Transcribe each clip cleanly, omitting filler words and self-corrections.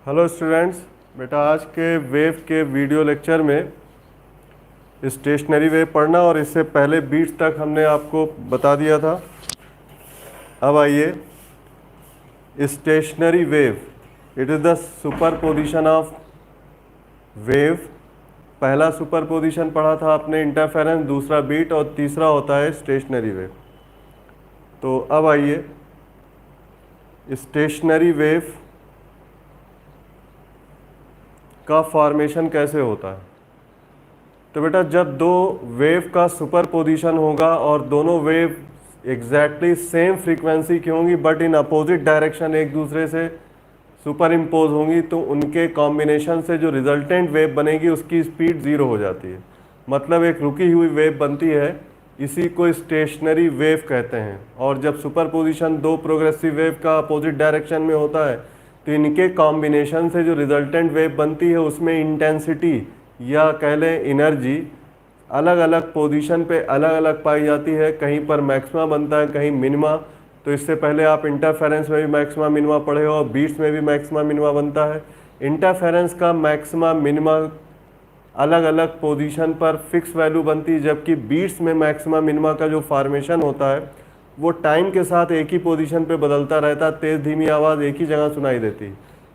Hello students, बेटा आज के वेव के वीडियो लेक्चर में स्टेशनरी वेव पढ़ना और इससे पहले बीट्स तक हमने आपको बता दिया था। अब आइए stationary wave, it is the superposition of wave. पहला सुपरपोजिशन पढ़ा था आपने इंटरफेरेंस, दूसरा बीट और तीसरा होता है स्टेशनरी वेव। तो अब आइए स्टेशनरी वेव का फॉर्मेशन कैसे होता है। तो बेटा जब दो वेव का सुपरपोजिशन होगा और दोनों वेव एग्जैक्टली सेम फ्रीक्वेंसी की होंगी बट इन अपोजिट डायरेक्शन एक दूसरे से सुपर इम्पोज होंगी, तो उनके कॉम्बिनेशन से जो रिजल्टेंट वेव बनेगी उसकी स्पीड ज़ीरो हो जाती है। मतलब एक रुकी हुई वेव बनती है, इसी को स्टेशनरी वेव कहते हैं। और जब सुपरपोजिशन दो प्रोग्रेसिव वेव का अपोजिट डायरेक्शन में होता है तो इनके कॉम्बिनेशन से जो रिजल्टेंट वेव बनती है उसमें इंटेंसिटी या कह लें एनर्जी अलग अलग पोजीशन पे अलग अलग पाई जाती है। कहीं पर मैक्सिमा बनता है, कहीं मिनिमा। तो इससे पहले आप इंटरफेरेंस में भी मैक्सिमा मिनिमा पढ़े हो और बीट्स में भी मैक्सिमा मिनिमा बनता है। इंटरफेरेंस का मैक्सिमा मिनिमा अलग अलग पोजीशन पर फिक्स वैल्यू बनती है, जबकि बीट्स में मैक्सिमा मिनिमा का जो फॉर्मेशन होता है वो टाइम के साथ एक ही पोजीशन पे बदलता रहता है, तेज़ धीमी आवाज़ एक ही जगह सुनाई देती है।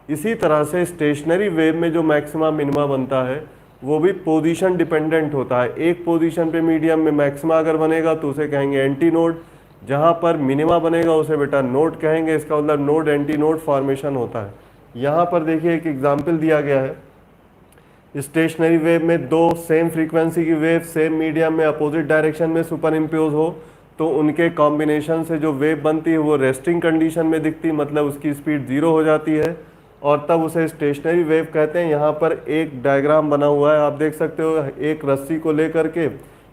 इसी तरह से स्टेशनरी वेव में जो मैक्सिमा मिनिमा बनता है वो भी पोजीशन डिपेंडेंट होता है। एक पोजीशन पे मीडियम में मैक्सिमा अगर बनेगा तो उसे कहेंगे एंटी नोड, जहाँ पर मिनिमा बनेगा उसे बेटा नोड कहेंगे। इसका मतलब नोड एंटी नोड फॉर्मेशन होता है। यहाँ पर देखिए एक एग्जाम्पल दिया गया है। स्टेशनरी वेव में दो सेम फ्रीक्वेंसी की वेव सेम मीडियम में अपोजिट डायरेक्शन में सुपर इम्पोज हो तो उनके कॉम्बिनेशन से जो वेव बनती है वो रेस्टिंग कंडीशन में दिखती, मतलब उसकी स्पीड ज़ीरो हो जाती है और तब उसे स्टेशनरी वेव कहते हैं। यहाँ पर एक डायग्राम बना हुआ है, आप देख सकते हो। एक रस्सी को लेकर के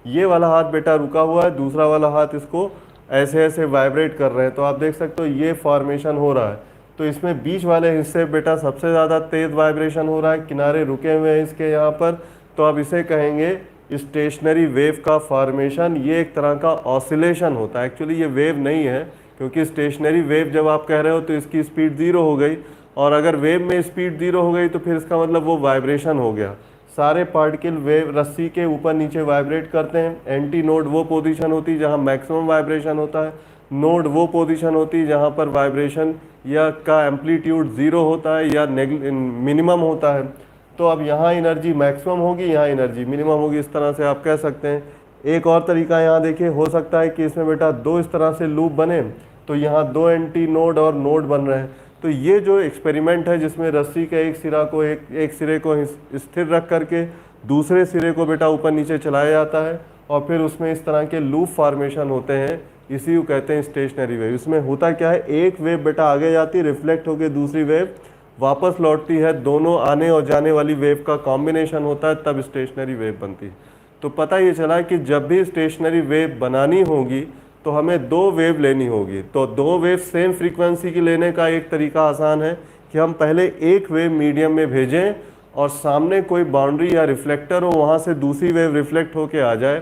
ये वाला हाथ बेटा रुका हुआ है, दूसरा वाला हाथ इसको ऐसे ऐसे वाइब्रेट कर रहे हैं। तो आप देख सकते हो ये फॉर्मेशन हो रहा है। तो इसमें बीच वाले हिस्से बेटा सबसे ज़्यादा तेज़ वाइब्रेशन हो रहा है, किनारे रुके हुए हैं इसके यहाँ पर। तो आप इसे कहेंगे स्टेशनरी वेव का फॉर्मेशन। ये एक तरह का ऑसिलेशन होता है। एक्चुअली ये वेव नहीं है, क्योंकि स्टेशनरी वेव जब आप कह रहे हो तो इसकी स्पीड ज़ीरो हो गई, और अगर वेव में स्पीड ज़ीरो हो गई तो फिर इसका मतलब वो वाइब्रेशन हो गया। सारे पार्टिकल वेव रस्सी के ऊपर नीचे वाइब्रेट करते हैं। एंटी नोड वो पोजीशन होती है जहाँ मैक्सिमम वाइब्रेशन होता है, नोड वो पोजीशन होती है जहाँ पर वाइब्रेशन या का एम्पलीट्यूड ज़ीरो होता है या मिनिमम होता है। तो अब यहाँ एनर्जी मैक्सिमम होगी, यहाँ एनर्जी मिनिमम होगी, इस तरह से आप कह सकते हैं। एक और तरीका यहाँ देखिए, हो सकता है कि इसमें बेटा दो इस तरह से लूप बने, तो यहाँ दो एंटी नोड और नोड बन रहे हैं। तो ये जो एक्सपेरिमेंट है जिसमें रस्सी के एक सिरा को एक सिरे को स्थिर रख करके दूसरे सिरे को बेटा ऊपर नीचे चलाया जाता है और फिर उसमें इस तरह के लूप फॉर्मेशन होते हैं, इसी को कहते हैं स्टेशनरी वेव। इसमें होता क्या है, एक वेव बेटा आगे जाती है, रिफ्लेक्ट होकर दूसरी वेव वापस लौटती है, दोनों आने और जाने वाली वेव का कॉम्बिनेशन होता है, तब स्टेशनरी वेव बनती है। तो पता ये चला कि जब भी स्टेशनरी वेव बनानी होगी तो हमें दो वेव लेनी होगी। तो दो वेव सेम फ्रीक्वेंसी की लेने का एक तरीका आसान है कि हम पहले एक वेव मीडियम में भेजें और सामने कोई बाउंड्री या रिफ्लेक्टर हो, वहाँ से दूसरी वेव रिफ्लेक्ट होके आ जाए।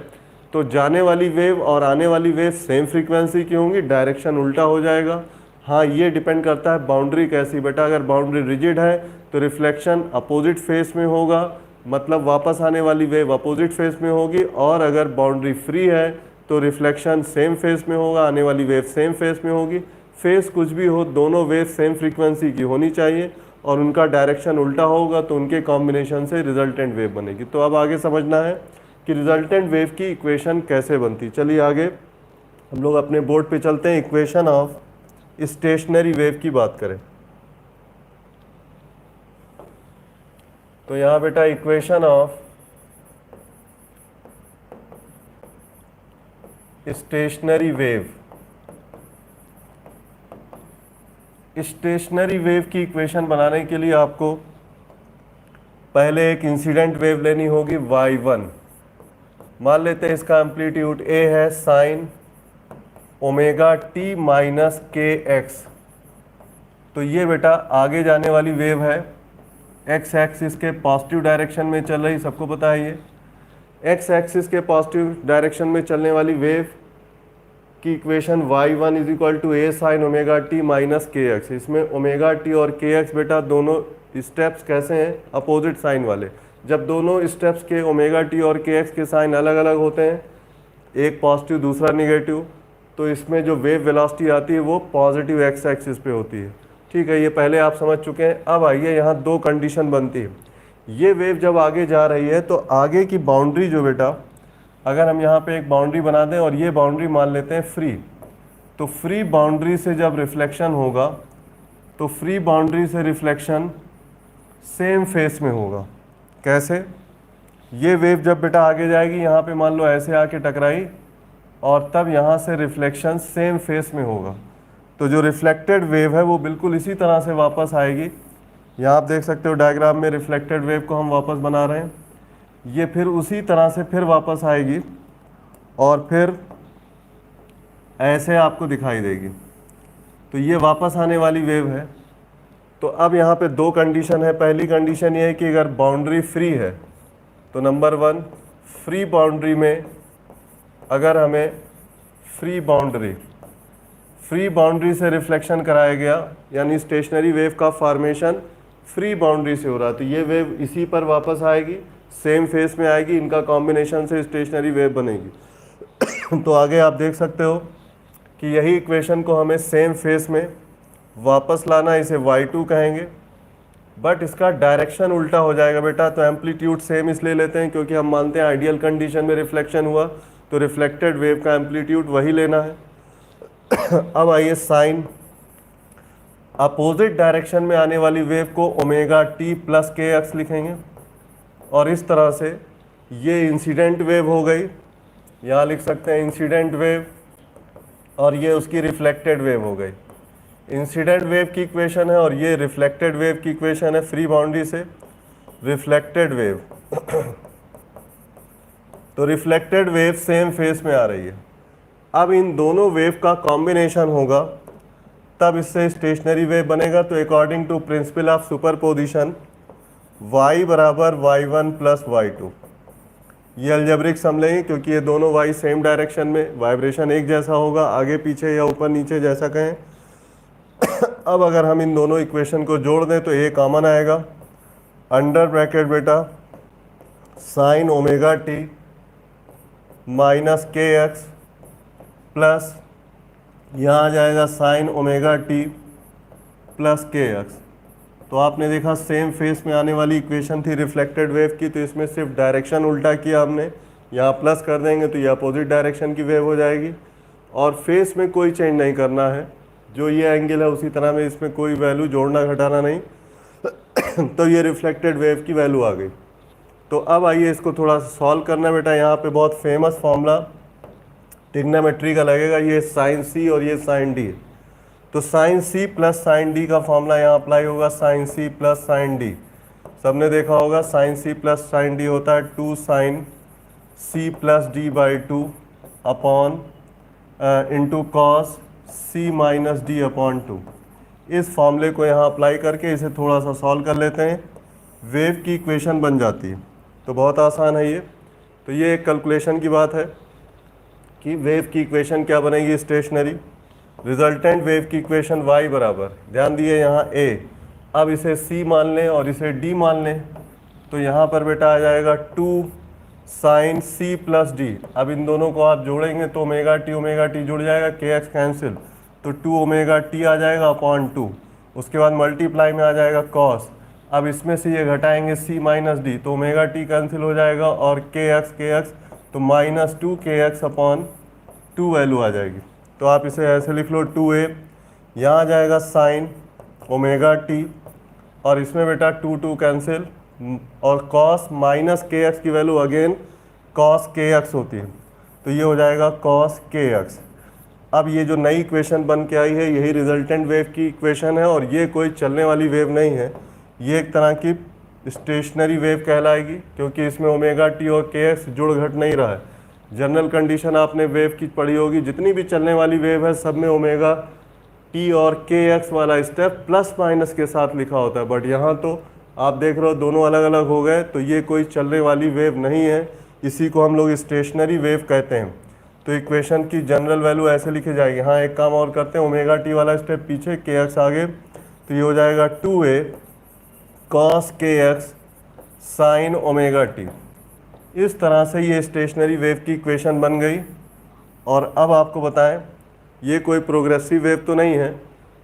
तो जाने वाली वेव और आने वाली वेव सेम फ्रीक्वेंसी की होंगी, डायरेक्शन उल्टा हो जाएगा। हाँ, ये डिपेंड करता है बाउंड्री कैसी बेटा। अगर बाउंड्री रिजिड है तो रिफ्लेक्शन अपोजिट फेस में होगा, मतलब वापस आने वाली वेव अपोजिट फेस में होगी। और अगर बाउंड्री फ्री है तो रिफ्लेक्शन सेम फेस में होगा, आने वाली वेव सेम फेस में होगी। फेस कुछ भी हो, दोनों वेव सेम फ्रीक्वेंसी की होनी चाहिए और उनका डायरेक्शन उल्टा होगा, तो उनके कॉम्बिनेशन से रिजल्टेंट वेव बनेगी। तो अब आगे समझना है कि रिजल्टेंट वेव की इक्वेशन कैसे बनती। चलिए आगे हम लोग अपने बोर्ड पे चलते हैं। इक्वेशन ऑफ स्टेशनरी वेव की बात करें तो यहाँ बेटा equation of stationary wave, stationary wave की इक्वेशन बनाने के लिए आपको पहले एक इंसिडेंट वेव लेनी होगी y1। मान लेते हैं इसका एम्पलीट्यूड a है साइन ओमेगा टी माइनस के एक्स। तो ये बेटा आगे जाने वाली वेव है, एक्स एक्सिस के पॉजिटिव डायरेक्शन में चल रही, सबको पता है ये। एक्स एक्सिस के पॉजिटिव डायरेक्शन में चलने वाली वेव की equation y1 is equal to A sine omega T minus के एक्स। इसमें ओमेगा टी और के एक्स बेटा दोनों स्टेप्स कैसे हैं, अपोजिट साइन वाले। जब दोनों स्टेप्स के ओमेगा टी और के एक्स के साइन अलग अलग होते हैं, एक पॉजिटिव दूसरा निगेटिव, तो इसमें जो वेव वेलोसिटी आती है वो पॉजिटिव एक्स एक्सिस पे होती है। ठीक है, ये पहले आप समझ चुके हैं। अब आइए यहाँ दो कंडीशन बनती है। ये वेव जब आगे जा रही है तो आगे की बाउंड्री जो बेटा, अगर हम यहाँ पे एक बाउंड्री बना दें और ये बाउंड्री मान लेते हैं फ्री, तो फ्री बाउंड्री से जब रिफ्लेक्शन होगा तो फ्री बाउंड्री से रिफ्लेक्शन सेम फेस में होगा। कैसे? ये वेव जब बेटा आगे जाएगी, यहाँ पे मान लो ऐसे आके टकराई और तब यहाँ से रिफ्लेक्शन सेम फेस में होगा, तो जो रिफ्लेक्टेड वेव है वो बिल्कुल इसी तरह से वापस आएगी। यहाँ आप देख सकते हो डायग्राम में रिफ्लेक्टेड वेव को हम वापस बना रहे हैं। ये फिर उसी तरह से फिर वापस आएगी और फिर ऐसे आपको दिखाई देगी। तो ये वापस आने वाली वेव है। तो अब यहाँ पे दो कंडीशन है। पहली कंडीशन ये है कि अगर बाउंड्री फ्री है तो नंबर वन, फ्री बाउंड्री में अगर हमें फ्री बाउंड्री से रिफ्लेक्शन कराया गया, यानी स्टेशनरी वेव का फॉर्मेशन फ्री बाउंड्री से हो रहा, तो ये वेव इसी पर वापस आएगी, सेम फेस में आएगी, इनका कॉम्बिनेशन से स्टेशनरी वेव बनेगी। तो आगे आप देख सकते हो कि यही इक्वेशन को हमें सेम फेस में वापस लाना, इसे y2 कहेंगे, बट इसका डायरेक्शन उल्टा हो जाएगा बेटा। तो एम्पलीट्यूड सेम इसलिए लेते हैं क्योंकि हम मानते हैं आइडियल कंडीशन में रिफ्लेक्शन हुआ तो रिफ्लेक्टेड वेव का एम्पलीट्यूड वही लेना है। अब आइए साइन, अपोजिट डायरेक्शन में आने वाली वेव को ओमेगा टी प्लस के एक्स लिखेंगे और इस तरह से ये इंसिडेंट वेव हो गई, यहाँ लिख सकते हैं इंसिडेंट वेव, और ये उसकी रिफ्लेक्टेड वेव हो गई। इंसिडेंट वेव की इक्वेशन है और ये रिफ्लेक्टेड वेव की इक्वेशन है फ्री बाउंड्री से। रिफ्लेक्टेड वेव तो रिफ्लेक्टेड वेव सेम फेस में आ रही है। अब इन दोनों वेव का कॉम्बिनेशन होगा तब इससे स्टेशनरी वेव बनेगा। तो according to principle of superposition y बराबर y1 प्लस y2, ये अलजेब्रिक सम लेंगे क्योंकि ये दोनों y सेम डायरेक्शन में, वाइब्रेशन एक जैसा होगा, आगे पीछे या ऊपर नीचे जैसा कहें। अब अगर हम इन दोनों इक्वेशन को जोड़ दें तो ये कॉमन आएगा, अंडर ब्रैकेट बेटा साइन ओमेगा टी माइनस के एक्स प्लस यहाँ आ जाएगा साइन ओमेगा टी प्लस के एक्स। तो आपने देखा सेम फेस में आने वाली इक्वेशन थी रिफ्लेक्टेड वेव की, तो इसमें सिर्फ डायरेक्शन उल्टा किया हमने, यहाँ प्लस कर देंगे तो ये अपोजिट डायरेक्शन की वेव हो जाएगी और फेस में कोई चेंज नहीं करना है, जो ये एंगल है उसी तरह में, इसमें कोई वैल्यू जोड़ना घटाना नहीं। तो ये रिफ्लेक्टेड वेव की वैल्यू आ गई। तो अब आइए इसको थोड़ा सा सॉल्व करना बेटा। यहाँ पे बहुत फेमस फॉर्मूला ट्रिग्नोमेट्री का लगेगा, ये साइन सी और ये साइन डी। तो sine C plus sine D का फॉर्मूला यहाँ अप्लाई होगा, sine C plus sine D. सबने देखा होगा sine C plus sine D होता है 2 sine C plus D by 2 upon into cos C minus D upon 2। इस फॉर्मूले को यहाँ अप्लाई करके इसे थोड़ा सा सॉल्व कर लेते हैं, वेव की इक्वेशन बन जाती है। तो बहुत आसान है ये। तो ये एक कैलकुलेशन की बात है कि वेव की इक्वेशन क्या बनेगी स्टेशनरी। रिजल्टेंट वेव की इक्वेशन y बराबर, ध्यान दिए यहाँ a, अब इसे c मान लें और इसे d मान लें, तो यहाँ पर बेटा आ जाएगा 2 साइन c प्लस डी। अब इन दोनों को आप जोड़ेंगे तो ओमेगा टी जुड़ जाएगा, के एक्स कैंसिल, तो 2 ओमेगा टी आ जाएगा अपॉन 2। उसके बाद मल्टीप्लाई में आ जाएगा कॉस। अब इसमें से ये घटाएंगे c माइनस डी, तो ओमेगा टी कैंसिल हो जाएगा और के एक्स तो माइनस 2 के एक्स अपॉन 2 वैल्यू आ जाएगी। तो आप इसे ऐसे लिख लो 2a, यहाँ आ जाएगा साइन ओमेगा टी और इसमें बेटा 2 कैंसिल और कॉस माइनस के एक्स की वैल्यू अगेन कॉस के एक्स होती है, तो ये हो जाएगा कॉस के एक्स। अब ये जो नई इक्वेशन बन के आई है यही रिजल्टेंट वेव की इक्वेशन है और ये कोई चलने वाली वेव नहीं है, ये एक तरह की स्टेशनरी वेव कहलाएगी क्योंकि इसमें ओमेगा टी और के एक्स जुड़ घट नहीं रहा है। जनरल कंडीशन आपने वेव की पढ़ी होगी, जितनी भी चलने वाली वेव है सब में ओमेगा टी और के एक्स वाला स्टेप प्लस माइनस के साथ लिखा होता है, बट यहाँ तो आप देख रहे हो दोनों अलग अलग हो गए, तो ये कोई चलने वाली वेव नहीं है, इसी को हम लोग स्टेशनरी वेव कहते हैं। तो इक्वेशन की जनरल वैल्यू ऐसे लिखी जाएगी। हाँ एक काम और करते हैं, ओमेगा टी वाला स्टेप पीछे, के एक्स आगे, तो ये हो जाएगा 2a cos के एक्स साइन ओमेगा टी। इस तरह से ये स्टेशनरी वेव की इक्वेशन बन गई। और अब आपको बताएं, ये कोई प्रोग्रेसिव वेव तो नहीं है,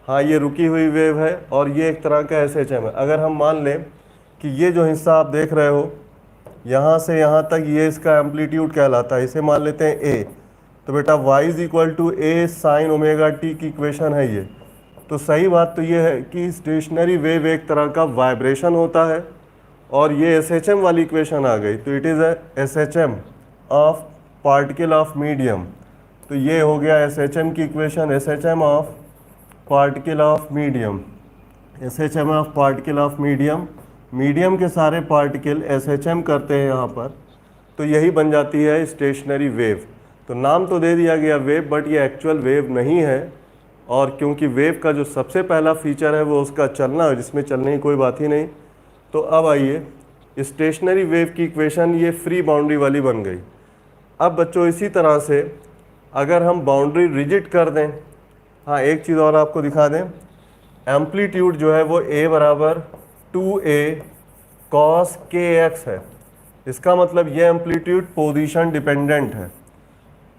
हाँ ये रुकी हुई वेव है और ये एक तरह का SHM है। अगर हम मान लें कि ये जो हिस्सा आप देख रहे हो यहाँ से यहाँ तक, ये इसका एम्पलीट्यूड कहलाता है, इसे मान लेते हैं a, तो बेटा y is equal to a sine omega T की इक्वेशन है ये। तो सही बात तो ये है कि स्टेशनरी वेव एक तरह का वाइब्रेशन होता है और ये SHM वाली इक्वेशन आ गई, तो it is SHM of particle of medium. तो ये हो गया SHM की equation, SHM of particle of medium, SHM of particle of medium. Medium के सारे पार्टिकल SHM करते हैं यहाँ पर, तो यही बन जाती है स्टेशनरी वेव। तो नाम तो दे दिया गया वेव, बट ये एक्चुअल वेव नहीं है। और क्योंकि वेव का जो सबसे पहला फीचर है वो उसका चलना है, जिसमें चलने की कोई बात ही नहीं। तो अब आइए, स्टेशनरी वेव की इक्वेशन ये फ्री बाउंड्री वाली बन गई। अब बच्चों इसी तरह से अगर हम बाउंड्री रिजिड कर दें, हाँ एक चीज़ और आपको दिखा दें, एम्पलीट्यूड जो है वो a बराबर 2a cos के एक्स है। इसका मतलब ये एम्पलीट्यूड पोजीशन डिपेंडेंट है।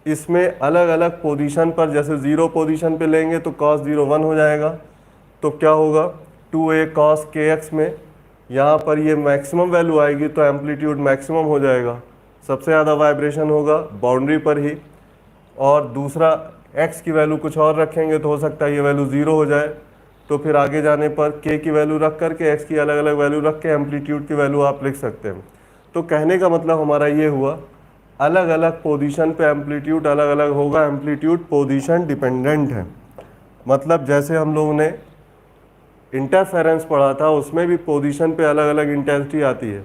इसमें अलग अलग पोजीशन पर, जैसे 0 पोजीशन पे लेंगे तो cos 0 1 हो जाएगा, तो क्या होगा 2a cos के एक्स में यहाँ पर ये मैक्सिमम वैल्यू आएगी तो एम्पलीट्यूड मैक्सिमम हो जाएगा, सबसे ज़्यादा वाइब्रेशन होगा बाउंड्री पर ही। और दूसरा x की वैल्यू कुछ और रखेंगे तो हो सकता है ये वैल्यू 0 हो जाए, तो फिर आगे जाने पर k की वैल्यू रख करके x की अलग अलग वैल्यू रख के एम्पलीट्यूड की वैल्यू आप लिख सकते हैं। तो कहने का मतलब हमारा ये हुआ, अलग अलग पोजीशन पे एम्पलीट्यूड अलग अलग होगा, एम्पलीट्यूड पोजीशन डिपेंडेंट है। मतलब जैसे हम लोगों ने इंटरफेरेंस पढ़ा था, उसमें भी पोजीशन पे अलग अलग इंटेंसिटी आती है,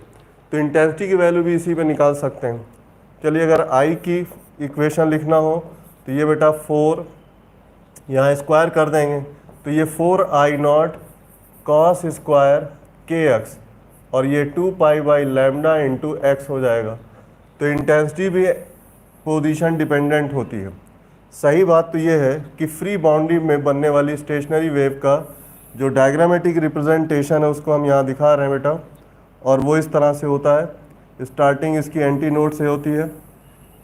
तो इंटेंसिटी की वैल्यू भी इसी पे निकाल सकते हैं। चलिए अगर I की इक्वेशन लिखना हो तो ये बेटा 4 यहाँ स्क्वायर कर देंगे, तो ये 4I0 cos स्क्वायर के एक्स और ये 2 pi by lambda into x हो जाएगा। तो इंटेंसिटी भी पोजीशन डिपेंडेंट होती है। सही बात तो ये है कि फ्री बाउंड्री में बनने वाली स्टेशनरी वेव का जो डायग्रामेटिक रिप्रेजेंटेशन है उसको हम यहाँ दिखा रहे हैं बेटा, और वो इस तरह से होता है। स्टार्टिंग इसकी एंटी नोड से होती है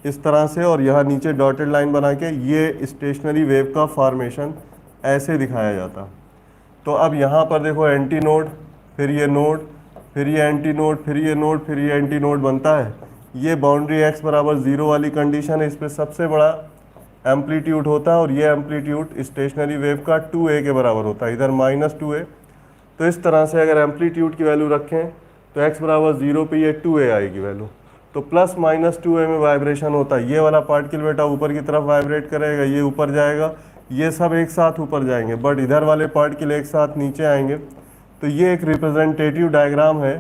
इस तरह से, और यहाँ नीचे डॉटेड लाइन बना के ये स्टेशनरी वेव का फॉर्मेशन ऐसे दिखाया जाता। तो अब यहाँ पर देखो एंटी नोड, फिर ये नोड, फिर ये एंटी नोड, फिर ये नोड, फिर ये एंटी नोड बनता है। ये बाउंड्री x बराबर 0 वाली कंडीशन है, इस पर सबसे बड़ा एम्पलीट्यूड होता है और ये एम्पलीट्यूड स्टेशनरी वेव का 2a के बराबर होता है, इधर -2a। तो इस तरह से अगर एम्पलीट्यूड की वैल्यू रखें तो x बराबर 0 पे ये 2a आएगी वैल्यू, तो +-2a में वाइब्रेशन होता है। ये वाला पार्टिकल बेटा ऊपर की तरफ वाइब्रेट करेगा, ये ऊपर जाएगा, ये सब एक साथ ऊपर जाएंगे, बट इधर वाले पार्टिकल एक साथ नीचे आएंगे। तो ये एक रिप्रेजेंटेटिव डायग्राम है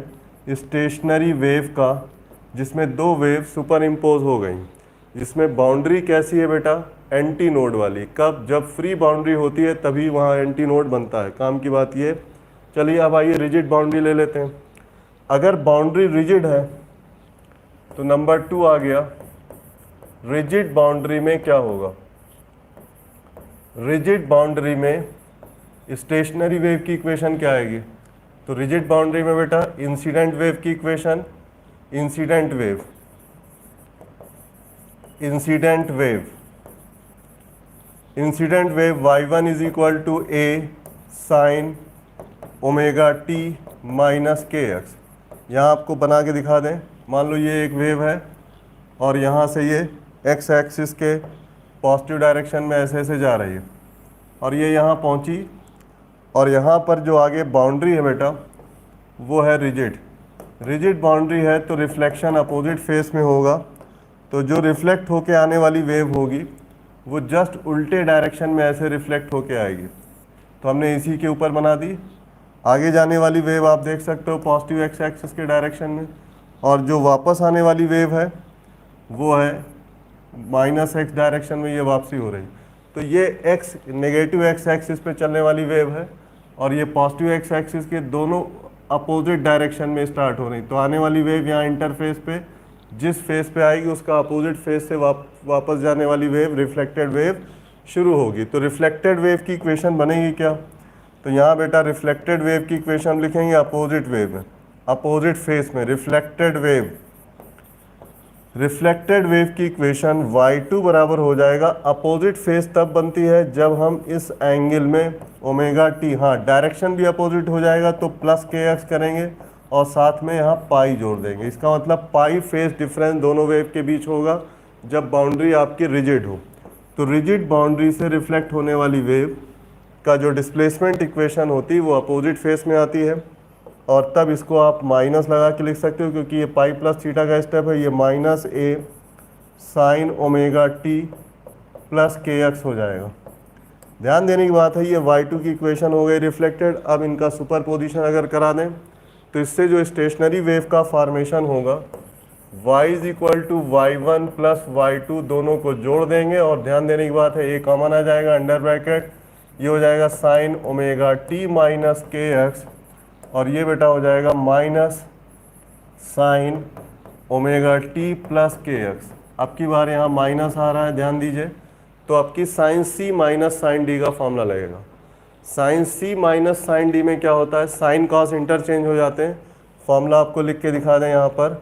स्टेशनरी वेव का, जिसमें दो वेव सुपर इम्पोज हो गई, जिसमें बाउंड्री कैसी है बेटा, एंटी नोड वाली। कब, जब फ्री बाउंड्री होती है तभी वहाँ एंटी नोड बनता है, काम की बात ये। चलिए अब आइए रिजिड बाउंड्री ले लेते हैं। अगर बाउंड्री रिजिड है तो नंबर 2 आ गया, रिजिड बाउंड्री में क्या होगा। रिजिड बाउंड्री में स्टेशनरी वेव की इक्वेशन क्या आएगी, तो रिजिड बाउंड्री में बेटा इंसिडेंट वेव की equation, incident wave, incident wave, incident wave y1 is equal to a sine omega T minus के एक्स। यहाँ आपको बना के दिखा दें, मान लो ये एक वेव है और यहाँ से ये x एक्सिस के पॉजिटिव डायरेक्शन में ऐसे ऐसे जा रही है और ये यहाँ पहुँची, और यहाँ पर जो आगे बाउंड्री है बेटा वो है रिजिड। रिजिड बाउंड्री है तो रिफ्लेक्शन अपोजिट फेस में होगा, तो जो रिफ्लेक्ट होके आने वाली वेव होगी वो जस्ट उल्टे डायरेक्शन में ऐसे रिफ्लेक्ट होके आएगी। तो हमने इसी के ऊपर बना दी। आगे जाने वाली वेव आप देख सकते हो पॉजिटिव एक्स एक्सिस के डायरेक्शन में, और जो वापस आने वाली वेव है वो है -x डायरेक्शन में, ये वापसी हो रही। तो ये x नेगेटिव एक्स एक्सिस पे चलने वाली वेव है और ये पॉजिटिव एक्स एक्सिस के दोनों अपोजिट डायरेक्शन में स्टार्ट हो रही। तो आने वाली वेव यहाँ इंटरफेस पे जिस फेस पे आएगी उसका अपोजिट फेस से वापस जाने वाली वेव रिफ्लेक्टेड वेव शुरू होगी। तो रिफ्लेक्टेड वेव की इक्वेशन बनेगी क्या? तो यहाँ बेटा रिफ्लेक्टेड वेव की इक्वेशन हम लिखेंगे अपोजिट वेव में, अपोजिट फेस में रिफ्लेक्टेड वेव। रिफ्लेक्टेड वेव की इक्वेशन y2 बराबर हो जाएगा, अपोजिट फेस तब बनती है जब हम इस एंगल में ओमेगा टी, हाँ डायरेक्शन भी अपोजिट हो जाएगा तो प्लस के एक्स करेंगे और साथ में यहाँ पाई जोड़ देंगे। इसका मतलब पाई फेस डिफरेंस दोनों वेव के बीच होगा जब बाउंड्री आपकी रिजिड हो। तो रिजिड बाउंड्री से रिफ्लेक्ट होने वाली वेव का जो डिस्प्लेसमेंट इक्वेशन होती है वो अपोजिट फेस में आती है, और तब इसको आप माइनस लगा के लिख सकते हो क्योंकि ये पाई प्लस थीटा का स्टेप है, ये माइनस ए साइन ओमेगा टी प्लस के एक्स हो जाएगा। ध्यान देने की बात है, ये y2 की इक्वेशन हो गई रिफ्लेक्टेड। अब इनका सुपर पोजिशन अगर करा दें तो इससे जो स्टेशनरी वेव का फॉर्मेशन होगा y is equal to y1 plus y2, दोनों को जोड़ देंगे और ध्यान देने की बात है ए कॉमन आ जाएगा अंडर ब्रैकेट, ये हो जाएगा साइन ओमेगा टी माइनस के एक्स और ये बेटा हो जाएगा minus sign omega T plus के एक्स। अब की बार यहाँ माइनस आ रहा है, ध्यान दीजिए, तो आपकी sign C minus sign D का फॉर्मूला लगेगा। Sign C minus sign D में क्या होता है, साइन कॉस इंटरचेंज हो जाते हैं। फॉर्मूला आपको लिख के दिखा दें यहाँ पर,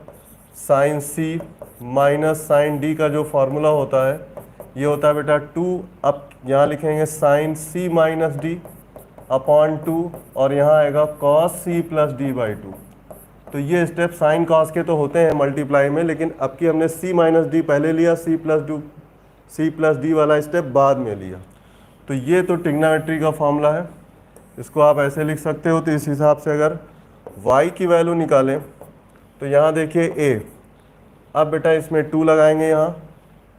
sign C minus sign D का जो फॉर्मूला होता है ये होता है बेटा 2, अब यहाँ लिखेंगे sine C minus D upon 2 और यहाँ आएगा cos C plus D by 2। तो ये स्टेप साइन कॉस के तो होते हैं मल्टीप्लाई में, लेकिन अब की हमने सी माइनस डी पहले लिया, सी प्लस डी वाला स्टेप बाद में लिया। तो ये तो ट्रिग्नोमेट्री का फॉर्मूला है, इसको आप ऐसे लिख सकते हो। तो इस हिसाब से अगर y की वैल्यू निकालें तो यहाँ देखिए a, अब बेटा इसमें 2 लगाएंगे, यहाँ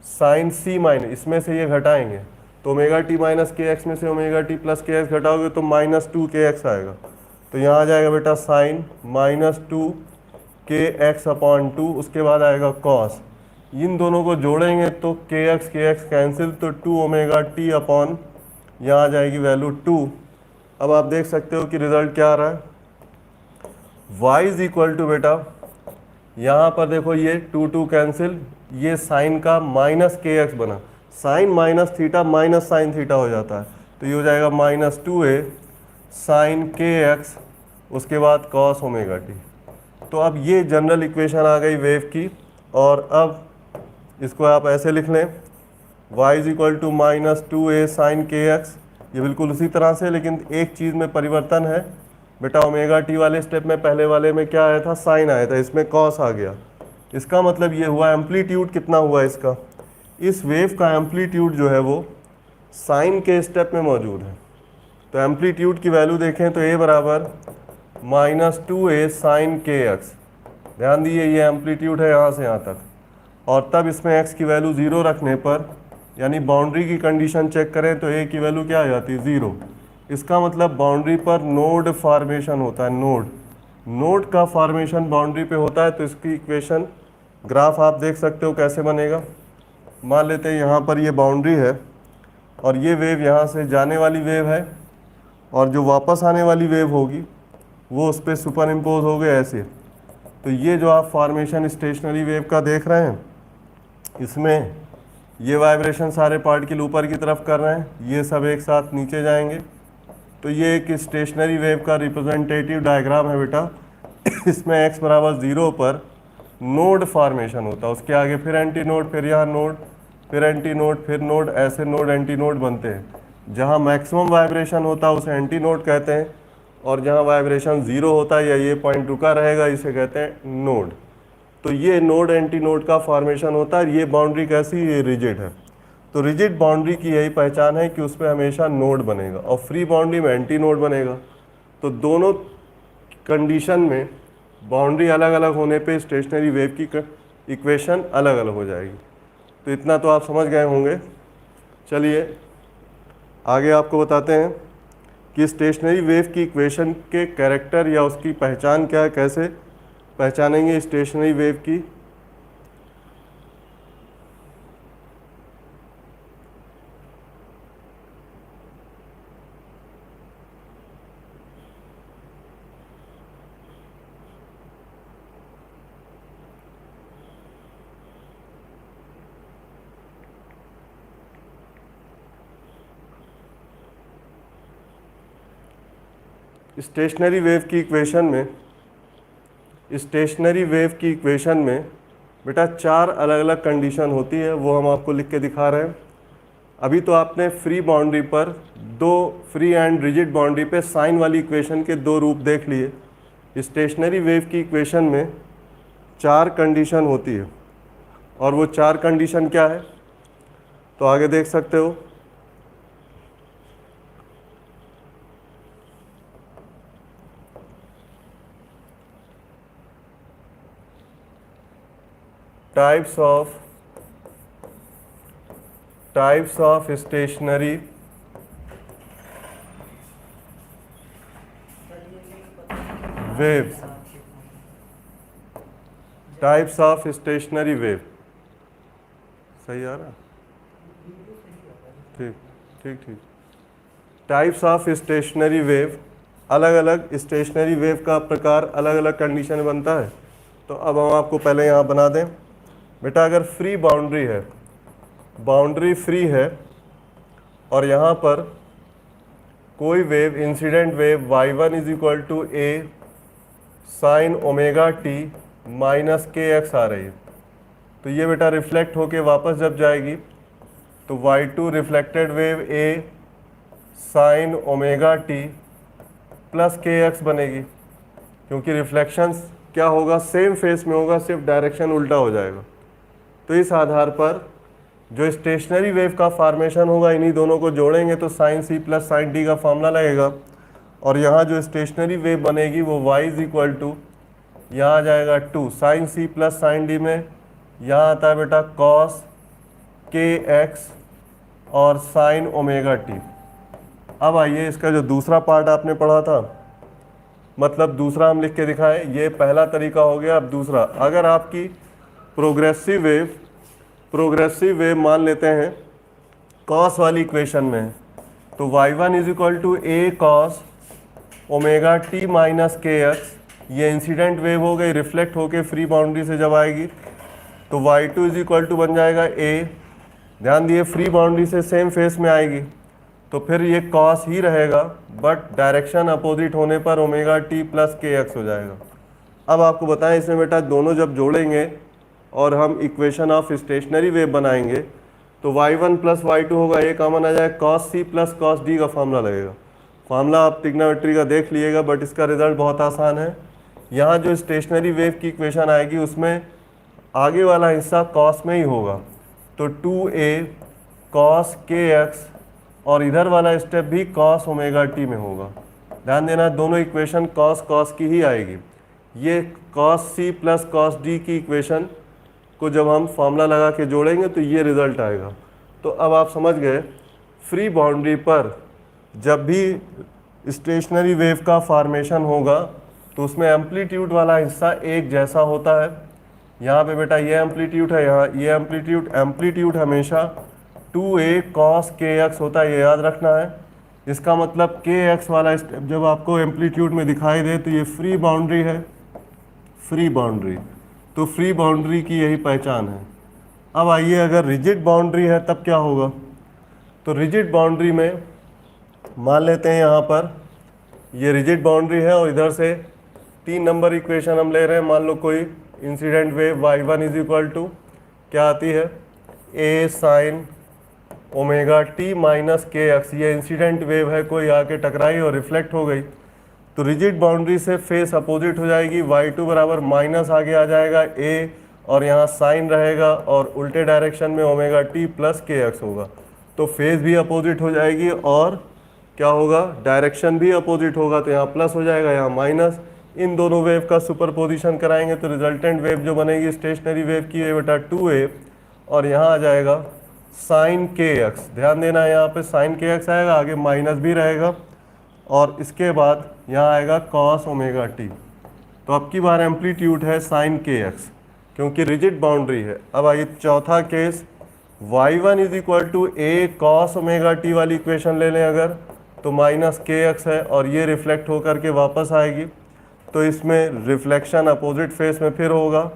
साइन सी माइनस, इसमें से ये घटाएंगे तो ओमेगा टी माइनस के एक्स में से ओमेगा टी प्लस के एक्स घटाओगे तो माइनस 2 के एक्स आएगा। तो यहाँ आ जाएगा बेटा साइन माइनस 2 के एक्स अपॉन 2, उसके बाद आएगा कॉस, इन दोनों को जोड़ेंगे तो के एक्स कैंसिल, तो 2 ओमेगा टी अपॉन यहाँ आ जाएगी वैल्यू 2। अब आप देख सकते हो कि रिजल्ट क्या आ रहा है, y इज इक्वल टू बेटा यहाँ पर देखो ये 2 कैंसिल, ये साइन का माइनस के एक्स बना, sine minus theta minus sine theta हो जाता है, तो ये हो जाएगा minus 2a sine k x, उसके बाद कॉस ओमेगा टी। तो अब ये जनरल इक्वेशन आ गई वेव की, और अब इसको आप ऐसे लिख लें, y is equal to minus 2a sine k x, ये बिल्कुल उसी तरह से, लेकिन एक चीज़ में परिवर्तन है बेटा, ओमेगा टी वाले स्टेप में पहले वाले में क्या आया था, साइन आया था, इसमें कॉस आ गया। इसका मतलब ये हुआ एम्पलीट्यूड कितना हुआ इसका, इस वेव का एम्पलीट्यूड जो है वो साइन के स्टेप में मौजूद है। तो एम्पलीट्यूड की वैल्यू देखें तो a बराबर minus 2a sine k x, ध्यान दीजिए ये एम्पलीट्यूड है यहाँ से यहाँ तक, और तब इसमें x की वैल्यू 0 रखने पर, यानी बाउंड्री की कंडीशन चेक करें तो a की वैल्यू क्या आ जाती है, 0। इसका मतलब बाउंड्री पर नोड फॉर्मेशन होता है, नोड का फॉर्मेशन बाउंड्री पे होता है। तो इसकी इक्वेशन ग्राफ आप देख सकते हो कैसे बनेगा। मान लेते हैं यहाँ पर ये बाउंड्री है और ये वेव यहाँ से जाने वाली वेव है, और जो वापस आने वाली वेव होगी वो उस पर सुपर इम्पोज हो गए ऐसे। तो ये जो आप फॉर्मेशन स्टेशनरी वेव का देख रहे हैं, इसमें ये वाइब्रेशन सारे पार्टिकल ऊपर की तरफ कर रहे हैं, ये सब एक साथ नीचे जाएंगे। तो ये एक स्टेशनरी वेव का रिप्रेजेंटेटिव डायग्राम है बेटा। इसमें x बराबर 0 पर नोड फॉर्मेशन होता है, उसके आगे फिर एंटी नोड, फिर यहाँ नोड, फिर एंटी नोड, फिर नोड, ऐसे नोड एंटी नोड बनते हैं। जहाँ मैक्सिमम वाइब्रेशन होता है उसे एंटी नोड कहते हैं, और जहाँ वाइब्रेशन 0 होता है या ये पॉइंट रुका रहेगा इसे कहते हैं नोड। तो ये नोड एंटी नोड का फॉर्मेशन होता है। ये बाउंड्री कैसी, ये रिजिड है। तो रिजिड बाउंड्री की यही पहचान है कि उस पर हमेशा नोड बनेगा, और फ्री बाउंड्री में एंटी नोड बनेगा। तो दोनों कंडीशन में बाउंड्री अलग अलग होने पे स्टेशनरी वेव की इक्वेशन अलग अलग हो जाएगी। तो इतना तो आप समझ गए होंगे। चलिए आगे आपको बताते हैं कि स्टेशनरी वेव की इक्वेशन के कैरेक्टर या उसकी पहचान क्या है, कैसे पहचानेंगे स्टेशनरी वेव की। स्टेशनरी वेव की इक्वेशन में बेटा 4 अलग अलग कंडीशन होती है, वो हम आपको लिख के दिखा रहे हैं। अभी तो आपने फ्री बाउंड्री पर दो, फ्री एंड रिजिड बाउंड्री पे साइन वाली इक्वेशन के 2 रूप देख लिए। स्टेशनरी वेव की इक्वेशन में 4 कंडीशन होती है, और वो 4 कंडीशन क्या है तो आगे देख सकते हो। Types of stationery waves, types of stationary wave. सही आ रहा? ठीक ठीक ठीक। टाइप्स ऑफ स्टेशनरी वेव, अलग अलग स्टेशनरी वेव का प्रकार अलग अलग कंडीशन में बनता है। तो अब हम आपको पहले यहाँ बना दें बेटा, अगर फ्री बाउंड्री है, बाउंड्री फ्री है और यहाँ पर कोई wave, incident wave y1 is equal to A sine omega T minus के एक्स आ रही है, तो ये बेटा रिफ्लेक्ट होके वापस जब जाएगी तो y2 रिफ्लेक्टेड वेव ए साइन ओमेगा टी प्लस के एक्स बनेगी, क्योंकि रिफ्लेक्शंस क्या होगा, सेम फेस में होगा, सिर्फ डायरेक्शन उल्टा हो जाएगा। तो इस आधार पर जो स्टेशनरी वेव का फॉर्मेशन होगा, इन्हीं दोनों को जोड़ेंगे तो sine C plus sine D का फॉर्मूला लगेगा। और यहाँ जो स्टेशनरी वेव बनेगी वो y इज इक्वल टू, यहाँ आ जाएगा 2 sine C plus sine D में, यहाँ आता है बेटा कॉस के एक्स और साइन ओमेगा टी। अब आइए इसका जो दूसरा पार्ट आपने पढ़ा था, मतलब दूसरा हम लिख के दिखाएं, ये पहला तरीका हो गया। अब दूसरा, अगर आपकी प्रोग्रेसिव वेव मान लेते हैं कॉस वाली इक्वेशन में है, तो y1 is equal to A cos omega T minus के एक्स, ये इंसिडेंट वेव हो गई, रिफ्लेक्ट होके फ्री बाउंड्री से जब आएगी तो y2 इज इक्वल टू बन जाएगा ए। ध्यान दिए, फ्री बाउंड्री से सेम फेस में आएगी तो फिर ये कॉस ही रहेगा, बट डायरेक्शन अपोजिट होने पर ओमेगा टी प्लस के एक्स हो जाएगा। अब आपको बताएं, इसमें बेटा दोनों जब जोड़ेंगे और हम इक्वेशन ऑफ स्टेशनरी वेव बनाएंगे तो y1 प्लस y2 होगा, ये कॉमन आ जाए, cos C plus cos D का फॉर्मूला लगेगा। फॉर्मूला आप ट्रिग्नोमेट्री का देख लीजिएगा, बट इसका रिजल्ट बहुत आसान है। यहाँ जो स्टेशनरी वेव की इक्वेशन आएगी उसमें आगे वाला हिस्सा कॉस में ही होगा, तो 2a कॉस के एक्स, और इधर वाला स्टेप भी कॉस ओमेगा टी में होगा। ध्यान देना, दोनों इक्वेशन कॉस कॉस की ही आएगी। ये cos C plus cos D की इक्वेशन को जब हम फॉर्मूला लगा के जोड़ेंगे तो ये रिज़ल्ट आएगा। तो अब आप समझ गए, फ्री बाउंड्री पर जब भी स्टेशनरी वेव का फॉर्मेशन होगा तो उसमें एम्पलीट्यूड वाला हिस्सा एक जैसा होता है। यहाँ पे बेटा ये एम्पलीट्यूड है, यहाँ ये एम्पलीट्यूड हमेशा 2a cos के एक्स होता है, ये याद रखना है। इसका मतलब के एक्स वाला स्टेप जब आपको एम्पलीट्यूड में दिखाई दे तो ये फ्री बाउंड्री है, फ्री बाउंड्री, तो फ्री बाउंड्री की यही पहचान है। अब आइए, अगर रिजिड बाउंड्री है तब क्या होगा, तो रिजिड बाउंड्री में मान लेते हैं यहाँ पर ये रिजिड बाउंड्री है और इधर से 3 नंबर इक्वेशन हम ले रहे हैं। मान लो कोई incident wave y1 is equal to क्या आती है, A sine omega T minus के एक्स, ये इंसिडेंट वेव है, कोई आके टकराई और रिफ्लेक्ट हो गई, तो रिजिड बाउंड्री से फेस अपोजिट हो जाएगी, y2 बराबर माइनस आगे आ जाएगा a, और यहाँ साइन रहेगा और उल्टे डायरेक्शन में ओमेगा टी प्लस के एक्स होगा, तो फेस भी अपोजिट हो जाएगी और क्या होगा, डायरेक्शन भी अपोजिट होगा, तो यहाँ प्लस हो जाएगा, यहाँ माइनस। इन दोनों वेव का सुपरपोजिशन कराएंगे तो रिजल्टेंट वेव जो बनेगी स्टेशनरी वेव की है बेटा 2a, और यहाँ आ जाएगा साइन के एक्स। ध्यान देना है, यहाँ पे साइन के एक्स आएगा, आगे माइनस भी रहेगा, और इसके बाद यहाँ आएगा कॉस ओमेगा टी। तो अब की बार एम्पलीट्यूड है साइन के एक्स, क्योंकि रिजिड बाउंड्री है। अब आइए चौथा case, y1 is equal to A cos omega t वाली इक्वेशन ले लें अगर, तो माइनस के एक्स है और ये रिफ्लेक्ट होकर के वापस आएगी, तो इसमें रिफ्लेक्शन अपोजिट फेस में फिर होगा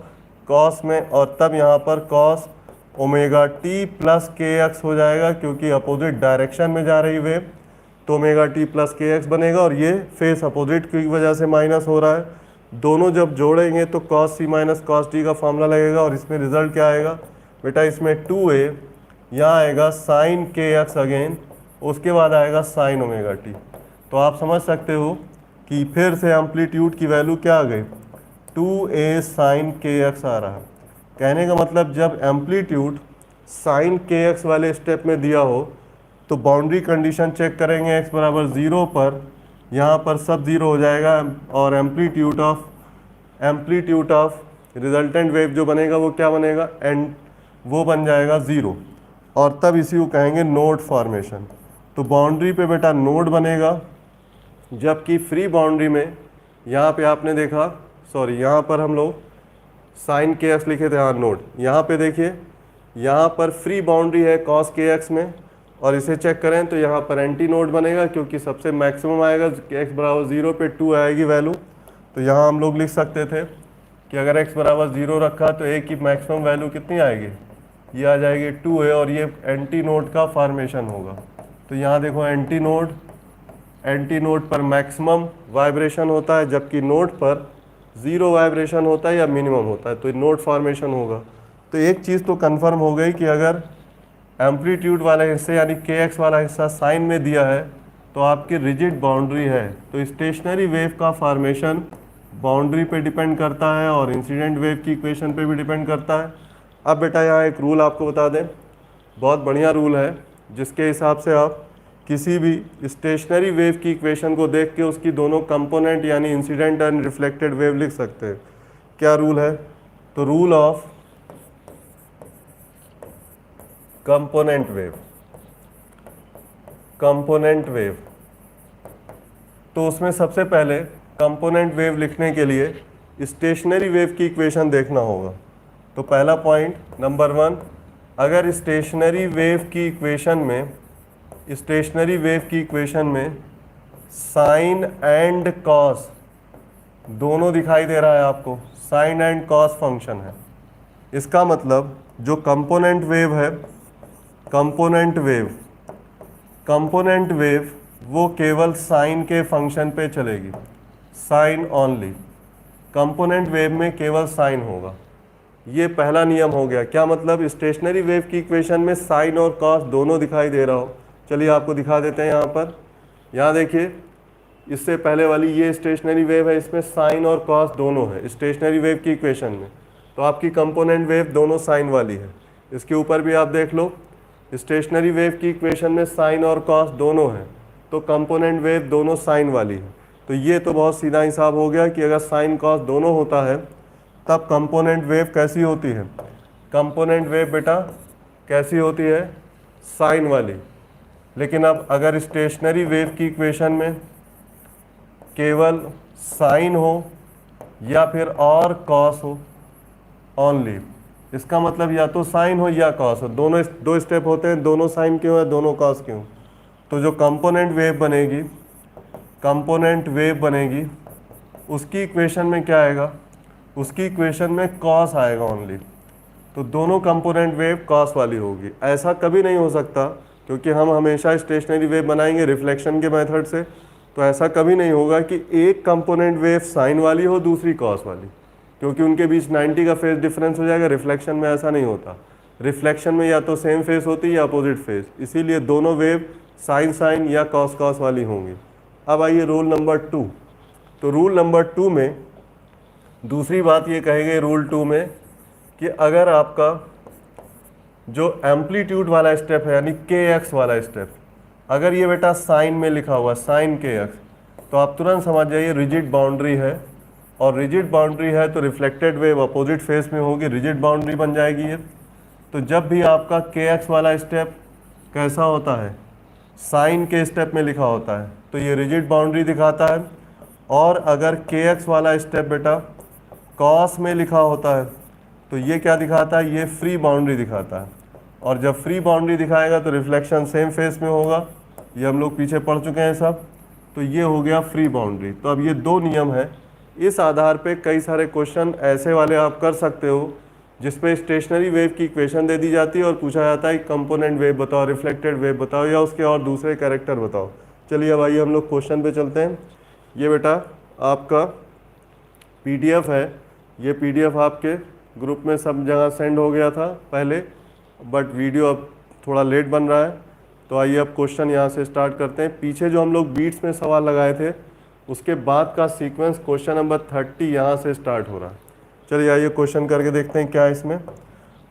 कॉस में, और तब यहाँ पर कॉस ओमेगा टी प्लस के एक्स हो जाएगा, क्योंकि अपोजिट डायरेक्शन में जा रही वेव। तो ओमेगा टी प्लस के एक्स बनेगा, और ये फेस अपोजिट की वजह से माइनस हो रहा है। दोनों जब जोड़ेंगे तो cos C minus cos T का फॉर्मूला लगेगा, और इसमें रिजल्ट क्या आएगा बेटा, इसमें 2a, यहाँ आएगा साइन के एक्स अगेन, उसके बाद आएगा साइन ओमेगा टी। तो आप समझ सकते हो कि फिर से एम्पलीट्यूड की वैल्यू क्या आ गई, 2a साइन के एक्स आ रहा है। कहने का मतलब जब एम्पलीट्यूड साइन के एक्स वाले स्टेप में दिया हो तो बाउंड्री कंडीशन चेक करेंगे x बराबर 0 पर, यहाँ पर सब 0 हो जाएगा, और एम्पलीट्यूड ऑफ रिजल्टेंट वेव जो बनेगा वो क्या बनेगा, एंड वो बन जाएगा 0, और तब इसी को कहेंगे नोड फॉर्मेशन। तो बाउंड्री पे बेटा नोड बनेगा, जबकि फ्री बाउंड्री में यहाँ पे आपने देखा, सॉरी यहाँ पर हम लोग साइन के एक्स लिखे थे, हाँ नोड, यहाँ पे देखिए यहाँ पर फ्री बाउंड्री है कॉस के एक्स में, और इसे चेक करें तो यहाँ पर एंटी नोड बनेगा, क्योंकि सबसे मैक्सिमम आएगा x बराबर 0 पे 2 आएगी वैल्यू। तो यहाँ हम लोग लिख सकते थे कि अगर x बराबर 0 रखा तो a की मैक्सिमम वैल्यू कितनी आएगी, ये आ जाएगी 2a, और ये एंटी नोड का फॉर्मेशन होगा। तो यहाँ देखो एंटी नोड पर मैक्सिमम वाइब्रेशन होता है, जबकि नोड पर 0 वाइब्रेशन होता है या मिनिमम होता है, तो नोड फॉर्मेशन होगा। तो एक चीज़ तो कंफर्म हो गई कि अगर एम्पलीट्यूड वाला हिस्से यानी के एक्स वाला हिस्सा साइन में दिया है तो आपकी रिजिड बाउंड्री है। तो स्टेशनरी वेव का फॉर्मेशन बाउंड्री पे डिपेंड करता है और इंसिडेंट वेव की इक्वेशन पे भी डिपेंड करता है। अब बेटा यहाँ एक रूल आपको बता दें, बहुत बढ़िया रूल है, जिसके हिसाब से आप किसी भी स्टेशनरी वेव की इक्वेशन को देख के उसकी दोनों कंपोनेंट यानी इंसिडेंट एंड रिफ्लेक्टेड वेव लिख सकते हैं। क्या रूल है, तो रूल ऑफ कंपोनेंट वेव। तो उसमें सबसे पहले कंपोनेंट वेव लिखने के लिए स्टेशनरी वेव की इक्वेशन देखना होगा। तो पहला पॉइंट नंबर 1, अगर स्टेशनरी वेव की इक्वेशन में साइन एंड कॉस दोनों दिखाई दे रहा है आपको, साइन एंड कॉस फंक्शन है, इसका मतलब जो कंपोनेंट वेव है, कंपोनेंट वेव वो केवल साइन के फंक्शन पे चलेगी, साइन ओनली। कंपोनेंट वेव में केवल साइन होगा, ये पहला नियम हो गया। क्या मतलब, स्टेशनरी वेव की इक्वेशन में साइन और कॉस दोनों दिखाई दे रहा हो। चलिए आपको दिखा देते हैं यहाँ पर। यहाँ देखिए, इससे पहले वाली ये स्टेशनरी वेव है, इसमें साइन और कॉस दोनों है स्टेशनरी वेव की इक्वेशन में, तो आपकी कंपोनेंट वेव दोनों साइन वाली है। इसके ऊपर भी आप देख लो, स्टेशनरी वेव की इक्वेशन में साइन और कॉस दोनों है, तो कंपोनेंट वेव दोनों साइन वाली है। तो ये तो बहुत सीधा हिसाब हो गया कि अगर साइन कॉस दोनों होता है तब कंपोनेंट वेव कैसी होती है, कंपोनेंट वेव बेटा कैसी होती है, साइन वाली। लेकिन अब अगर स्टेशनरी वेव की इक्वेशन में केवल साइन हो या फिर और कॉस हो ओनली, इसका मतलब या तो साइन हो या कॉस हो, दोनों दो स्टेप होते हैं, दोनों साइन क्यों है दोनों कॉस क्यों। तो जो कंपोनेंट वेव बनेगी उसकी इक्वेशन में क्या आएगा, उसकी इक्वेशन में कॉस आएगा ओनली, तो दोनों कंपोनेंट वेव कॉस वाली होगी। ऐसा कभी नहीं हो सकता, क्योंकि हम हमेशा स्टेशनरी वेव बनाएंगे रिफ्लेक्शन के मेथड से, तो ऐसा कभी नहीं होगा कि एक कंपोनेंट वेव साइन वाली हो दूसरी कॉस वाली, क्योंकि उनके बीच 90 का फेज डिफरेंस हो जाएगा। रिफ्लेक्शन में ऐसा नहीं होता, रिफ्लेक्शन में या तो सेम फेज होती है या अपोजिट फेज, इसीलिए दोनों वेव साइन या कॉस वाली होंगी। अब आइए रूल नंबर 2। तो रूल नंबर 2 में दूसरी बात ये कहेंगे रूल 2 में कि अगर आपका जो एम्पलीट्यूड वाला स्टेप है यानी के एक्स वाला स्टेप, अगर ये बेटा साइन में लिखा हुआ साइन के एक्स, तो आप तुरंत समझ जाइए रिजिड बाउंड्री है, और रिजिड बाउंड्री है तो रिफ्लेक्टेड वेव अपोजिट फेस में होगी, रिजिड बाउंड्री बन जाएगी ये। तो जब भी आपका के एक्स वाला स्टेप कैसा होता है, साइन के स्टेप में लिखा होता है, तो ये रिजिड बाउंड्री दिखाता है। और अगर के एक्स वाला स्टेप बेटा कॉस में लिखा होता है तो ये क्या दिखाता है, ये फ्री बाउंड्री दिखाता है। और जब फ्री बाउंड्री दिखाएगा तो रिफ्लेक्शन सेम फेस में होगा, ये हम लोग पीछे पढ़ चुके हैं सब। तो ये हो गया फ्री बाउंड्री। तो अब ये दो नियम है, इस आधार पे कई सारे क्वेश्चन ऐसे वाले आप कर सकते हो जिसपे स्टेशनरी वेव की इक्वेशन दे दी जाती है और पूछा जाता है कंपोनेंट वेव बताओ, रिफ्लेक्टेड वेव बताओ, या उसके और दूसरे कैरेक्टर बताओ। चलिए अब आइए हम लोग क्वेश्चन पे चलते हैं। ये बेटा आपका पीडीएफ है, ये पीडीएफ आपके ग्रुप में सब जगह सेंड हो गया था पहले, बट वीडियो अब थोड़ा लेट बन रहा है। तो आइए अब क्वेश्चन यहाँ से स्टार्ट करते हैं। पीछे जो हम लोग बीट्स में सवाल लगाए थे उसके बाद का सीक्वेंस क्वेश्चन नंबर 30 यहाँ से स्टार्ट हो रहा है। चलिए आइए क्वेश्चन करके देखते हैं क्या है इसमें।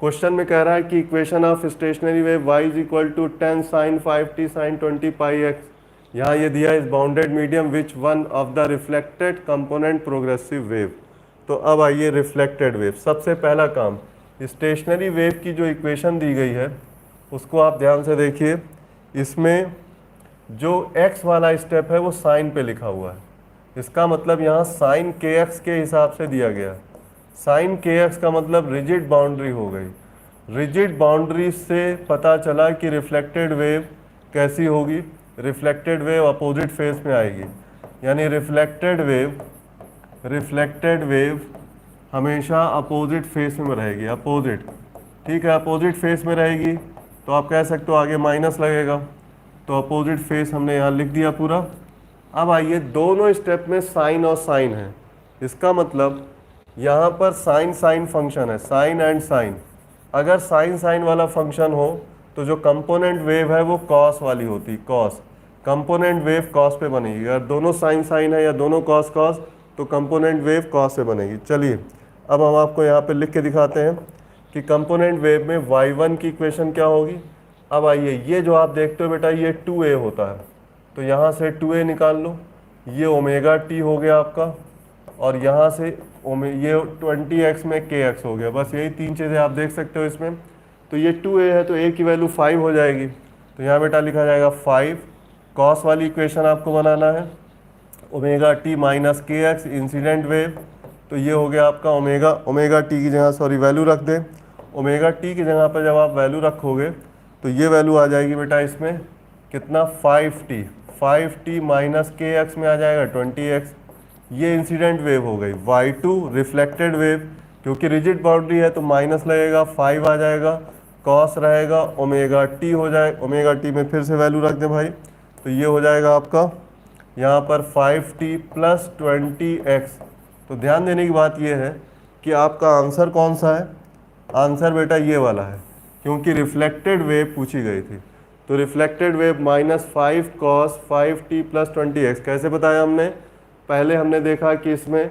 क्वेश्चन में कह रहा है कि equation of stationary wave y is equal to 10 sin 5t sin 20 pi x, यहाँ ये दिया is bounded medium which one of the reflected component progressive wave. तो अब आइए रिफ्लेक्टेड वेव, सबसे पहला काम स्टेशनरी वेव की जो इक्वेशन दी गई है उसको आप ध्यान से देखिए। इसमें जो x वाला स्टेप है वो साइन पे लिखा हुआ है, इसका मतलब यहाँ साइन kx के हिसाब से दिया गया। साइन kx का मतलब रिजिड बाउंड्री हो गई। रिजिड बाउंड्री से पता चला कि रिफ्लेक्टेड वेव कैसी होगी, रिफ्लेक्टेड वेव अपोजिट फेस में आएगी, यानी रिफ्लेक्टेड वेव हमेशा अपोजिट फेस में रहेगी, अपोजिट, ठीक है, अपोजिट फेस में रहेगी। तो आप कह सकते हो आगे माइनस लगेगा, तो अपोजिट फेस हमने यहाँ लिख दिया पूरा। अब आइए दोनों स्टेप में साइन और साइन है, इसका मतलब यहाँ पर साइन साइन फंक्शन है, साइन एंड साइन। अगर साइन साइन वाला फंक्शन हो तो जो कंपोनेंट वेव है वो कॉस वाली होती, कॉस, कंपोनेंट वेव कॉस पे बनेगी। अगर दोनों साइन साइन है या दोनों कॉस कॉस तो कंपोनेंट वेव कॉस से बनेगी। चलिए अब हम आपको यहाँ पे लिख के दिखाते हैं कि कंपोनेंट वेव में y1 की इक्वेशन क्या होगी। अब आइए ये जो आप देखते हो बेटा ये 2a होता है, तो यहाँ से 2a निकाल लो, ये ओमेगा टी हो गया आपका, और यहाँ से ये 20x में kx हो गया। बस यही तीन चीज़ें आप देख सकते हो इसमें। तो ये 2a है तो a की वैल्यू 5 हो जाएगी, तो यहाँ बेटा लिखा जाएगा 5। कॉस वाली इक्वेशन आपको बनाना है, omega T minus kx incident wave, तो ये हो गया आपका ओमेगा टी की जगह सॉरी वैल्यू रख दें। ओमेगा टी की जगह पर जब आप वैल्यू रखोगे तो ये वैल्यू आ जाएगी बेटा इसमें कितना 5t माइनस kx में आ जाएगा 20x। ये इंसिडेंट वेव हो गई। y2 रिफ्लेक्टेड वेव, क्योंकि रिजिड बाउंड्री है तो माइनस लगेगा, 5 आ जाएगा, कॉस रहेगा, ओमेगा टी हो जाए, ओमेगा टी में फिर से वैल्यू रख दें भाई, तो ये हो जाएगा आपका यहाँ पर 5t प्लस 20x। तो ध्यान देने की बात ये है कि आपका आंसर कौन सा है, आंसर बेटा ये वाला है, क्योंकि रिफ्लेक्टेड वेव पूछी गई थी। तो reflected wave minus 5 cos 5t plus 20x कैसे बताया हमने, पहले हमने देखा कि इसमें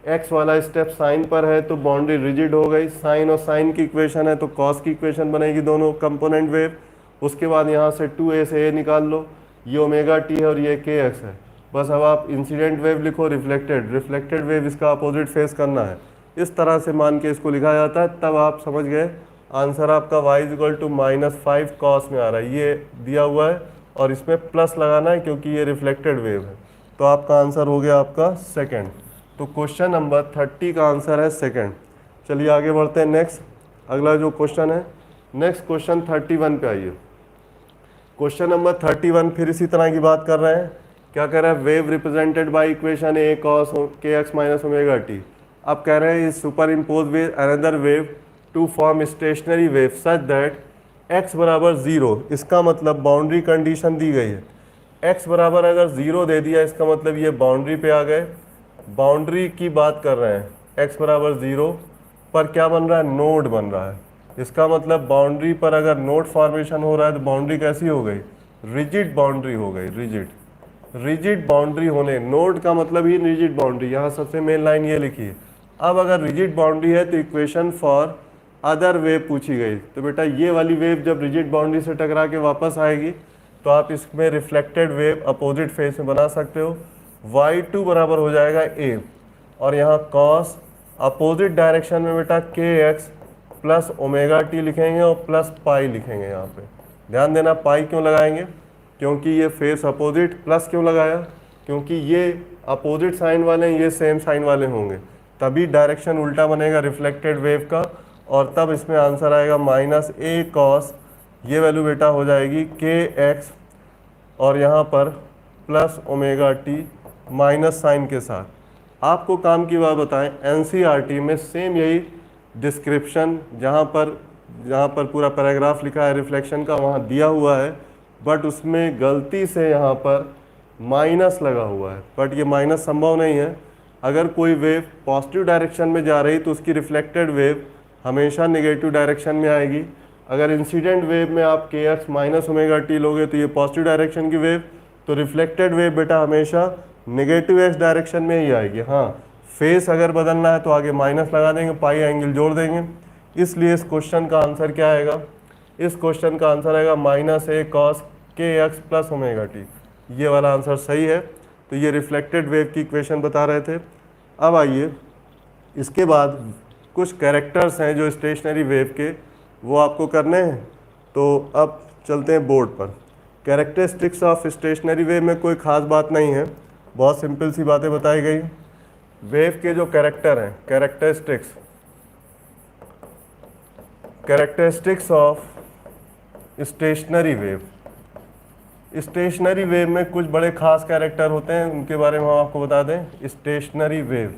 x वाला स्टेप साइन पर है तो बाउंड्री रिजिड हो गई, साइन और साइन की इक्वेशन है तो कॉस की इक्वेशन बनेगी दोनों कंपोनेंट वेव। उसके बाद यहाँ से 2a से a निकाल लो, ये ओमेगा टी है और ये kx है। बस अब आप इंसिडेंट वेव लिखो, रिफ्लेक्टेड वेव इसका अपोजिट फेस करना है, इस तरह से मान के इसको लिखा जाता है। तब आप समझ गए आंसर आपका y is equal to -5 cos में आ रहा है, ये दिया हुआ है और इसमें प्लस लगाना है क्योंकि ये रिफ्लेक्टेड वेव है। तो आपका आंसर हो गया आपका सेकंड। तो क्वेश्चन नंबर 30 का आंसर है सेकंड। चलिए आगे बढ़ते हैं नेक्स्ट, अगला जो क्वेश्चन है, नेक्स्ट क्वेश्चन 31 पे आइए। क्वेश्चन नंबर 31 फिर इसी तरह की बात कर रहे हैं। क्या कह रहा है, wave represented by equation a cos kx minus omega t. अब कह रहे हैं is superimpose with another wave to form stationary wave such that x बराबर 0। इसका मतलब बाउंड्री कंडीशन दी गई है, x बराबर अगर 0 दे दिया इसका मतलब ये बाउंड्री पे आ गए, बाउंड्री की बात कर रहे हैं, x बराबर 0 पर क्या बन रहा है, नोड बन रहा है। इसका मतलब बाउंड्री पर अगर नोड फॉर्मेशन हो रहा है तो बाउंड्री कैसी हो गई, रिजिड बाउंड्री हो गई, रिजिड बाउंड्री होने, नोड का मतलब ही रिजिड बाउंड्री, यहाँ सबसे मेन लाइन ये लिखी है। अब अगर रिजिड बाउंड्री है तो इक्वेशन फॉर अदर वेव पूछी गई, तो बेटा ये वाली वेव जब रिजिड बाउंड्री से टकरा के वापस आएगी तो आप इसमें रिफ्लेक्टेड वेव अपोजिट फेस में बना सकते हो। y2 बराबर हो जाएगा a, और यहाँ cos अपोजिट डायरेक्शन में बेटा kx प्लस ओमेगा टी लिखेंगे और प्लस पाई लिखेंगे। यहाँ पे ध्यान देना, पाई क्यों लगाएंगे, क्योंकि ये फेस अपोजिट, प्लस क्यों लगाया, क्योंकि ये अपोजिट साइन वाले हैं, ये सेम साइन वाले होंगे, तभी डायरेक्शन उल्टा बनेगा रिफ्लेक्टेड वेव का, और तब इसमें आंसर आएगा -a cos, ये वैल्यू बेटा हो जाएगी kx और यहाँ पर plus omega T minus sine के साथ। आपको काम की बात बताएं, NCERT में सेम यही डिस्क्रिप्शन जहाँ पर पूरा पैराग्राफ लिखा है रिफ्लेक्शन का, वहाँ दिया हुआ है बट उसमें गलती से यहाँ पर माइनस लगा हुआ है, बट ये माइनस संभव नहीं है। अगर कोई वेव पॉजिटिव डायरेक्शन में जा रही तो उसकी रिफ्लेक्टेड वेव हमेशा नेगेटिव डायरेक्शन में आएगी। अगर इंसिडेंट वेव में आप के एक्स माइनस ओमेगा टी लोगे तो ये पॉजिटिव डायरेक्शन की वेव, तो रिफ्लेक्टेड वेव बेटा हमेशा नेगेटिव एक्स डायरेक्शन में ही आएगी। हाँ, फेस अगर बदलना है तो आगे माइनस लगा देंगे, पाई एंगल जोड़ देंगे। इसलिए इस क्वेश्चन का आंसर क्या आएगा? इस क्वेश्चन का आंसर आएगा माइनस ए कॉस के एक्स प्लस ओमेगा टी। ये वाला आंसर सही है। तो ये रिफ्लेक्टेड वेव की इक्वेशन बता रहे थे। अब आइए, इसके बाद कुछ कैरेक्टर्स हैं जो स्टेशनरी वेव के, वो आपको करने हैं। तो अब चलते हैं बोर्ड पर। कैरेक्टरिस्टिक्स ऑफ स्टेशनरी वेव में कोई ख़ास बात नहीं है, बहुत सिंपल सी बातें बताई गई। वेव के जो कैरेक्टर हैं, characteristics of stationary wave. Stationary wave में कुछ बड़े खास कैरेक्टर होते हैं, उनके बारे में हम आपको बता दें। स्टेशनरी वेव,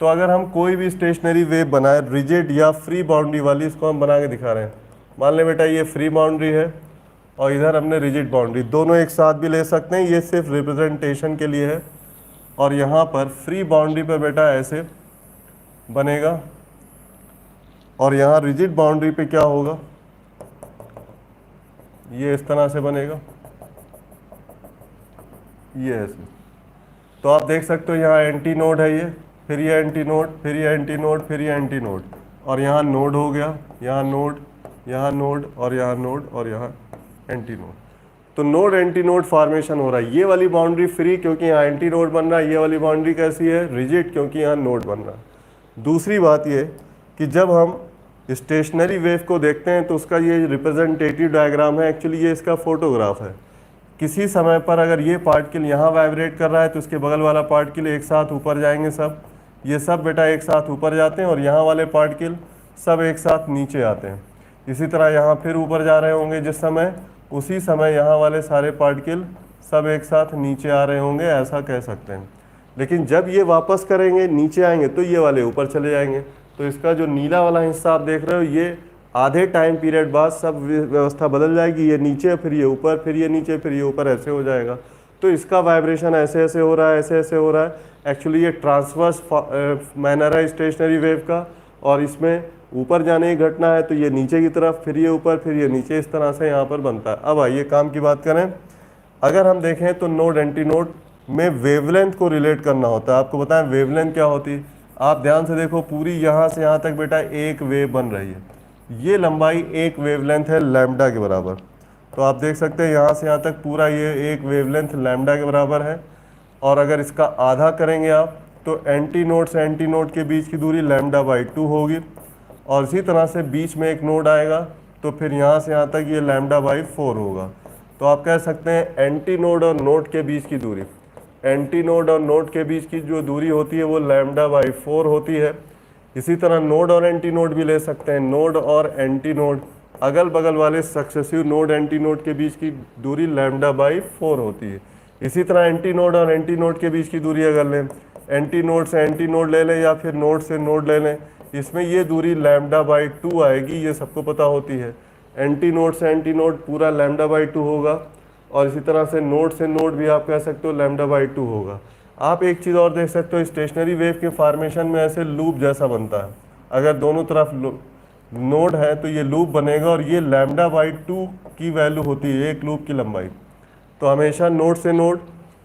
तो अगर हम कोई भी स्टेशनरी वेव बनाए, रिजिड या फ्री बाउंड्री वाली, इसको हम बना के दिखा रहे हैं। मान लें बेटा ये फ्री बाउंड्री है और इधर हमने रिजिड बाउंड्री, दोनों एक साथ भी ले सकते हैं, ये सिर्फ रिप्रेजेंटेशन के लिए है। और यहाँ पर फ्री बाउंड्री पर बेटा ऐसे बनेगा, और यहाँ रिजिड बाउंड्री पे क्या होगा, ये इस तरह से बनेगा, ये ऐसे। तो आप देख सकते हो यहाँ एंटी नोड है, ये फिर ये एंटी नोड, फिर ये एंटी नोड, फिर ये एंटी नोड, और यहाँ नोड हो गया, यहाँ नोड, यहाँ नोड, और यहाँ नोड, और यहाँ एंटी नोड। तो नोड एंटी नोड फॉर्मेशन हो रहा है। ये वाली बाउंड्री फ्री क्योंकि यहाँ एंटी नोड बन रहा है, ये वाली बाउंड्री कैसी है, रिजिड, क्योंकि यहाँ नोड बन रहा है। दूसरी बात ये कि जब हम स्टेशनरी वेव को देखते हैं तो उसका ये रिप्रेजेंटेटिव डायग्राम है, एक्चुअली ये इसका फोटोग्राफ है। किसी समय पर अगर ये पार्टिकल यहाँ वाइब्रेट कर रहा है तो उसके बगल वाला पार्टिकल एक साथ ऊपर जाएंगे, सब ये सब बेटा एक साथ ऊपर जाते हैं, और यहाँ वाले पार्टिकल सब एक साथ नीचे आते हैं। इसी तरह यहाँ फिर ऊपर जा रहे होंगे जिस समय, उसी समय यहाँ वाले सारे पार्टिकल सब एक साथ नीचे आ रहे होंगे, ऐसा कह सकते हैं। लेकिन जब ये वापस करेंगे, नीचे आएंगे, तो ये वाले ऊपर चले जाएंगे। तो इसका जो नीला वाला हिस्सा आप देख रहे हो, ये आधे टाइम पीरियड बाद सब व्यवस्था बदल जाएगी, ये नीचे, फिर ये ऊपर, फिर ये नीचे, फिर ये ऊपर, ऐसे हो जाएगा। तो इसका वाइब्रेशन ऐसे ऐसे हो रहा है, ऐसे ऐसे हो रहा है। एक्चुअली ये ट्रांसवर्स मैनर है स्टेशनरी वेव का, और इसमें ऊपर जाने की घटना है, तो ये नीचे की तरफ, फिर ये ऊपर, फिर ये नीचे, इस तरह से यहाँ पर बनता है। अब आइए काम की बात करें। अगर हम देखें तो नोड एंटी नोड में वेवलेंथ को रिलेट करना होता है। आपको बताएं वेवलेंथ क्या होती है। आप ध्यान से देखो, पूरी यहाँ से यहाँ तक बेटा एक वेव बन रही है, ये लंबाई एक वेवलेंथ है लैम्डा के बराबर। तो आप देख सकते हैं यहाँ से यहाँ तक पूरा ये एक वेवलेंथ लैम्डा के बराबर है। और अगर इसका आधा करेंगे आप तो एंटी नोड से एंटी नोड के बीच की दूरी लैम्डा बाई 2 होगी, और इसी तरह से बीच में एक नोड आएगा तो फिर यहाँ से यहाँ तक ये लैम्डा बाई 4 होगा। तो आप कह सकते हैं एंटी नोड और नोड के बीच की दूरी, एंटी नोड और नोड के बीच की जो दूरी होती है वो लैम्डा बाई 4 होती है। इसी तरह नोड और एंटी नोड भी ले सकते हैं। नोड और एंटी नोड, अगल बगल वाले सक्सेसिव नोड एंटी नोड के बीच की दूरी लैम्डा बाई 4 होती है। इसी तरह एंटी नोड और एंटी नोड के बीच की दूरी अगर लें, एंटी नोड से एंटी नोड ले लें या फिर नोड से नोड ले लें, इसमें ये दूरी लैम्डा बाई 2 आएगी, ये सबको पता होती है। एंटी नोड से एंटी नोड पूरा लैम्डा बाई 2 होगा, और इसी तरह से नोड से नोड भी आप कह सकते हो लैम्डा बाई 2 होगा। आप एक चीज़ और देख सकते हो, स्टेशनरी वेव के फॉर्मेशन में ऐसे लूप जैसा बनता है। अगर दोनों तरफ नोड है तो ये लूप बनेगा, और ये लैम्डा बाई 2 की वैल्यू होती है एक लूप की लंबाई। तो हमेशा नोड से नोड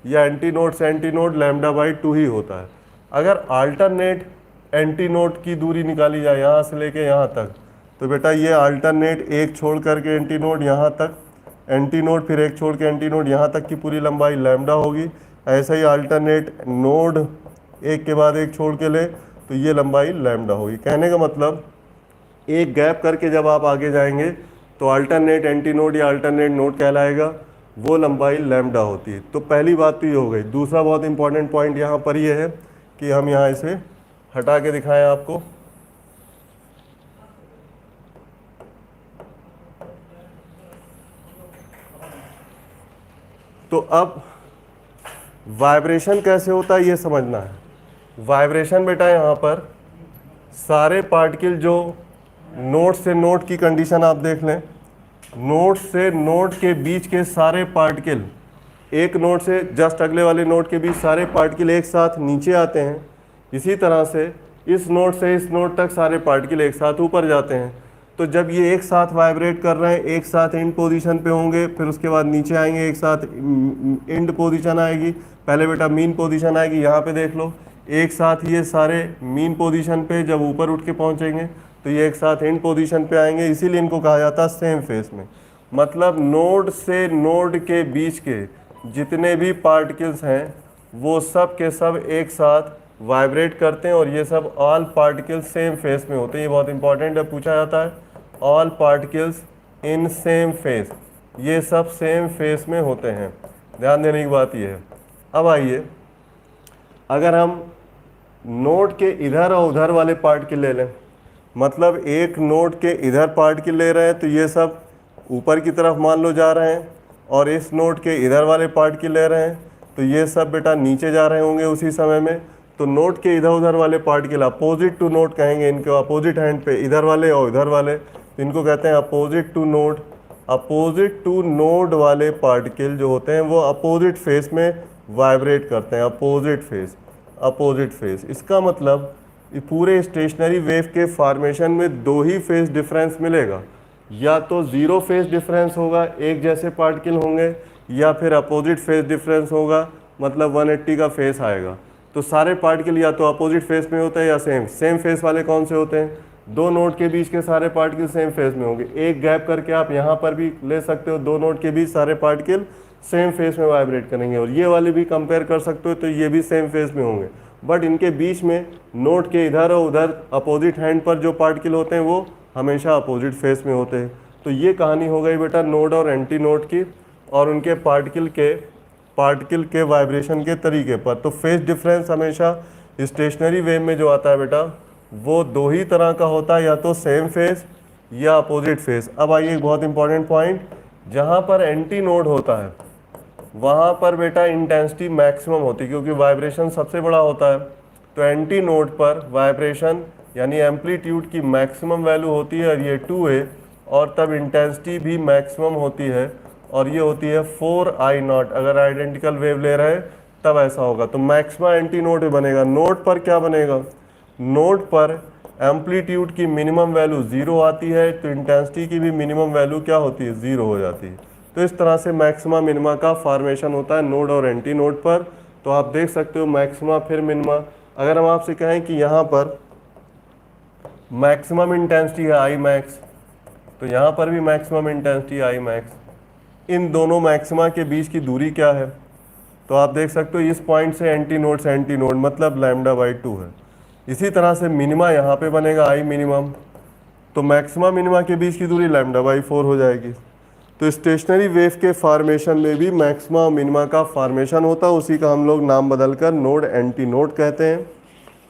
या एंटी नोड से एंटी नोड लैम्डा बाई 2 ही होता है। अगर अल्टरनेट एंटी नोड की दूरी निकाली जाए यहाँ से लेके यहाँ तक, तो बेटा ये अल्टरनेट एक छोड़ करके एंटी नोड यहाँ तक, एंटी नोड फिर एक छोड़ के एंटी नोड यहाँ तक की पूरी लंबाई लैम्डा होगी। ऐसा ही अल्टरनेट नोड एक के बाद एक छोड़ के ले तो ये लंबाई लैम्डा होगी। कहने का मतलब एक गैप करके जब आप आगे जाएंगे तो अल्टरनेट एंटी नोड या अल्टरनेट नोड कहलाएगा, वो लंबाई लैम्डा होती है। तो पहली बात तो ये हो गई। दूसरा बहुत इंपॉर्टेंट पॉइंट यहाँ पर ये है कि हम यहाँ इसे हटा के दिखाएं आपको। तो अब वाइब्रेशन कैसे होता है ये समझना है। वाइब्रेशन बेटा यहाँ पर सारे पार्टिकल जो नोड से नोड की कंडीशन आप देख लें, नोड से नोड के बीच के सारे पार्टिकल, एक नोड से जस्ट अगले वाले नोड के बीच सारे पार्टिकल एक साथ नीचे आते हैं। इसी तरह से इस नोड से इस नोड तक सारे पार्टिकल एक साथ ऊपर जाते हैं। तो जब ये एक साथ वाइब्रेट कर रहे हैं, एक साथ एंड पोजीशन पे होंगे, फिर उसके बाद नीचे आएंगे, एक साथ एंड पोजीशन आएगी, पहले बेटा मीन पोजीशन आएगी। यहाँ पे देख लो, एक साथ ये सारे मीन पोजीशन पे जब ऊपर उठ के पहुँचेंगे तो ये एक साथ एंड पोजीशन पे आएंगे, इसीलिए इनको कहा जाता है सेम फेस में। मतलब नोड से नोड के बीच के जितने भी पार्टिकल्स हैं वो सब के सब एक साथ वाइब्रेट करते हैं, और ये सब ऑल पार्टिकल्स सेम फेस में होते हैं। ये बहुत इंपॉर्टेंट है, पूछा जाता है all particles in same face, ये सब सेम फेस में होते हैं। ध्यान देने की बात ये है। अब आइए, अगर हम नोड के इधर और उधर वाले पार्टिकल ले लें, मतलब एक नोड के इधर पार्टिकल ले रहे हैं तो ये सब ऊपर की तरफ मान लो जा रहे हैं, और इस नोड के इधर वाले पार्टिकल ले रहे हैं तो ये सब बेटा नीचे जा रहे होंगे उसी समय में। तो नोड के इधर उधर वाले पार्टिकल अपोजिट टू नोड कहेंगे इनको, अपोजिट हैंड पे इधर वाले और इधर वाले, तो इनको कहते हैं opposite to node. Opposite to node वाले पार्टिकल जो होते हैं वो अपोजिट फेस में वाइब्रेट करते हैं, अपोजिट फेस, अपोजिट फेस। इसका मतलब पूरे स्टेशनरी वेव के फॉर्मेशन में दो ही फेस डिफरेंस मिलेगा, या तो ज़ीरो फेस डिफरेंस होगा, एक जैसे पार्टिकल होंगे, या फिर अपोजिट फेस डिफरेंस होगा, मतलब 180 का फेस आएगा। तो सारे पार्टिकल या तो अपोजिट फेस में होते हैं या सेम फेस वाले कौन से होते हैं, दो नोड के बीच के सारे पार्टिकल सेम फेस में होंगे। एक गैप करके आप यहाँ पर भी ले सकते हो, दो नोड के बीच सारे पार्टिकल सेम फेस में वाइब्रेट करेंगे, और ये वाले भी कंपेयर कर सकते हो तो ये भी सेम फेस में होंगे। बट इनके बीच में नोड के इधर और उधर अपोजिट हैंड पर जो पार्टिकल होते हैं वो हमेशा अपोजिट फेस में होते हैं। तो ये कहानी हो गई बेटा नोड और एंटी नोड की, और उनके पार्टिकल के वाइब्रेशन के तरीके पर। तो फेस डिफरेंस हमेशा स्टेशनरी वेव में जो आता है बेटा वो दो ही तरह का होता है, या तो सेम फेस या अपोजिट फेस। अब आइए एक बहुत इंपॉर्टेंट पॉइंट, जहाँ पर एंटी नोड होता है वहाँ पर बेटा इंटेंसिटी मैक्सिमम होती है, क्योंकि वाइब्रेशन सबसे बड़ा होता है। तो एंटी नोड पर वाइब्रेशन यानी एम्पलीट्यूड की मैक्सिमम वैल्यू होती है, और ये 2a, और तब इंटेंसिटी भी मैक्सिमम होती है, और ये होती है 4I0। अगर आइडेंटिकल वेव ले रहे हैं तब ऐसा होगा। तो मैक्सिमम एंटी नोड बनेगा। नोड पर क्या बनेगा, नोड पर एम्पलीट्यूड की मिनिमम वैल्यू 0 आती है, तो इंटेंसिटी की भी मिनिमम वैल्यू क्या होती है, 0 हो जाती है। तो इस तरह से मैक्सिमा मिनिमा का फॉर्मेशन होता है नोड और एंटी नोड पर। तो आप देख सकते हो मैक्सिमा फिर मिनिमा। अगर हम आपसे कहें कि यहाँ पर मैक्सिमम इंटेंसिटी है आई मैक्स, तो यहाँ पर भी मैक्सिमम इंटेंसिटी आई मैक्स। इन दोनों मैक्सिमा के बीच की दूरी क्या है, तो आप देख सकते हो इस पॉइंट से एंटी नोड से एंटी नोड मतलब λ/2 है। इसी तरह से मिनिमा यहाँ पे बनेगा आई मिनिमम, तो मैक्सिमा मिनिमा के बीच की दूरी λ/4 हो जाएगी। तो स्टेशनरी वेव के फॉर्मेशन में भी मैक्सिमा और मिनिमा का फॉर्मेशन होता है, उसी का हम लोग नाम बदलकर नोड एंटी नोड कहते हैं।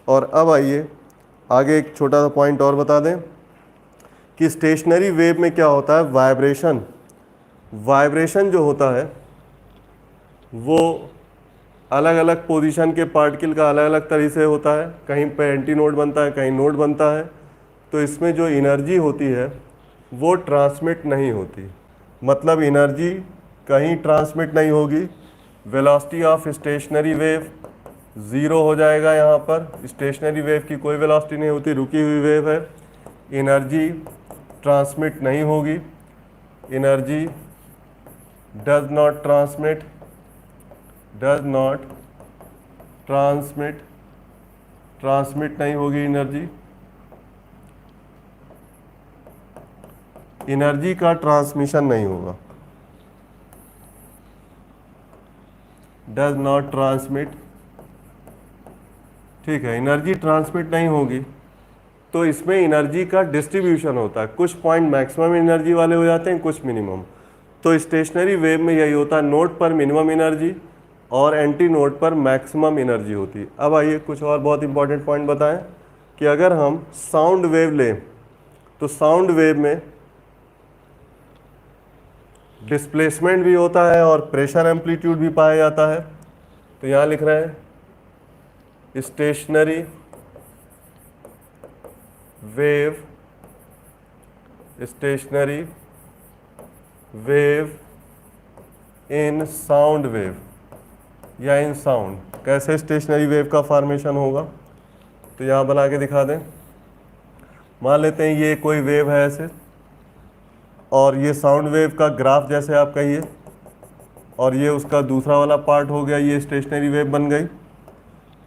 और अब आइए आगे एक छोटा सा पॉइंट और बता दें कि स्टेशनरी वेव में क्या होता है, वाइब्रेशन जो होता है वो अलग अलग पोजीशन के पार्टिकल का अलग अलग तरीके से होता है। कहीं पे एंटी नोड बनता है, कहीं नोड बनता है। तो इसमें जो एनर्जी होती है वो ट्रांसमिट नहीं होती, मतलब एनर्जी कहीं ट्रांसमिट नहीं होगी। वेलोसिटी ऑफ स्टेशनरी वेव 0 हो जाएगा। यहाँ पर स्टेशनरी वेव की कोई वेलोसिटी नहीं होती, रुकी हुई वेव है। एनर्जी ट्रांसमिट नहीं होगी, एनर्जी डज नॉट ट्रांसमिट नहीं होगी एनर्जी का ट्रांसमिशन नहीं होगा, डज नॉट ट्रांसमिट। ठीक है, एनर्जी ट्रांसमिट नहीं होगी तो इसमें एनर्जी का डिस्ट्रीब्यूशन होता है। कुछ पॉइंट मैक्सिमम एनर्जी वाले हो जाते हैं, कुछ मिनिमम। तो स्टेशनरी वेव में यही होता है, नोड पर मिनिमम एनर्जी और एंटी नोड पर मैक्सिमम एनर्जी होती है। अब आइए कुछ और बहुत इंपॉर्टेंट पॉइंट बताएं कि अगर हम साउंड वेव लें तो साउंड वेव में डिस्प्लेसमेंट भी होता है और प्रेशर एम्पलीट्यूड भी पाया जाता है। तो यहाँ लिख रहे हैं स्टेशनरी वेव इन साउंड वेव या इन साउंड, कैसे स्टेशनरी वेव का फॉर्मेशन होगा, तो यहाँ बना के दिखा दें। मान लेते हैं ये कोई वेव है ऐसे, और ये साउंड वेव का ग्राफ जैसे आप कहिए, और ये उसका दूसरा वाला पार्ट हो गया, ये स्टेशनरी वेव बन गई।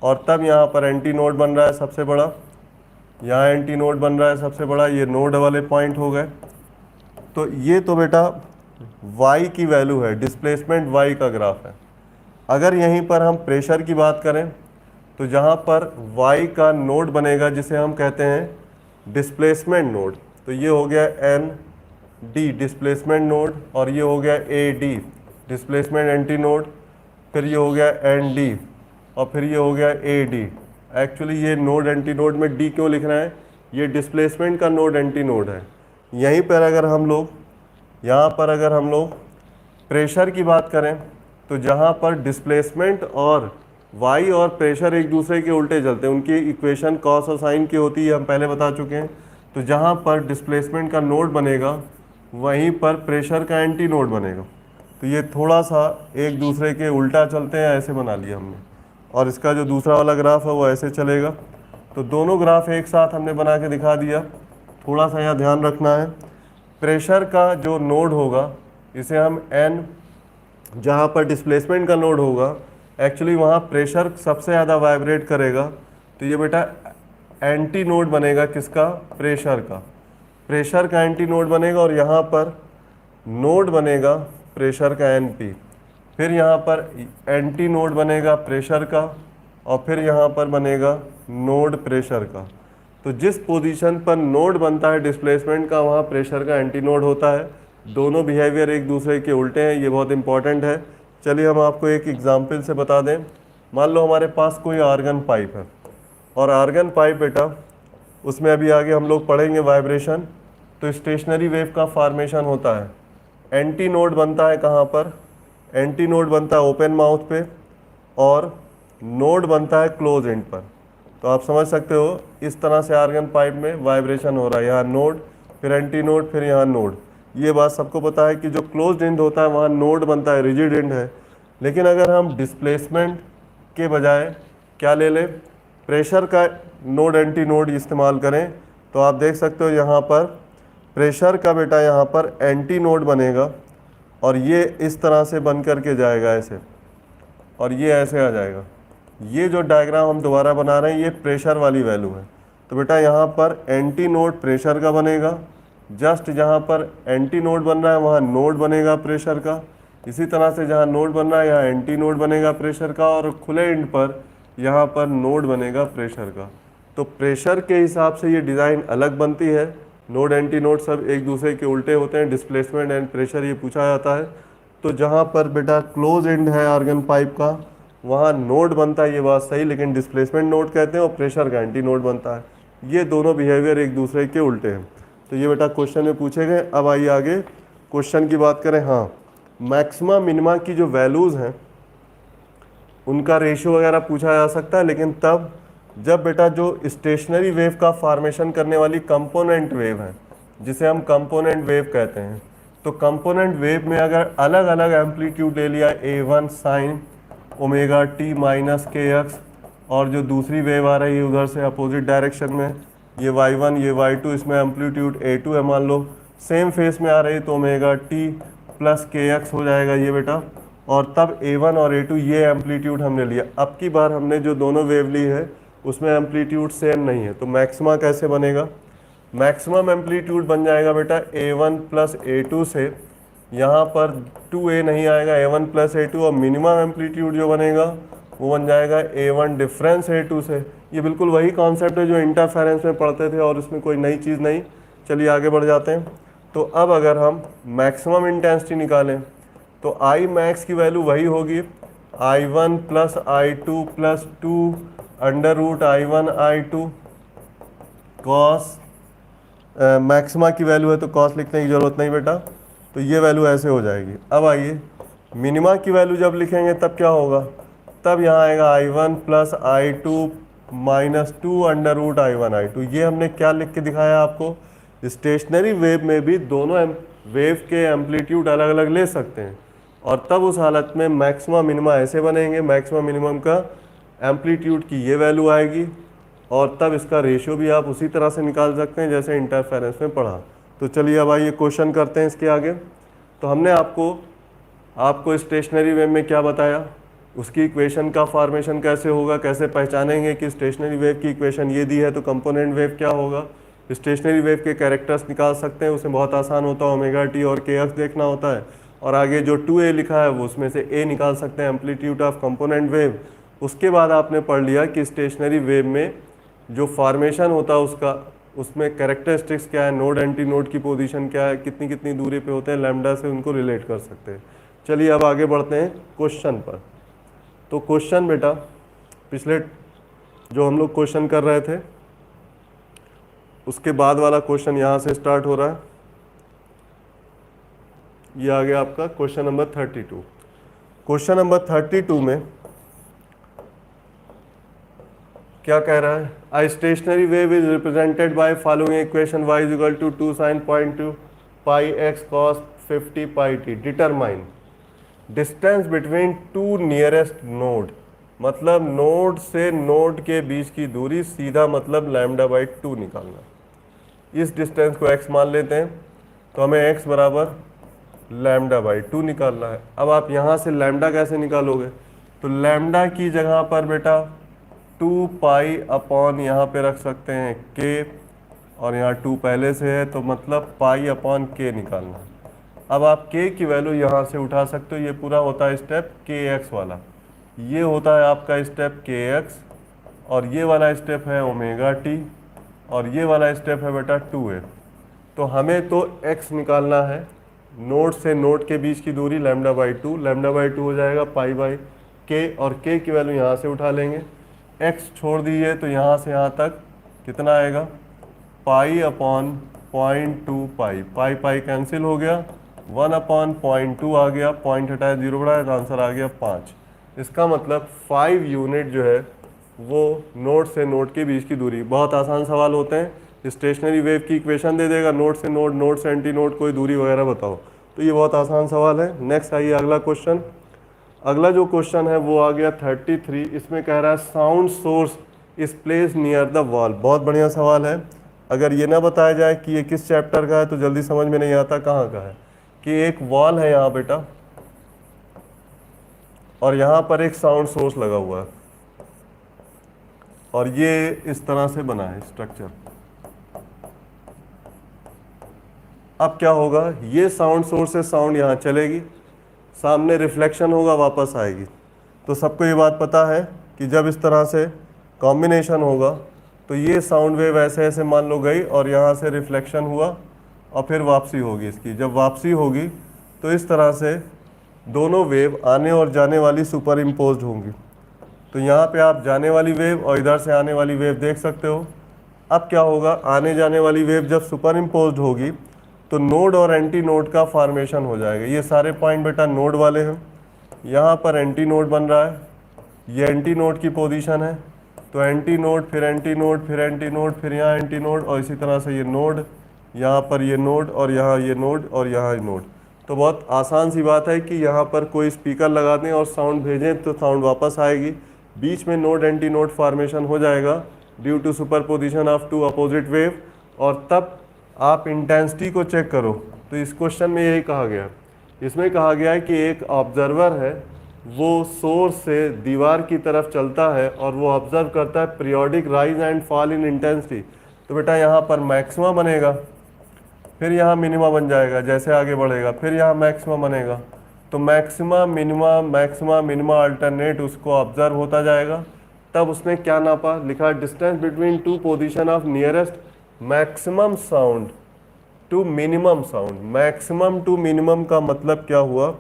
और तब यहाँ पर एंटी नोड बन रहा है सबसे बड़ा, यहाँ एंटी नोड बन रहा है सबसे बड़ा, ये नोड वाले पॉइंट हो गए। तो ये तो बेटा y की वैल्यू है, डिस्प्लेसमेंट y का ग्राफ है। अगर यहीं पर हम प्रेशर की बात करें तो जहाँ पर y का नोड बनेगा जिसे हम कहते हैं डिस्प्लेसमेंट नोड, तो ये हो गया एन डी डिस्प्लेसमेंट नोड, और ये हो गया A D displacement anti node, फिर ये हो गया एन डी, और फिर ये हो गया ए डी। एक्चुअली ये नोड एंटी नोड में डी क्यों लिख रहे हैं, ये डिस्प्लेसमेंट का नोड एंटी नोड है। यहीं पर अगर हम लोग यहाँ पर अगर हम लोग प्रेशर की बात करें तो जहाँ पर डिस्प्लेसमेंट और वाई और प्रेशर एक दूसरे के उल्टे चलते हैं, उनकी इक्वेशन कॉस और साइन की होती है, हम पहले बता चुके हैं। तो जहाँ पर डिस्प्लेसमेंट का नोड बनेगा वहीं पर प्रेशर का एंटी नोड बनेगा। तो ये थोड़ा सा एक दूसरे के उल्टा चलते हैं, ऐसे बना लिया हमने। और इसका जो दूसरा वाला ग्राफ है वो ऐसे चलेगा। तो दोनों ग्राफ एक साथ हमने बना के दिखा दिया। थोड़ा सा यहाँ ध्यान रखना है, प्रेशर का जो नोड होगा इसे हम एन, जहाँ पर डिस्प्लेसमेंट का नोड होगा एक्चुअली वहाँ प्रेशर सबसे ज़्यादा वाइब्रेट करेगा, तो ये बेटा एंटी नोड बनेगा किसका, प्रेशर का। प्रेशर का एंटी नोड बनेगा और यहाँ पर नोड बनेगा प्रेशर का एन पी, फिर यहाँ पर एंटी नोड बनेगा प्रेशर का, और फिर यहाँ पर बनेगा नोड प्रेशर का। तो जिस पोजीशन पर नोड बनता है डिस्प्लेसमेंट का वहाँ प्रेशर का एंटी नोड होता है। दोनों बिहेवियर एक दूसरे के उल्टे हैं, ये बहुत इंपॉर्टेंट है। चलिए हम आपको एक एग्जांपल से बता दें। मान लो हमारे पास कोई आर्गन पाइप है, और आर्गन पाइप बेटा उसमें अभी आगे हम लोग पढ़ेंगे वाइब्रेशन। तो स्टेशनरी वेव का फॉर्मेशन होता है, एंटी नोड बनता है कहाँ पर, एंटी नोड बनता है ओपन माउथ पे, और नोड बनता है क्लोज एंड पर। तो आप समझ सकते हो इस तरह से आर्गन पाइप में वाइब्रेशन हो रहा है, यहाँ नोड फिर एंटी नोड फिर यहाँ नोड। ये बात सबको पता है कि जो क्लोज्ड एंड होता है वहाँ नोड बनता है, रिजिड एंड है। लेकिन अगर हम डिस्प्लेसमेंट के बजाय क्या ले लें, प्रेशर का नोड एंटी नोड इस्तेमाल करें, तो आप देख सकते हो यहाँ पर प्रेशर का बेटा यहाँ पर एंटी नोड बनेगा, और ये इस तरह से बन करके जाएगा ऐसे, और ये ऐसे आ जाएगा। ये जो डायग्राम हम दोबारा बना रहे हैं ये प्रेशर वाली वैल्यू है। तो बेटा यहाँ पर एंटी नोड प्रेशर का बनेगा, जस्ट जहाँ पर एंटी नोड बन रहा है वहाँ नोड बनेगा प्रेशर का। इसी तरह से जहाँ नोड बन रहा है यहाँ एंटी नोड बनेगा प्रेशर का, और खुले एंड पर यहाँ पर नोड बनेगा प्रेशर का। तो प्रेशर के हिसाब से ये डिज़ाइन अलग बनती है, नोड एंटी नोड सब एक दूसरे के उल्टे होते हैं, डिस्प्लेसमेंट एंड प्रेशर ये पूछा जाता है। तो जहाँ पर बेटा क्लोज एंड है आर्गन पाइप का वहाँ नोड बनता है, ये बात सही, लेकिन डिस्प्लेसमेंट नोड कहते हैं और प्रेशर का एंटी नोड बनता है। ये दोनों बिहेवियर एक दूसरे के उल्टे हैं। तो ये बेटा क्वेश्चन में पूछे गए। अब आइए आगे क्वेश्चन की बात करें। हाँ, मैक्सिमा मिनिमा की जो वैल्यूज़ हैं उनका रेशियो वगैरह पूछा जा सकता है, लेकिन तब जब बेटा जो स्टेशनरी वेव का फॉर्मेशन करने वाली कंपोनेंट वेव है जिसे हम कंपोनेंट वेव कहते हैं, तो कंपोनेंट वेव में अगर अलग अलग एम्पलीट्यूड ले लिया A1 sign omega T minus के एक्स, और जो दूसरी वेव आ रही है उधर से अपोजिट डायरेक्शन में ये y1 ये y2, इसमें एम्पलीट्यूड A2 है, मान लो सेम फेस में आ रही तो ओमेगा टी प्लस के एक्स हो जाएगा ये बेटा, और तब A1 और A2 ये एम्पलीट्यूड हमने लिया। अब की बार हमने जो दोनों वेव ली है उसमें एम्पलीट्यूड सेम नहीं है, तो मैक्सिमा कैसे बनेगा, मैक्सिमम एम्पलीट्यूड बन जाएगा बेटा A1 प्लस A2 से, यहाँ पर 2A नहीं आएगा, A1 प्लस A2, और मिनिमम एम्पलीट्यूड जो बनेगा वो बन जाएगा A1 डिफरेंस A2 से। ये बिल्कुल वही कॉन्सेप्ट है जो इंटरफेरेंस में पढ़ते थे, और इसमें कोई नई चीज़ नहीं। चलिए आगे बढ़ जाते हैं। तो अब अगर हम मैक्सिमम इंटेंसिटी निकालें तो आई मैक्स की वैल्यू वही होगी I1 plus I2 plus 2 under root I1 I2 cos, maxima की वैल्यू है तो कॉस लिखने की ज़रूरत नहीं बेटा, तो ये वैल्यू ऐसे हो जाएगी। अब आइए मिनिमा की वैल्यू जब लिखेंगे तब क्या होगा, तब यहाँ आएगा I1 plus I2 minus 2 under root I1 I2। ये हमने क्या लिख के दिखाया आपको, स्टेशनरी वेव में भी दोनों वेव के एम्पलीट्यूड अलग अलग ले सकते हैं, और तब उस हालत में मैक्सिमा मिनिमा ऐसे बनेंगे, मैक्सिमा मिनिमम का एम्पलीट्यूड की ये वैल्यू आएगी, और तब इसका रेशियो भी आप उसी तरह से निकाल सकते हैं जैसे इंटरफेरेंस में पढ़ा। तो चलिए अब आइए क्वेश्चन करते हैं इसके आगे। तो हमने आपको स्टेशनरी वेव में क्या बताया, उसकी इक्वेशन का फॉर्मेशन कैसे होगा, कैसे पहचानेंगे कि स्टेशनरी वेव की इक्वेशन ये दी है तो कंपोनेंट वेव क्या होगा, स्टेशनरी वेव के कैरेक्टर्स निकाल सकते हैं, उसमें बहुत आसान होता है, ओमेगा टी और के एक्स देखना होता है, और आगे जो 2a लिखा है वो उसमें से a निकाल सकते हैं, एम्पलीट्यूड ऑफ कंपोनेंट वेव। उसके बाद आपने पढ़ लिया कि स्टेशनरी वेव में जो फॉर्मेशन होता है उसमें कैरेक्टरिस्टिक्स क्या है, नोड एंटी नोड की पोजीशन क्या है, कितनी कितनी दूरी पे होते हैं, लैम्डा से उनको रिलेट कर सकते हैं। चलिए अब आगे बढ़ते हैं क्वेश्चन पर। तो क्वेश्चन बेटा पिछले जो हम लोग क्वेश्चन कर रहे थे उसके बाद वाला क्वेश्चन यहाँ से स्टार्ट हो रहा है। ये आ गया आपका क्वेश्चन नंबर 32। क्वेश्चन नंबर 32 में क्या कह रहा है, a stationary wave is represented by following equation y is equal to 2 sin 0.2 pi x cos 50 pi t। Determine distance between two nearest node, मतलब नोड से नोड के बीच की दूरी, सीधा मतलब λ/2 निकालना। इस डिस्टेंस को x मान लेते हैं, तो हमें x बराबर λ/2 निकालना है। अब आप यहाँ से लैम्डा कैसे निकालोगे, तो लैम्डा की जगह पर बेटा 2 पाई अपॉन यहाँ पे रख सकते हैं k, और यहाँ 2 पहले से है तो मतलब पाई अपॉन k निकालना है। अब आप k की वैल्यू यहाँ से उठा सकते हो, ये पूरा होता है स्टेप kx वाला, ये होता है आपका स्टेप kx, और ये वाला स्टेप है ओमेगा t, और ये वाला स्टेप है बेटा 2a। तो हमें तो x निकालना है, नोड से नोड के बीच की दूरी λ/2, λ/2 हो जाएगा पाई बाई k, और k की वैल्यू यहाँ से उठा लेंगे, x छोड़ दीजिए तो यहाँ से यहाँ तक कितना आएगा, पाई अपॉन 0.2 पाई, पाई पाई कैंसिल हो गया, 1 अपॉन 0.2 आ गया, पॉइंट हटाया 0 बढ़ाया तो आंसर आ गया 5। इसका मतलब 5 यूनिट जो है वो नोड से नोड के बीच की दूरी। बहुत आसान सवाल होते हैं, स्टेशनरी वेव की इक्वेशन दे देगा, नोड से नोड, नोड से एंटी नोड, कोई दूरी वगैरह बताओ, तो ये बहुत आसान सवाल है। नेक्स्ट आइए अगला क्वेश्चन। अगला जो क्वेश्चन है वो आ गया 33। इसमें कह रहा है sound source is place near the wall. बहुत बढ़िया सवाल है। अगर ये ना बताया जाए कि ये किस चैप्टर का है तो जल्दी समझ में नहीं आता कहाँ का है। कि एक वॉल है यहाँ बेटा, और यहाँ पर एक साउंड सोर्स लगा हुआ है, और ये इस तरह से बना है स्ट्रक्चर। अब क्या होगा, ये साउंड सोर्स से साउंड यहाँ चलेगी, सामने रिफ्लेक्शन होगा, वापस आएगी। तो सबको ये बात पता है कि जब इस तरह से कॉम्बिनेशन होगा तो ये साउंड वेव ऐसे ऐसे मान लो गई, और यहाँ से रिफ्लेक्शन हुआ और फिर वापसी होगी इसकी। जब वापसी होगी तो इस तरह से दोनों वेव आने और जाने वाली सुपर इम्पोज्ड होंगी। तो यहाँ पे आप जाने वाली वेव और इधर से आने वाली वेव देख सकते हो। अब क्या होगा, आने जाने वाली वेव जब सुपर इम्पोज्ड होगी तो नोड और एंटी नोड का फॉर्मेशन हो जाएगा। ये सारे पॉइंट बेटा नोड वाले हैं, यहाँ पर एंटी नोड बन रहा है, ये एंटी नोड की पोजीशन है, तो एंटी नोड फिर एंटी नोड फिर एंटी नोड फिर यहाँ एंटी नोड, और इसी तरह से ये नोड, यहाँ पर ये नोड, और यहाँ ये नोड, और यहाँ नोड। तो बहुत आसान सी बात है कि यहाँ पर कोई स्पीकर लगा दें और साउंड भेजें तो साउंड वापस आएगी, बीच में नोड एंटी नोड फॉर्मेशन हो जाएगा due to superposition of two opposite wave. और तब आप इंटेंसिटी को चेक करो, तो इस क्वेश्चन में यही कहा गया। इसमें कहा गया है कि एक ऑब्जर्वर है, वो सोर्स से दीवार की तरफ चलता है और वो ऑब्जर्व करता है periodic rise and fall in intensity. तो बेटा यहाँ पर मैक्सिमा बनेगा, फिर यहाँ मिनिमा बन जाएगा, जैसे आगे बढ़ेगा फिर यहाँ मैक्सिमा बनेगा। तो मैक्सिमा मिनिमा अल्टरनेट उसको ऑब्जर्व होता जाएगा। तब उसने क्या नापा, लिखा distance between two position of nearest maximum sound to minimum sound. Maximum to minimum का मतलब क्या हुआ,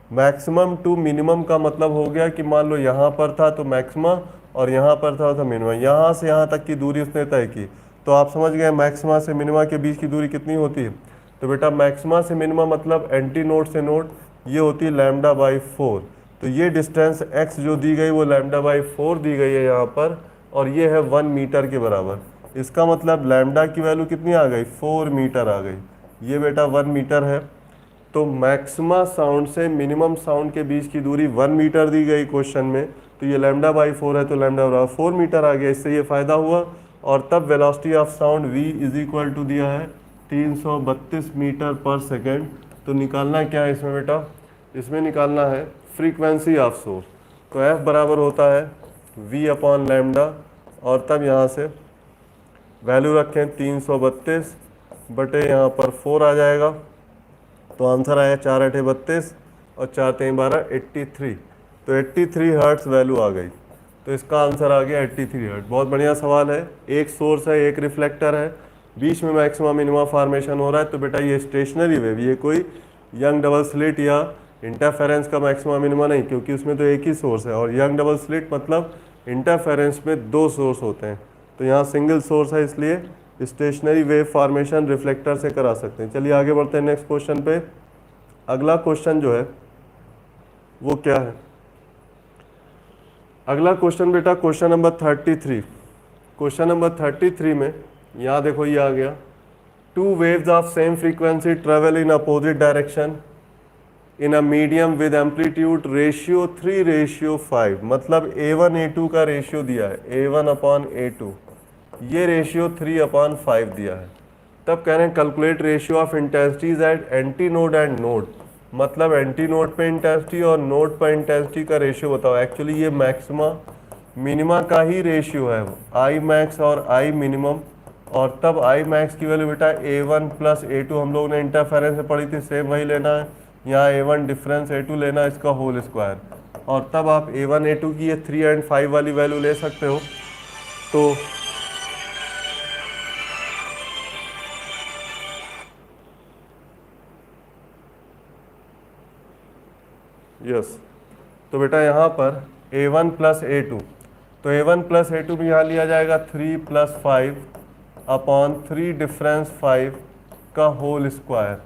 मैक्सिमम टू मिनिमम का मतलब हो गया कि मान लो यहाँ पर था तो मैक्सिमा और यहाँ पर था तो मिनिमा, यहाँ से यहाँ तक की दूरी उसने तय की। तो आप समझ गए मैक्सिमा से मिनिमा के बीच की दूरी कितनी होती है। तो बेटा मैक्सिमा से मिनिमा मतलब एंटी नोड से नोड, ये होती है λ/4। तो ये डिस्टेंस x जो दी गई वो λ/4 दी गई है यहाँ पर, और ये है 1 मीटर के बराबर। इसका मतलब लैम्डा की वैल्यू कितनी आ गई, 4 मीटर आ गई। ये बेटा 1 मीटर है। तो मैक्सिमा साउंड से मिनिमम साउंड के बीच की दूरी 1 मीटर दी गई क्वेश्चन में, तो ये λ/4 है तो λ/4 मीटर आ गया, इससे ये फ़ायदा हुआ। और तब velocity of sound v is equal to दिया है 332 मीटर पर सेकेंड। तो निकालना क्या है इसमें बेटा, इसमें निकालना है फ्रीक्वेंसी ऑफ सोर्स। तो f बराबर होता है v/λ, और तब यहाँ से वैल्यू रखें 332 बटे यहाँ पर 4 आ जाएगा, तो आंसर आया 4 8 32 और 4 3 12 83। तो 83 हर्ट्स वैल्यू आ गई, तो इसका आंसर आ गया 83 हर्ट्स। बहुत बढ़िया सवाल है। एक सोर्स है, एक रिफ्लेक्टर है, बीच में मैक्सिमा मिनिमा फॉर्मेशन हो रहा है, तो बेटा ये स्टेशनरी वेव, ये कोई यंग डबल स्लिट या इंटरफेरेंस का मैक्सिमा मिनिमा नहीं, क्योंकि उसमें तो एक ही सोर्स है। और यंग डबल स्लिट मतलब इंटरफेरेंस में 2 सोर्स होते हैं, तो यहाँ सिंगल सोर्स है, इसलिए स्टेशनरी वेव फॉर्मेशन रिफ्लेक्टर से करा सकते हैं। चलिए आगे बढ़ते हैं नेक्स्ट क्वेश्चन पे। अगला क्वेश्चन जो है वो क्या है, अगला क्वेश्चन बेटा क्वेश्चन नंबर 33। क्वेश्चन नंबर 33 में यहाँ देखो ये आ गया, 2 waves of same frequency travel in opposite direction in a medium with amplitude ratio 3:5। मतलब A1 A2 का रेशियो दिया है, A1/A2, ये रेशियो 3/5 दिया है। तब कह रहे हैं calculate ratio of intensities at antinode and node. मतलब एंटी नोड पे इंटेंसिटी और नोड पर इंटेंसिटी का रेशियो बताओ। एक्चुअली ये मैक्सिमा मिनिमा का ही रेशियो है, आई मैक्स और आई मिनिमम। और तब आई मैक्स की वैल्यू बेटा A1 + A2 हम लोग ने इंटरफेरेंस में पढ़ी थी, सेम वही लेना है। यहाँ A1 डिफरेंस A2 लेना है, इसका होल स्क्वायर। और तब आप A1 A2 की ये 3 और 5 वाली वैल्यू ले सकते हो। तो यस, तो बेटा यहाँ पर A1 + A2, तो A1 + A2 भी यहाँ लिया जाएगा 3 + 5/3 डिफरेंस 5 का होल स्क्वायर।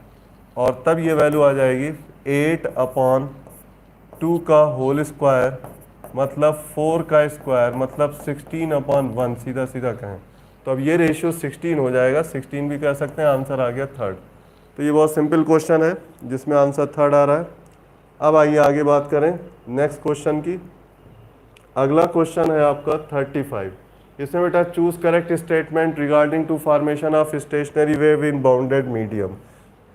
और तब ये वैल्यू आ जाएगी 8/2 का होल स्क्वायर, मतलब 4 का स्क्वायर, मतलब 16/1, सीधा सीधा कहें तो अब ये रेशियो 16 हो जाएगा, 16 भी कह सकते हैं। आंसर आ गया 3rd। तो ये बहुत सिंपल क्वेश्चन है जिसमें आंसर 3rd आ रहा है। अब आइए आगे बात करें नेक्स्ट क्वेश्चन की। अगला क्वेश्चन है आपका 35। इसमें बेटा choose correct statement regarding to formation of stationary wave in bounded medium.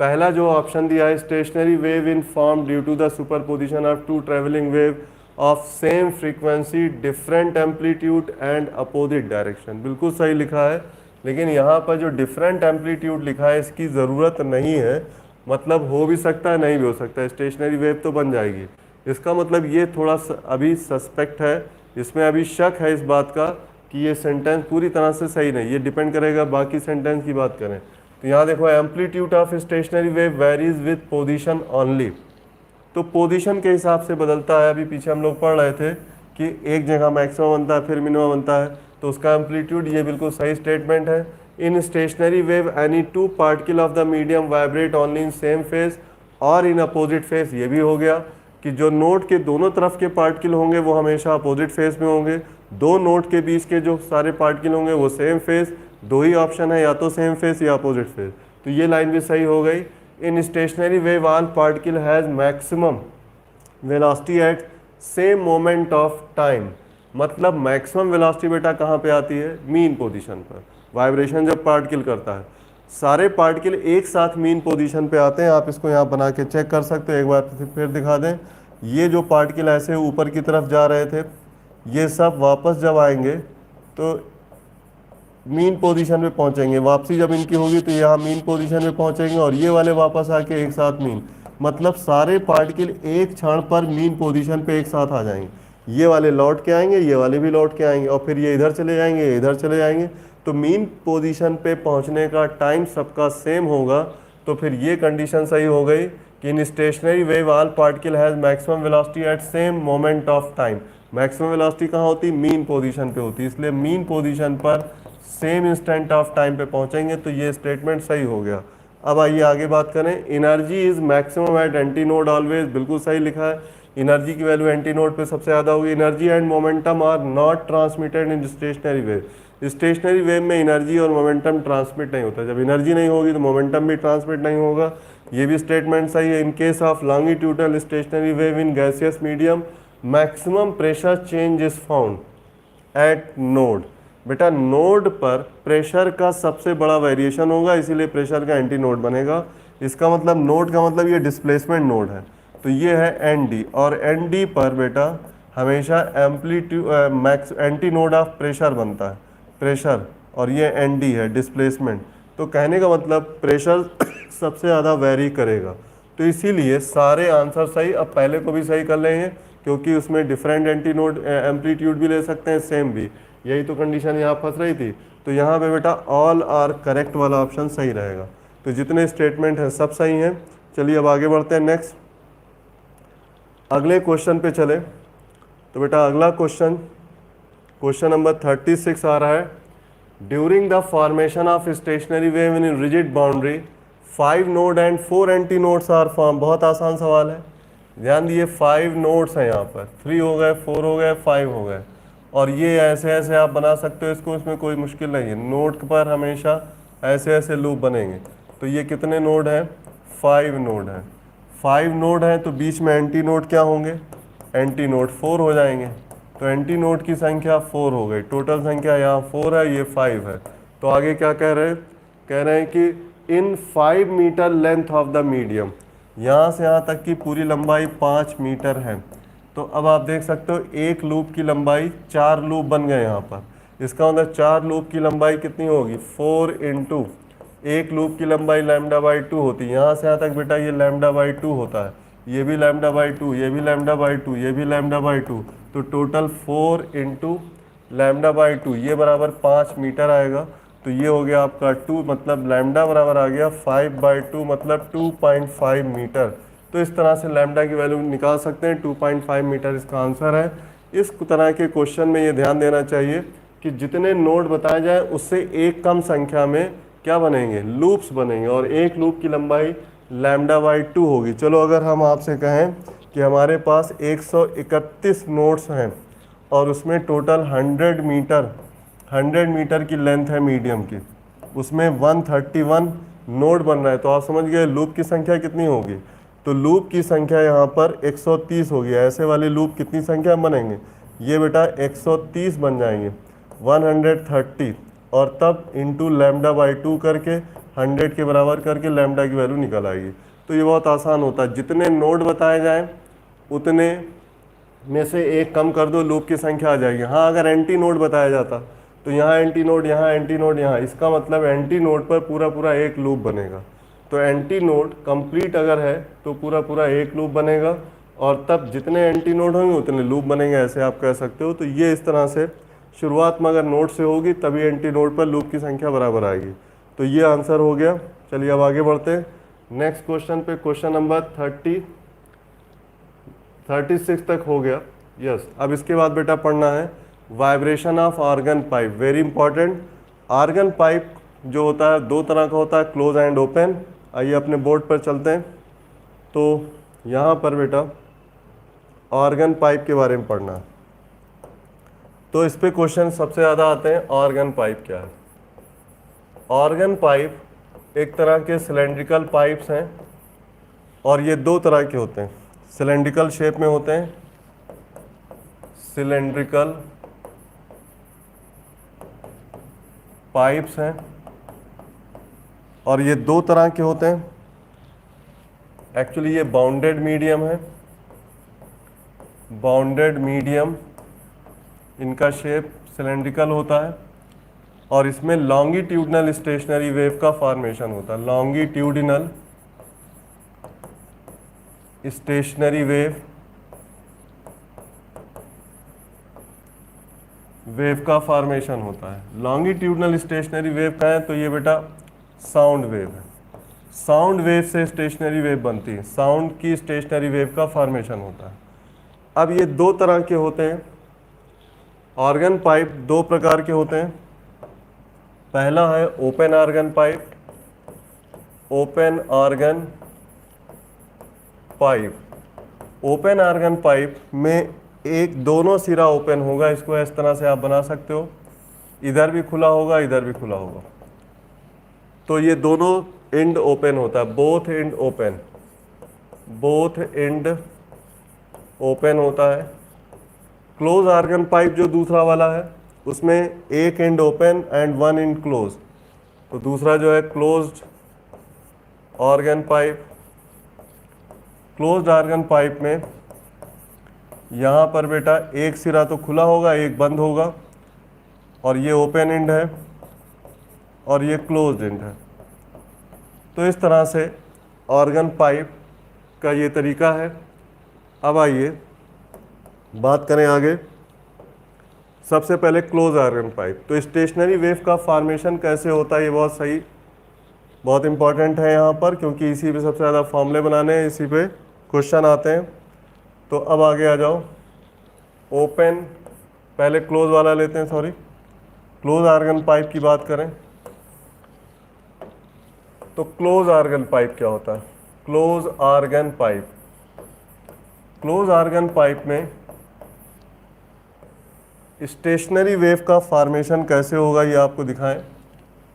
पहला जो ऑप्शन दिया है, stationary wave in form due to the superposition of 2 travelling wave of same frequency different amplitude and opposite direction, बिल्कुल सही लिखा है। लेकिन यहाँ पर जो डिफरेंट एम्पलीट्यूड लिखा है इसकी ज़रूरत नहीं है, मतलब हो भी सकता है नहीं भी हो सकता है, स्टेशनरी वेव तो बन जाएगी। इसका मतलब ये थोड़ा अभी सस्पेक्ट है, इसमें अभी शक है इस बात का कि ये सेंटेंस पूरी तरह से सही नहीं। ये डिपेंड करेगा बाकी सेंटेंस की बात करें तो यहाँ देखो amplitude of stationary wave varies with position only, तो पोजीशन के हिसाब से बदलता है। अभी पीछे हम लोग पढ़ रहे थे कि एक जगह मैक्सिमम बनता है फिर मिनिमम बनता है, तो उसका एम्पलीट्यूड, ये बिल्कुल सही स्टेटमेंट है। In stationary wave any 2 particle of the medium vibrate only in same phase और इन अपोजिट फेज, ये भी हो गया कि जो नोड के दोनों तरफ के पार्टिकल होंगे वो हमेशा अपोजिट फेज में होंगे, 2 नोड के बीच के जो सारे पार्टिकल होंगे वो सेम फेज। 2 ही ऑप्शन है, या तो सेम फेज या अपोजिट फेज, तो ये लाइन भी सही हो गई। In stationary wave all particle has maximum velocity at same moment of time. मतलब मैक्सिमम वेलोसिटी बेटा कहाँ पे आती है, मीन पोजीशन पर। वाइब्रेशन जब पार्टिकल करता है सारे पार्टिकल एक साथ मीन पोजीशन पे आते हैं। आप इसको यहाँ बना के चेक कर सकते हो, एक बार फिर दिखा दें। ये जो पार्टिकल ऐसे ऊपर की तरफ जा रहे थे, ये सब वापस जब आएंगे तो मीन पोजीशन पे पहुंचेंगे। वापसी जब इनकी होगी तो यहाँ मीन पोजीशन पे पहुंचेंगे और ये वाले वापस आके एक साथ मीन, मतलब सारे पार्टिकल एक क्षण पर मीन पोजीशन पे एक साथ आ जाएंगे। ये वाले लौट के आएंगे, ये वाले भी लौट के आएंगे, और फिर ये इधर चले जाएंगे, ये इधर चले जाएंगे। तो मीन पोजीशन पे पहुंचने का टाइम सबका सेम होगा। तो फिर ये कंडीशन सही हो गई कि in stationary wave all particle has maximum velocity at same moment of time. Maximum velocity कहाँ होती, मीन पोजीशन पे होती, इसलिए मीन पोजीशन पर सेम इंस्टेंट ऑफ टाइम पे पहुंचेंगे। तो ये स्टेटमेंट सही हो गया। अब आइए आगे बात करें। Energy is maximum at antinode always, बिल्कुल सही लिखा है। एनर्जी की वैल्यू एंटी नोड पे सबसे ज़्यादा होगी। Energy and momentum are not transmitted in stationary wave. Stationary wave में एनर्जी और मोमेंटम ट्रांसमिट नहीं होता। जब एनर्जी नहीं होगी तो मोमेंटम भी ट्रांसमिट नहीं होगा। ये भी स्टेटमेंट सही है। In case of longitudinal stationery wave in gaseous medium maximum pressure change is found at node. बेटा नोड पर प्रेशर का सबसे बड़ा वेरिएशन होगा, इसीलिए प्रेशर का एंटी नोड बनेगा। इसका मतलब नोड का मतलब ये डिस्प्लेसमेंट नोड है, तो ये है एन डी, और एन डी पर बेटा हमेशा amplitude max anti node of pressure बनता है, प्रेशर, और ये एन डी है डिस्प्लेसमेंट। तो कहने का मतलब प्रेशर सबसे ज़्यादा वेरी करेगा, तो इसीलिए सारे आंसर सही। अब पहले को भी सही कर लेंगे क्योंकि उसमें डिफरेंट एंटी नोड एम्पलीट्यूड भी ले सकते हैं, सेम भी, यही तो कंडीशन यहाँ फंस रही थी। तो यहाँ पे बेटा ऑल आर करेक्ट वाला ऑप्शन सही रहेगा। तो जितने स्टेटमेंट हैं सब सही हैं। चलिए अब आगे बढ़ते हैं नेक्स्ट, अगले क्वेश्चन पे चले। तो बेटा अगला क्वेश्चन, क्वेश्चन नंबर 36 आ रहा है। During the formation of stationary wave in rigid boundary 5 node and 4 antinodes are form. बहुत आसान सवाल है, ध्यान दिए। 5 नोड्स हैं यहाँ पर, 3 हो गए, 4 हो गए, 5 हो गए, और ये ऐसे ऐसे आप बना सकते हो इसको, इसमें कोई मुश्किल नहीं है। नोड पर हमेशा ऐसे ऐसे लूप बनेंगे। तो ये कितने नोड हैं? 5 नोड हैं। 5 नोड हैं तो बीच में एंटी नोड क्या होंगे? एंटी नोड 4 हो जाएंगे। तो एंटी नोड की संख्या 4 हो गई, टोटल संख्या यहाँ 4 है, ये 5 है। तो आगे क्या कह रहे हैं? कह रहे हैं कि in 5 metre length of the medium, यहाँ से यहाँ तक की पूरी लंबाई 5 मीटर है। तो अब आप देख सकते हो एक लूप की लंबाई 4 लूप बन गए यहाँ पर। इसका मतलब 4 लूप की लंबाई कितनी होगी? 4 इंटू एक लूप की लंबाई लैम्डा बाई 2 होती है। यहाँ से यहाँ तक बेटा ये लैम्डा बाई 2 होता है, ये भी लैम्डा बाई 2, ये भी लैम्डा बाई 2, ये भी लैम्डा बाई 2। तो टोटल 4 इंटू लैम्डा बाई 2, ये बराबर 5 मीटर आएगा। तो ये हो गया आपका 2, मतलब लैम्डा बराबर आ गया 5/2, मतलब 2.5 मीटर। तो इस तरह से लैम्डा की वैल्यू निकाल सकते हैं, 2.5 मीटर इसका आंसर है। इस तरह के क्वेश्चन में ये ध्यान देना चाहिए कि जितने नोड बताए जाए उससे एक कम संख्या में क्या बनेंगे? लूप्स बनेंगे, और एक लूप की लंबाई लैम्डा बाई 2 होगी। चलो अगर हम आपसे कहें कि हमारे पास 131 नोड्स हैं और उसमें टोटल 100 मीटर की लेंथ है मीडियम की, उसमें 131 नोड बन रहा है, तो आप समझ गए लूप की संख्या कितनी होगी। तो लूप की संख्या यहाँ पर 130 होगी। ऐसे वाले लूप कितनी संख्या बनेंगे? ये बेटा 130 बन जाएंगे, 130, और तब इंटू लैम्डा बाई 2 करके 100 के बराबर करके लैम्डा की वैल्यू निकल आएगी। तो ये बहुत आसान होता है, जितने नोड बताए जाएं उतने में से एक कम कर दो, लूप की संख्या आ जाएगी। हाँ अगर एंटी नोड बताया जाता तो यहाँ एंटी नोड, यहाँ एंटी नोड, यहाँ, इसका मतलब एंटी नोड पर पूरा पूरा एक लूप बनेगा। तो एंटी नोड कंप्लीट अगर है तो पूरा पूरा एक लूप बनेगा, और तब जितने एंटी नोड होंगे उतने लूप बनेंगे, ऐसे आप कह सकते हो। तो ये इस तरह से शुरुआत में अगर नोड से होगी तभी एंटी नोड पर लूप की संख्या बराबर आएगी। तो ये आंसर हो गया। चलिए अब आगे बढ़ते हैं नेक्स्ट क्वेश्चन पे। क्वेश्चन नंबर 36 तक हो गया। यस, अब इसके बाद बेटा पढ़ना है vibration of organ pipe. Very important. Organ pipe जो होता है 2 तरह का होता है, क्लोज एंड ओपन। आइए अपने बोर्ड पर चलते हैं। तो यहाँ पर बेटा ऑर्गन पाइप के बारे में पढ़ना है। तो इस पे क्वेश्चन सबसे ज़्यादा आते हैं, ऑर्गन पाइप क्या है। ऑर्गन पाइप एक तरह के सिलेंड्रिकल पाइप्स हैं, और ये 2 तरह के होते हैं, सिलेंड्रिकल शेप में होते हैं, सिलेंड्रिकल पाइप्स हैं, और ये 2 तरह के होते हैं। एक्चुअली ये बाउंडेड मीडियम है, बाउंडेड मीडियम, इनका शेप सिलेंड्रिकल होता है, और इसमें लॉन्गिट्यूडनल स्टेशनरी वेव का फॉर्मेशन होता है। लॉन्गिट्यूडिनल स्टेशनरी वेव का फॉर्मेशन होता है। लॉन्गिट्यूडनल स्टेशनरी वेव का है तो ये बेटा साउंड वेव है। साउंड वेव से स्टेशनरी वेव बनती है, साउंड की स्टेशनरी वेव का फॉर्मेशन होता है। अब ये 2 तरह के होते हैं ऑर्गन पाइप, 2 प्रकार के होते हैं। पहला है open organ pipe, open organ pipe. Open organ pipe में एक दोनों सिरा ओपन होगा, इसको इस तरह से आप बना सकते हो, इधर भी खुला होगा, इधर भी खुला होगा, तो ये दोनों एंड ओपन होता है, both and open, both and open होता है। क्लोज आर्गन पाइप जो दूसरा वाला है उसमें एक end open end one end close, तो दूसरा जो है closed organ pipe. Closed organ pipe में यहाँ पर बेटा एक सिरा तो खुला होगा, एक बंद होगा, और ये ओपन एंड है और ये क्लोज्ड एंड है। तो इस तरह से ऑर्गन पाइप का ये तरीका है। अब आइए बात करें आगे। सबसे पहले क्लोज आर्गन पाइप, तो स्टेशनरी वेव का फॉर्मेशन कैसे होता है, ये बहुत इंपॉर्टेंट है यहाँ पर, क्योंकि इसी पे सबसे ज़्यादा फॉर्मूले बनाने हैं, इसी पे क्वेश्चन आते हैं। तो अब आगे आ जाओ, ओपन, पहले क्लोज वाला लेते हैं, सॉरी, क्लोज आर्गन पाइप की बात करें तो क्लोज आर्गन पाइप क्या होता है। Close organ pipe, close organ pipe में स्टेशनरी वेव का फॉर्मेशन कैसे होगा ये आपको दिखाएं।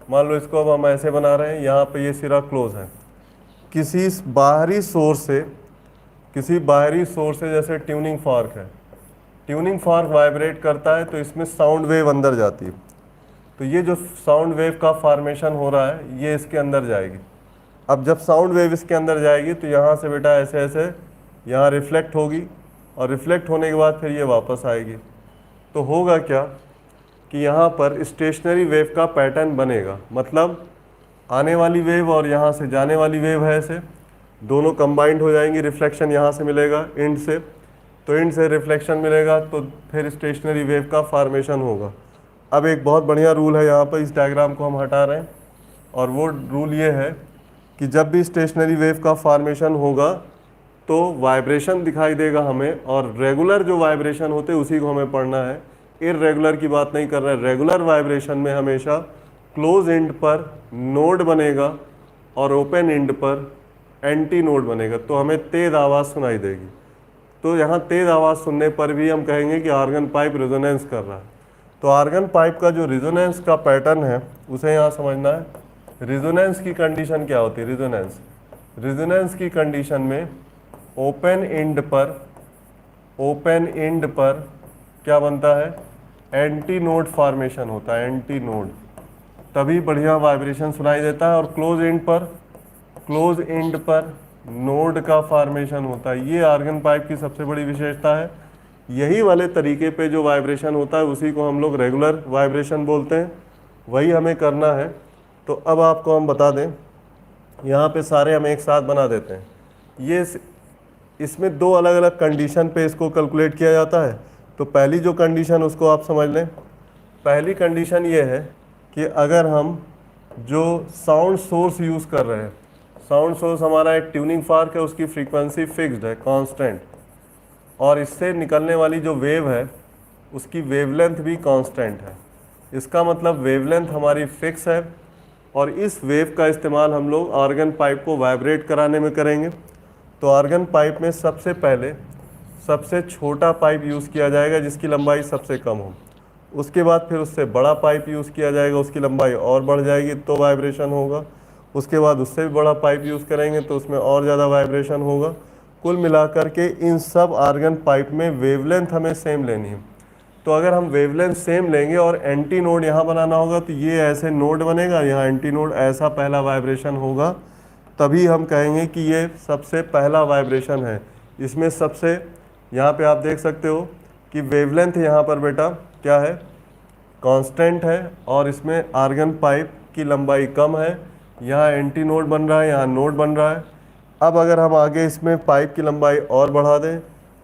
मान लो इसको अब हम ऐसे बना रहे हैं, यहाँ पे ये सिरा क्लोज है, किसी बाहरी सोर्स से जैसे ट्यूनिंग फॉर्क है, ट्यूनिंग फॉर्क वाइब्रेट करता है तो इसमें साउंड वेव अंदर जाती है, तो ये जो साउंड वेव का फॉर्मेशन हो रहा है ये इसके अंदर जाएगी। अब जब साउंड वेव इसके अंदर जाएगी तो यहाँ से बेटा ऐसे ऐसे यहाँ रिफ्लेक्ट होगी, और रिफ्लेक्ट होने के बाद फिर ये वापस आएगी। तो होगा क्या कि यहाँ पर स्टेशनरी वेव का पैटर्न बनेगा, मतलब आने वाली वेव और यहाँ से जाने वाली वेव है, ऐसे दोनों कंबाइंड हो जाएंगी, रिफ्लेक्शन यहाँ से मिलेगा एंड से, तो एंड से रिफ्लेक्शन मिलेगा, तो फिर स्टेशनरी वेव का फॉर्मेशन होगा। अब एक बहुत बढ़िया रूल है यहाँ पर, इस डायग्राम को हम हटा रहे हैं, और वो रूल ये है कि जब भी स्टेशनरी वेव का फॉर्मेशन होगा तो वाइब्रेशन दिखाई देगा हमें, और रेगुलर जो वाइब्रेशन होते हैं उसी को हमें पढ़ना है, इर्रेगुलर की बात नहीं कर रहे हैं। रेगुलर वाइब्रेशन में हमेशा क्लोज एंड पर नोड बनेगा और ओपन एंड पर एंटी नोड बनेगा, तो हमें तेज आवाज़ सुनाई देगी। तो यहाँ तेज आवाज़ सुनने पर भी हम कहेंगे कि आर्गन पाइप रेजोनेंस कर रहा है। तो आर्गन पाइप का जो रेजोनेंस का पैटर्न है उसे यहाँ समझना है। रेजोनेंस की कंडीशन क्या होती है, रेजोनेंस की कंडीशन में ओपन एंड पर क्या बनता है, एंटी नोड फॉर्मेशन होता है, एंटी नोड, तभी बढ़िया वाइब्रेशन सुनाई देता है। और क्लोज एंड पर नोड का फॉर्मेशन होता है। ये आर्गन पाइप की सबसे बड़ी विशेषता है। यही वाले तरीके पे जो वाइब्रेशन होता है उसी को हम लोग रेगुलर वाइब्रेशन बोलते हैं, वही हमें करना है। तो अब आपको हम बता दें, यहाँ पे सारे हम एक साथ बना देते हैं। ये इसमें दो अलग अलग कंडीशन पे इसको कैलकुलेट किया जाता है। तो पहली जो कंडीशन उसको आप समझ लें। पहली कंडीशन ये है कि अगर हम जो साउंड सोर्स यूज़ कर रहे हैं, साउंड सोर्स हमारा एक ट्यूनिंग फॉर्क है, उसकी फ्रीक्वेंसी फिक्स्ड है, कांस्टेंट, और इससे निकलने वाली जो वेव है उसकी वेवलेंथ भी कांस्टेंट है। इसका मतलब वेवलेंथ हमारी फिक्स है, और इस वेव का इस्तेमाल हम लोग ऑर्गन पाइप को वाइब्रेट कराने में करेंगे। तो ऑर्गन पाइप में सबसे पहले सबसे छोटा पाइप यूज़ किया जाएगा जिसकी लंबाई सबसे कम हो, उसके बाद फिर उससे बड़ा पाइप यूज़ किया जाएगा, उसकी लंबाई और बढ़ जाएगी तो वाइब्रेशन होगा, उसके बाद उससे भी बड़ा पाइप यूज़ करेंगे तो उसमें और ज़्यादा वाइब्रेशन होगा। कुल मिलाकर के इन सब आर्गन पाइप में वेवलेंथ हमें सेम लेनी है। तो अगर हम वेवलेंथ सेम लेंगे और एंटी नोड यहाँ बनाना होगा तो ये ऐसे नोड बनेगा, यहाँ एंटी नोड, ऐसा पहला वाइब्रेशन होगा, तभी हम कहेंगे कि ये सबसे पहला वाइब्रेशन है। इसमें सबसे, यहाँ पे आप देख सकते हो कि वेवलेंथ यहाँ पर बेटा क्या है, कांस्टेंट है, और इसमें आर्गन पाइप की लंबाई कम है, यहाँ एंटी नोड बन रहा है, यहाँ नोड बन रहा है। अब अगर हम आगे इसमें पाइप की लंबाई और बढ़ा दें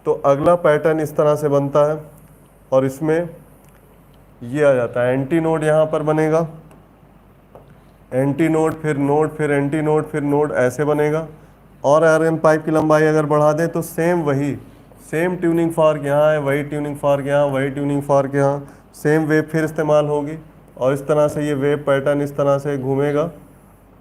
तो अगला पैटर्न इस तरह से बनता है, और इसमें ये आ जाता है, एंटी नोड यहाँ पर बनेगा, एंटी नोड, फिर नोड, फिर एंटी नोड, फिर नोड, ऐसे बनेगा। और आर्गन पाइप की लंबाई अगर बढ़ा दें तो सेम ट्यूनिंग फॉर्क यहाँ है, वही ट्यूनिंग फॉर्क यहाँ, वही ट्यूनिंग फॉर्क यहाँ, सेम वेव फिर इस्तेमाल होगी, और इस तरह से ये वेव पैटर्न इस तरह से घूमेगा,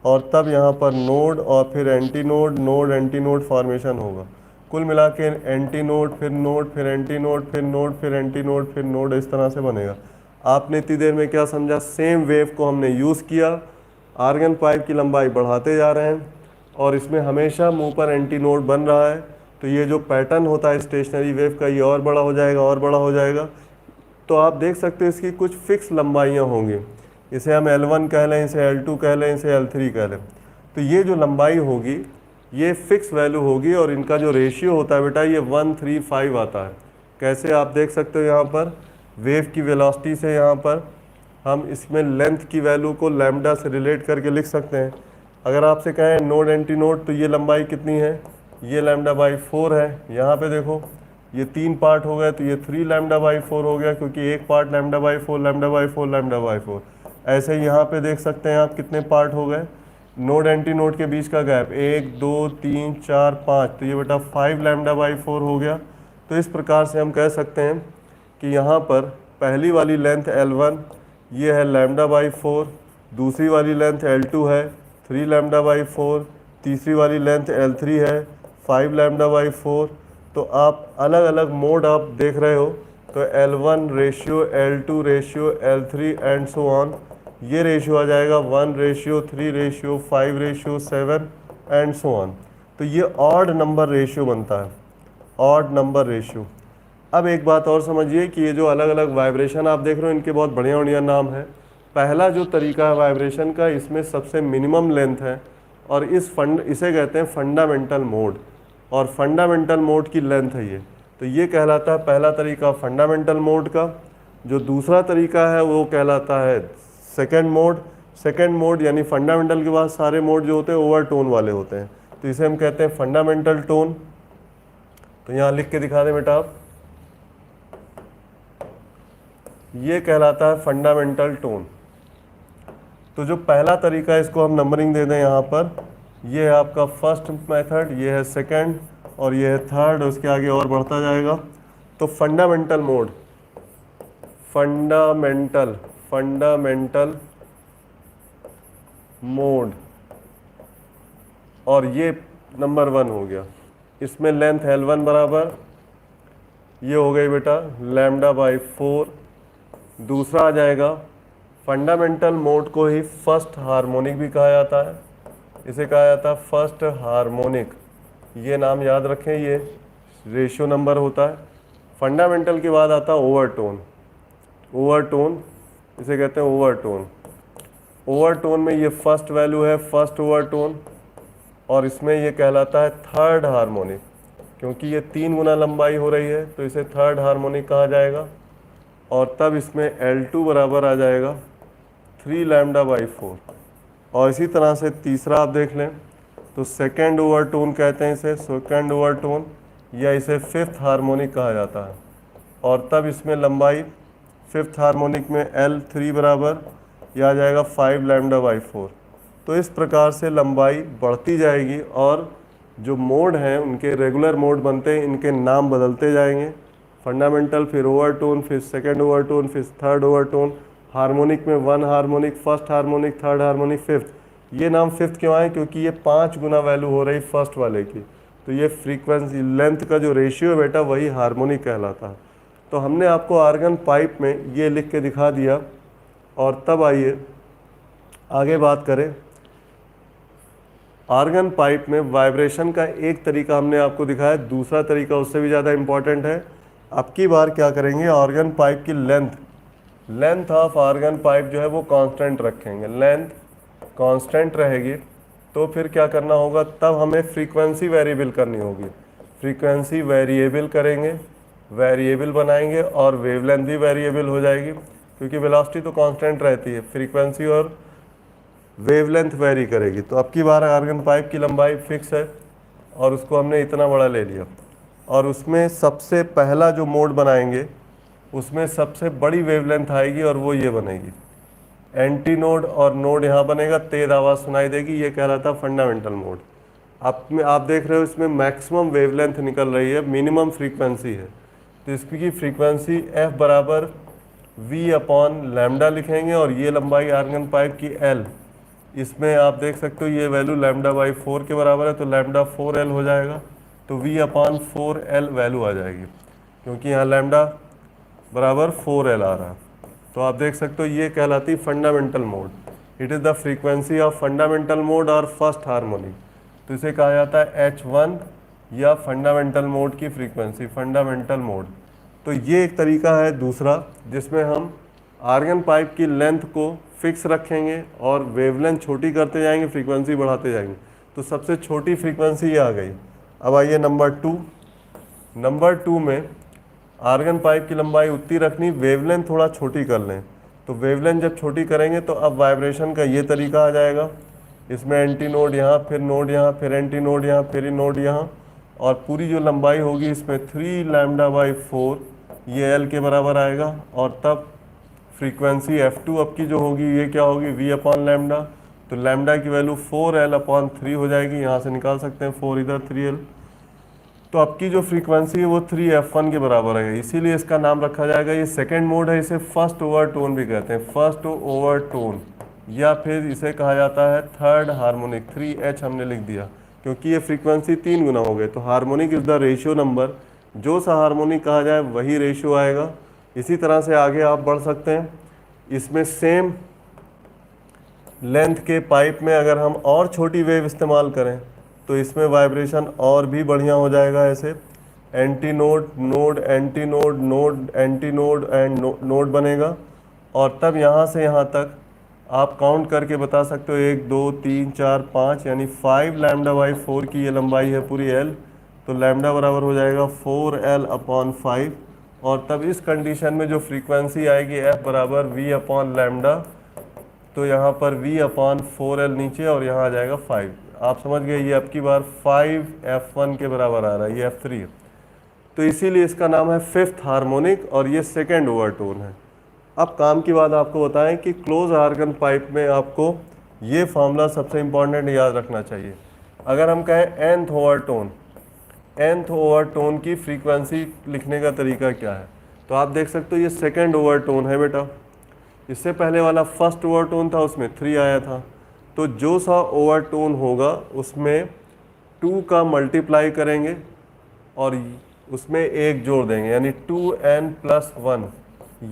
और तब यहाँ पर नोड और फिर anti node, node anti node formation होगा। कुल मिला के एंटी नोड, फिर नोड, फिर एंटी नोड, फिर नोड, फिर एंटी नोड, फिर नोड, इस तरह से बनेगा। आपने इतनी देर में क्या समझा? सेम वेव को हमने यूज़ किया, आर्गन पाइप की लंबाई बढ़ाते जा रहे हैं और इसमें हमेशा मुंह पर एंटी नोड बन रहा है। तो ये जो पैटर्न होता है स्टेशनरी वेव का, ये और बड़ा हो जाएगा और बड़ा हो जाएगा। तो आप देख सकते हो इसकी कुछ फिक्स लंबाइयाँ होंगी, इसे हम L1 कह लें, इसे L2 कह लें, इसे L3 कह लें। तो ये जो लंबाई होगी ये फिक्स वैल्यू होगी और इनका जो रेशियो होता है बेटा ये 1:3:5 आता है। कैसे? आप देख सकते हो यहाँ पर वेव की वेलोसिटी से यहाँ पर हम इसमें लेंथ की वैल्यू को लैम्डा से रिलेट करके लिख सकते हैं। अगर आपसे कहें नोड एंटी नोड तो ये लंबाई कितनी है? ये λ/4 है। यहाँ पे देखो ये 3 पार्ट हो गए तो ये 3 λ/4 हो गया, क्योंकि एक पार्ट λ/4 λ/4 λ/4। ऐसे ही यहाँ पे देख सकते हैं आप कितने पार्ट हो गए। नोड एंटी नोड के बीच का गैप 1 2 3 4 5, तो ये बेटा 5 λ/4 हो गया। तो इस प्रकार से हम कह सकते हैं कि यहाँ पर पहली वाली लेंथ L1 ये है λ/4, दूसरी वाली लेंथ L2 है 3 λ/4, तीसरी वाली लेंथ L3 है 5 λ/4। तो आप अलग अलग मोड आप देख रहे हो, तो L1 ratio L2 ratio L3 and so on, ये रेशियो आ जाएगा 1:3 ratio 5 ratio 7 and so on. तो ये ऑड नंबर रेशियो बनता है, ऑड नंबर रेशियो। अब एक बात और समझिए कि ये जो अलग अलग वाइब्रेशन आप देख रहे हो इनके बहुत बढ़िया बढ़िया नाम है। पहला जो तरीका है वाइब्रेशन का, इसमें सबसे मिनिमम लेंथ है और इसे कहते हैं फंडामेंटल मोड, और फंडामेंटल मोड की लेंथ है ये। तो ये कहलाता है पहला तरीका फंडामेंटल मोड का। जो दूसरा तरीका है वो कहलाता है सेकेंड मोड। सेकेंड मोड यानी फंडामेंटल के बाद सारे मोड जो होते हैं ओवरटोन वाले होते हैं, तो इसे हम कहते हैं फंडामेंटल टोन। तो यहाँ लिख के दिखा दें बेटा आप, ये कहलाता है फंडामेंटल टोन। तो जो पहला तरीका है इसको हम नंबरिंग दे दें यहाँ पर, ये है आपका फर्स्ट मेथड, ये है सेकंड और ये है थर्ड, उसके आगे और बढ़ता जाएगा। तो फंडामेंटल मोड, फंडामेंटल मोड, और ये नंबर 1 हो गया। इसमें लेंथ L1 बराबर ये हो गई बेटा λ/4। दूसरा आ जाएगा फंडामेंटल मोड को ही फर्स्ट हार्मोनिक भी कहा जाता है, इसे कहा जाता है फर्स्ट हार्मोनिक। ये नाम याद रखें, ये रेशियो नंबर होता है। फंडामेंटल के बाद आता है ओवरटोन। ओवरटोन इसे कहते हैं ओवरटोन। ओवरटोन में ये फर्स्ट वैल्यू है, फर्स्ट ओवरटोन, और इसमें ये कहलाता है थर्ड हार्मोनिक, क्योंकि ये 3 गुना लंबाई हो रही है तो इसे थर्ड हार्मोनिक कहा जाएगा। और तब इसमें L2 बराबर आ जाएगा 3 λ/4। और इसी तरह से तीसरा आप देख लें तो सेकेंड ओवरटोन कहते हैं इसे, सेकेंड ओवरटोन, या इसे फिफ्थ हार्मोनिक कहा जाता है। और तब इसमें लंबाई फिफ्थ हार्मोनिक में L3 बराबर यह आ जाएगा 5 λ/4। तो इस प्रकार से लंबाई बढ़ती जाएगी और जो मोड हैं उनके रेगुलर मोड बनते हैं, इनके नाम बदलते जाएंगे। फंडामेंटल, फिर ओवरटोन, फिर सेकेंड ओवरटोन, फिर थर्ड ओवरटोन, हार्मोनिक में 1 harmonic, first harmonic, third harmonic, fifth. ये नाम फिफ्थ क्यों आए? क्योंकि ये 5 गुना वैल्यू हो रही फर्स्ट वाले की। तो ये फ्रीक्वेंसी लेंथ का जो रेशियो है बेटा वही हार्मोनिक कहलाता है। तो हमने आपको आर्गन पाइप में ये लिख के दिखा दिया। और तब आइए आगे बात करें। आर्गन पाइप में वाइब्रेशन का एक तरीका हमने आपको दिखाया, दूसरा तरीका उससे भी ज़्यादा इम्पॉर्टेंट है। अब की बार क्या करेंगे, आर्गन पाइप की लेंथ ऑफ आर्गन पाइप जो है वो कांस्टेंट रखेंगे। लेंथ कांस्टेंट रहेगी तो फिर क्या करना होगा, तब हमें फ्रीक्वेंसी वेरिएबल करनी होगी। फ्रीक्वेंसी वेरिएबल करेंगे, वेरिएबल बनाएंगे और वेवलेंथ भी वेरिएबल हो जाएगी, क्योंकि वेलोसिटी तो कांस्टेंट रहती है, फ्रीक्वेंसी और वेवलेंथ वेरी करेगी। तो अब की बार आर्गन पाइप की लंबाई फिक्स है और उसको हमने इतना बड़ा ले लिया, और उसमें सबसे पहला जो मोड बनाएंगे उसमें सबसे बड़ी वेवलेंथ आएगी और वो ये बनेगी। एंटी नोड और नोड यहाँ बनेगा, तेज आवाज़ सुनाई देगी, ये कहलाता है फंडामेंटल मोड। आप देख रहे हो इसमें मैक्सिमम वेवलेंथ निकल रही है, मिनिमम फ्रीक्वेंसी है, तो इसकी फ्रीक्वेंसी f बराबर v/λ लिखेंगे। और ये लंबाई आर्गन पाइप की L, इसमें आप देख सकते हो ये वैल्यू λ/4 के बराबर है, तो λ4L हो जाएगा। तो V अपॉन 4L वैल्यू आ जाएगी, क्योंकि यहाँ लैम्डा बराबर 4L आ रहा है। तो आप देख सकते हो ये कहलाती fundamental mode. It is the frequency of fundamental mode और फर्स्ट हार्मोनिक। तो इसे कहा जाता है H1 या फंडामेंटल मोड की फ्रीक्वेंसी, फंडामेंटल मोड। तो ये एक तरीका है दूसरा, जिसमें हम आर्गन पाइप की लेंथ को फिक्स रखेंगे और वेवलेंथ छोटी करते जाएंगे, फ्रीक्वेंसी बढ़ाते जाएंगे। तो सबसे छोटी फ्रीक्वेंसी ये आ गई। अब आइए नंबर 2। नंबर 2 में आर्गन पाइप की लंबाई उतनी रखनी, वेवलेंथ थोड़ा छोटी कर लें। तो वेवलेंथ जब छोटी करेंगे तो अब वाइब्रेशन का ये तरीका आ जाएगा। इसमें एंटी नोड यहाँ, फिर नोड यहाँ, फिर एंटी नोड यहाँ, फिर नोड यहाँ, और पूरी जो लंबाई होगी इसमें 3 लैम्डा बाई 4 ये L के बराबर आएगा। और तब फ्रीक्वेंसी F2 अब की जो होगी ये क्या होगी, V अपॉन लैम्डा। तो लैम्डा की वैल्यू 4L अपॉन 3 हो जाएगी, यहाँ से निकाल सकते हैं 4 इधर 3L। तो अब की जो फ्रीक्वेंसी है वो 3F1 के बराबर है, इसीलिए इसका नाम रखा जाएगा। ये सेकेंड मोड है, इसे फर्स्ट ओवरटोन भी कहते हैं, फर्स्ट ओवरटोन, या फिर इसे कहा जाता है थर्ड हार्मोनिक। 3H हमने लिख दिया क्योंकि ये फ्रीक्वेंसी 3 गुना हो गए। तो harmonic is the ratio number, जो सा हार्मोनिक कहा जाए वही रेशियो आएगा। इसी तरह से आगे आप बढ़ सकते हैं। इसमें सेम लेंथ के पाइप में अगर हम और छोटी वेव इस्तेमाल करें तो इसमें वाइब्रेशन और भी बढ़िया हो जाएगा। ऐसे anti node, node, anti node, node, anti node and node बनेगा। और तब यहाँ से यहाँ तक आप काउंट करके बता सकते हो 1 2 3 4 5, यानी 5 लैम्डा बाई 4 की ये लंबाई है पूरी L। तो लैम्डा बराबर हो जाएगा 4L अपॉन 5। और तब इस कंडीशन में जो फ्रीक्वेंसी आएगी F बराबर V अपॉन लैम्डा। तो यहाँ पर V अपॉन 4L नीचे और यहाँ आ जाएगा 5। आप समझ गए, ये अब की बार 5F1 के बराबर आ रहा है, ये F3 है। तो इसीलिए इसका नाम है फिफ्थ हार्मोनिक और ये सेकेंड ओवरटोन है। अब काम की बात आपको बताएं कि क्लोज आर्गन पाइप में आपको ये फार्मूला सबसे इम्पॉर्टेंट याद रखना चाहिए। अगर हम कहें nth ओवरटोन, nth ओवरटोन की फ्रीक्वेंसी लिखने का तरीका क्या है, तो आप देख सकते हो ये सेकेंड ओवरटोन है बेटा। इससे पहले वाला फर्स्ट ओवरटोन था, उसमें 3 आया था। तो जो सा ओवरटोन होगा उसमें 2 का मल्टीप्लाई करेंगे और उसमें 1 जोड़ देंगे, यानी 2n+1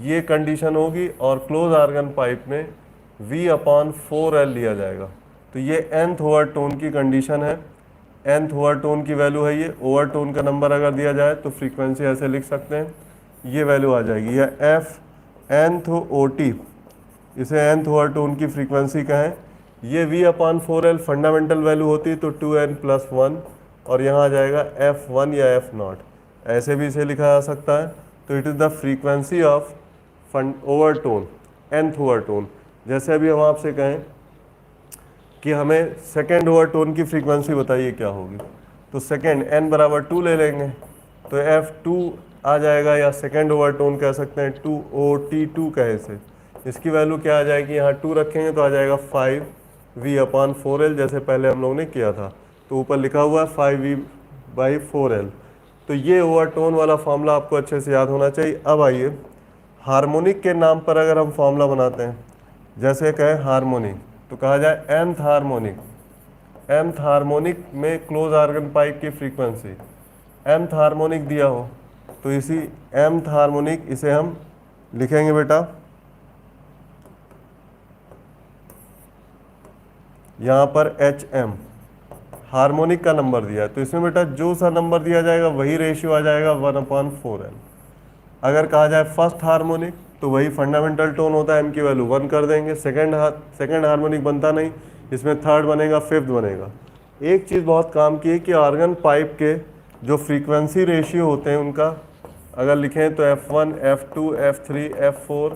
ये कंडीशन होगी। और क्लोज आर्गन पाइप में V अपॉन 4L लिया जाएगा। तो ये nth ओवरटोन की कंडीशन है, nth ओवरटोन की वैल्यू है ये। ओवरटोन का नंबर अगर दिया जाए तो फ्रीक्वेंसी ऐसे लिख सकते हैं, ये वैल्यू आ जाएगी। यह F nth OT, इसे nth ओवरटोन की फ्रीक्वेंसी कहें। ये V upon 4L fundamental value होती तो 2n+1, और यहाँ आ जाएगा F1 या F0, ऐसे भी इसे लिखा जा सकता है। तो it is the frequency of overtone, nth overtone. जैसे अभी हम आपसे कहें कि हमें सेकेंड ओवरटोन की फ्रीक्वेंसी बताइए क्या होगी, तो सेकेंड n बराबर 2 ले लेंगे तो F2 आ जाएगा, या सेकेंड ओवरटोन कह सकते हैं 2OT2 कहे से। इसकी वैल्यू क्या आ जाएगी, यहाँ 2 रखेंगे तो आ जाएगा 5V अपॉन 4L, जैसे पहले हम लोगों ने किया था। तो ऊपर लिखा हुआ है 5V/4L। तो ये ओवरटोन वाला फार्मूला आपको अच्छे से याद होना चाहिए। अब आइए हार्मोनिक के नाम पर अगर हम फार्मूला बनाते हैं, जैसे कहें हार्मोनिक, तो कहा जाए nth हार्मोनिक। mth हार्मोनिक में क्लोज आर्गन पाइप की फ्रीक्वेंसी mth हार्मोनिक दिया हो तो इसी mth हार्मोनिक इसे हम लिखेंगे बेटा, यहाँ पर HM हार्मोनिक का नंबर दिया है। तो इसमें बेटा जो सा नंबर दिया जाएगा वही रेशियो आ जाएगा 1/4L। अगर कहा जाए फर्स्ट हार्मोनिक तो वही फंडामेंटल टोन होता है, M की वैल्यू 1 कर देंगे। सेकेंड हार्मोनिक बनता नहीं, इसमें थर्ड बनेगा, फिफ्थ बनेगा। एक चीज़ बहुत काम की है कि आर्गन पाइप के जो फ्रीक्वेंसी रेशियो होते हैं उनका अगर लिखें तो F1, F2, F3, F4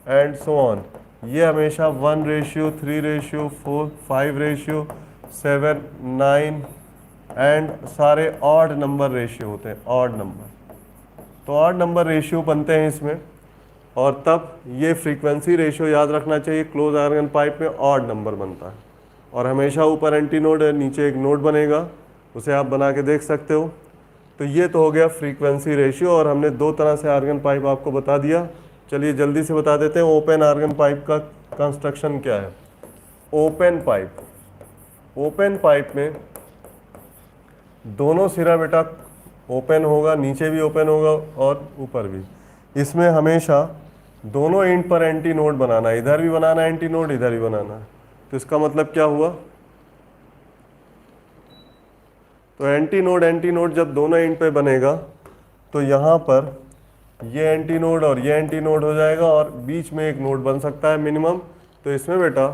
and so on, ये हमेशा 1:3:4, 5:7, 9 एंड सारे ऑड नंबर रेशियो होते हैं, ऑड नंबर। तो ऑड नंबर रेशियो बनते हैं इसमें, और तब ये फ्रीक्वेंसी रेशियो याद रखना चाहिए। क्लोज आर्गन पाइप में ऑड नंबर बनता है और हमेशा ऊपर एंटी नोड है, नीचे एक नोड बनेगा, उसे आप बना के देख सकते हो। तो ये तो हो गया फ्रीक्वेंसी रेशियो, और हमने 2 तरह से आर्गन पाइप आपको बता दिया। चलिए जल्दी से बता देते हैं ओपन आर्गन पाइप का कंस्ट्रक्शन क्या है। ओपन पाइप, ओपन पाइप में दोनों सिरा बेटा ओपन होगा, नीचे भी ओपन होगा और ऊपर भी। इसमें हमेशा दोनों एंड पर एंटी नोड बनाना है, इधर भी बनाना है एंटी नोड, इधर भी बनाना है। तो इसका मतलब क्या हुआ, तो एंटी नोड जब दोनों एंड पे बनेगा तो यहाँ पर ये एंटी नोड और ये एंटी नोड हो जाएगा और बीच में एक नोड बन सकता है मिनिमम। तो इसमें बेटा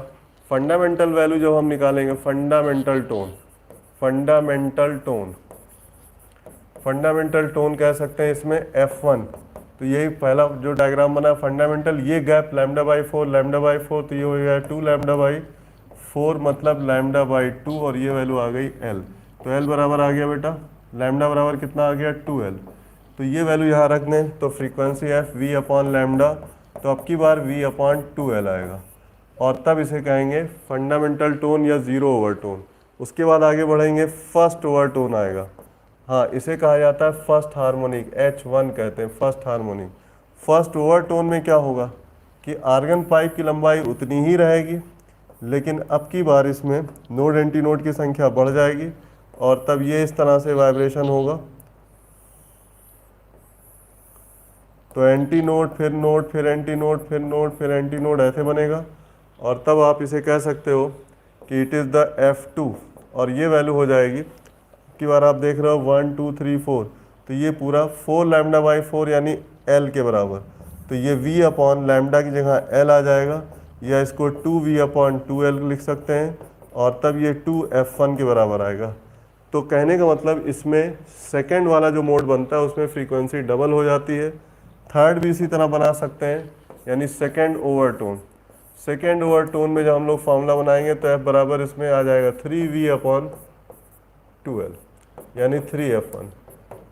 फंडामेंटल वैल्यू जब हम निकालेंगे, fundamental tone, fundamental tone, fundamental tone कह सकते हैं इसमें F1। तो यही पहला जो डायग्राम बना फंडामेंटल, ये गैप λ/4, λ/4, तो ये हो गया 2 λ/4 मतलब λ/2 और ये वैल्यू आ गई L। तो L बराबर आ गया बेटा, लैम्डा बराबर कितना आ गया 2L। तो ये वैल्यू यहाँ रख दें तो फ्रीक्वेंसी f v/λ, तो अब की बार v/2L आएगा और तब इसे कहेंगे फंडामेंटल टोन या ज़ीरो ओवरटोन। उसके बाद आगे बढ़ेंगे, फर्स्ट ओवरटोन आएगा। हाँ, इसे कहा जाता है फर्स्ट हार्मोनिक, H1 कहते हैं फर्स्ट हार्मोनिक। फर्स्ट ओवरटोन में क्या होगा कि आर्गन पाइप की लंबाई उतनी ही रहेगी, लेकिन अब की बार इसमें नोड एंटी नोड की संख्या बढ़ जाएगी और तब ये इस तरह से वाइब्रेशन होगा। तो एंटी नोड फिर नोड फिर एंटी नोड फिर नोड फिर एंटी नोड ऐसे बनेगा और तब आप इसे कह सकते हो कि इट इज़ द F2 और ये वैल्यू हो जाएगी की बार आप देख रहे हो 1 2 3 4, तो ये पूरा 4 λ/4 यानी L के बराबर। तो ये v/λ की जगह L आ जाएगा या इसको 2v/2L लिख सकते हैं और तब ये 2F1 के बराबर आएगा। तो कहने का मतलब इसमें सेकंड वाला जो मोड बनता है उसमें फ्रीक्वेंसी डबल हो जाती है। थर्ड भी इसी तरह बना सकते हैं, यानी सेकंड ओवरटोन। सेकंड ओवरटोन में जब हम लोग फार्मूला बनाएंगे तो F बराबर इसमें आ जाएगा 3v/2L यानी 3F1।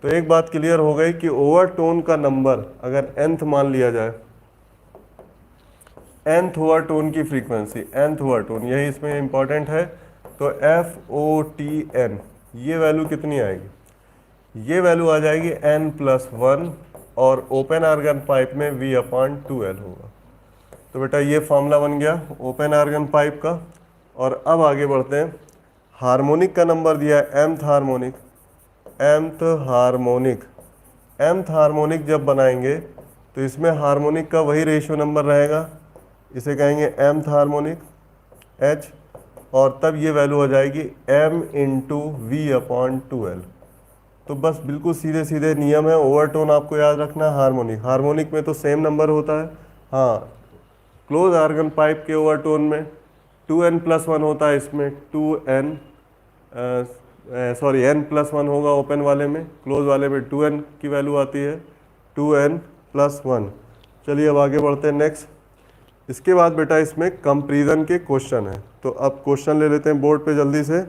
तो एक बात क्लियर हो गई कि ओवरटोन का नंबर अगर nth मान लिया जाए, nth ओवरटोन की फ्रीक्वेंसी, nth ओवरटोन यही इसमें इंपॉर्टेंट है, तो FOTN ये वैल्यू कितनी आएगी, ये वैल्यू आ जाएगी n+1 और ओपन आर्गन पाइप में v/2L होगा। तो बेटा ये फार्मूला बन गया ओपन आर्गन पाइप का। और अब आगे बढ़ते हैं, हार्मोनिक का नंबर दिया है mth harmonic, mth harmonic, mth harmonic जब बनाएंगे तो इसमें हार्मोनिक का वही रेशियो नंबर रहेगा, इसे कहेंगे mth हार्मोनिक H, और तब ये वैल्यू हो जाएगी m × v/2L। तो बस बिल्कुल सीधे सीधे नियम है, ओवरटोन आपको याद रखना है, हार्मोनिक, हार्मोनिक में तो सेम नंबर होता है। हाँ, क्लोज आर्गन पाइप के ओवरटोन में 2n+1 होता है, इसमें 2n n+1 होगा ओपन वाले में, क्लोज वाले में 2n की वैल्यू आती है, 2n+1। चलिए अब आगे बढ़ते हैं नेक्स्ट। इसके बाद बेटा इसमें कंपैरिजन के क्वेश्चन है, तो अब क्वेश्चन ले लेते हैं बोर्ड पे जल्दी से।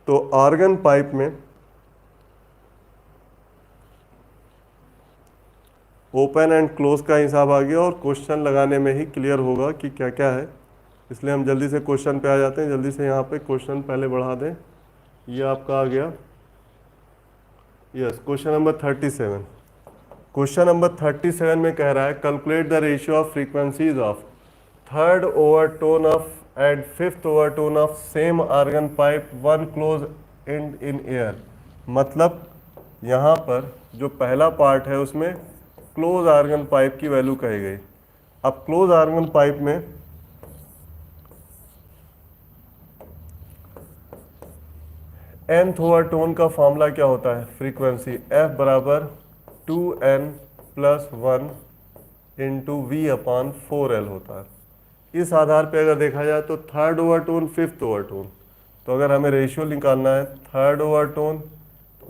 तो आर्गन पाइप में ओपन एंड क्लोज का हिसाब आ गया और क्वेश्चन लगाने में ही क्लियर होगा कि क्या क्या है, इसलिए हम जल्दी से क्वेश्चन पे आ जाते हैं। जल्दी से यहाँ पे क्वेश्चन पहले बढ़ा दें, ये आपका आ गया, yes, question number 37। Question number 37 में कह रहा है calculate the ratio of frequencies of third overtone of and fifth overtone of same organ pipe one close end in air. मतलब यहाँ पर जो पहला पार्ट है उसमें क्लोज आर्गन पाइप की वैल्यू कही गई। अब क्लोज आर्गन पाइप में nth ओवरटोन का फॉर्मूला क्या होता है, फ्रीक्वेंसी f बराबर 2n+1 × v/4L होता है। इस आधार पे अगर देखा जाए तो थर्ड ओवरटोन फिफ्थ ओवरटोन, तो अगर हमें रेशियो निकालना है थर्ड ओवरटोन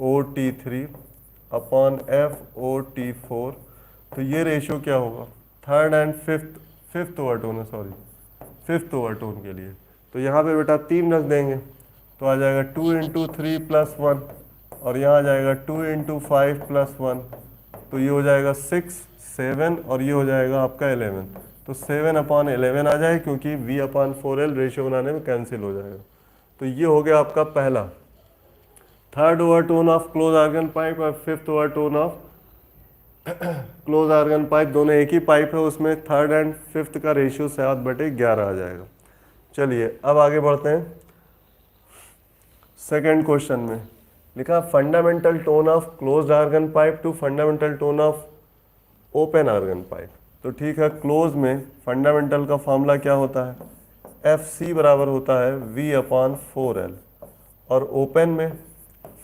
OT3/FOT4, तो ये रेशियो क्या होगा, थर्ड एंड फिफ्थ ओवरटोन है, सॉरी फिफ्थ ओवरटोन के लिए। तो यहाँ पे बेटा 3 रख देंगे तो आ जाएगा 2 × 3+1 और यहाँ आ जाएगा 2 × 5+1, तो ये हो जाएगा 6 7 और ये हो जाएगा आपका 11। तो 7/11 आ जाए क्योंकि v/4L रेशियो बनाने में कैंसिल हो जाएगा। तो ये हो गया आपका पहला, third overtone of close organ pipe और fifth overtone of close organ pipe, दोनों एक ही पाइप है, उसमें थर्ड एंड फिफ्थ का रेशियो 7/11 आ जाएगा। चलिए अब आगे बढ़ते हैं। सेकेंड क्वेश्चन में लिखा fundamental tone of closed organ pipe to fundamental tone of open organ pipe. तो ठीक है, क्लोज में फंडामेंटल का फॉर्मूला क्या होता है, एफ सी बराबर होता है वी अपॉन 4L, और ओपन में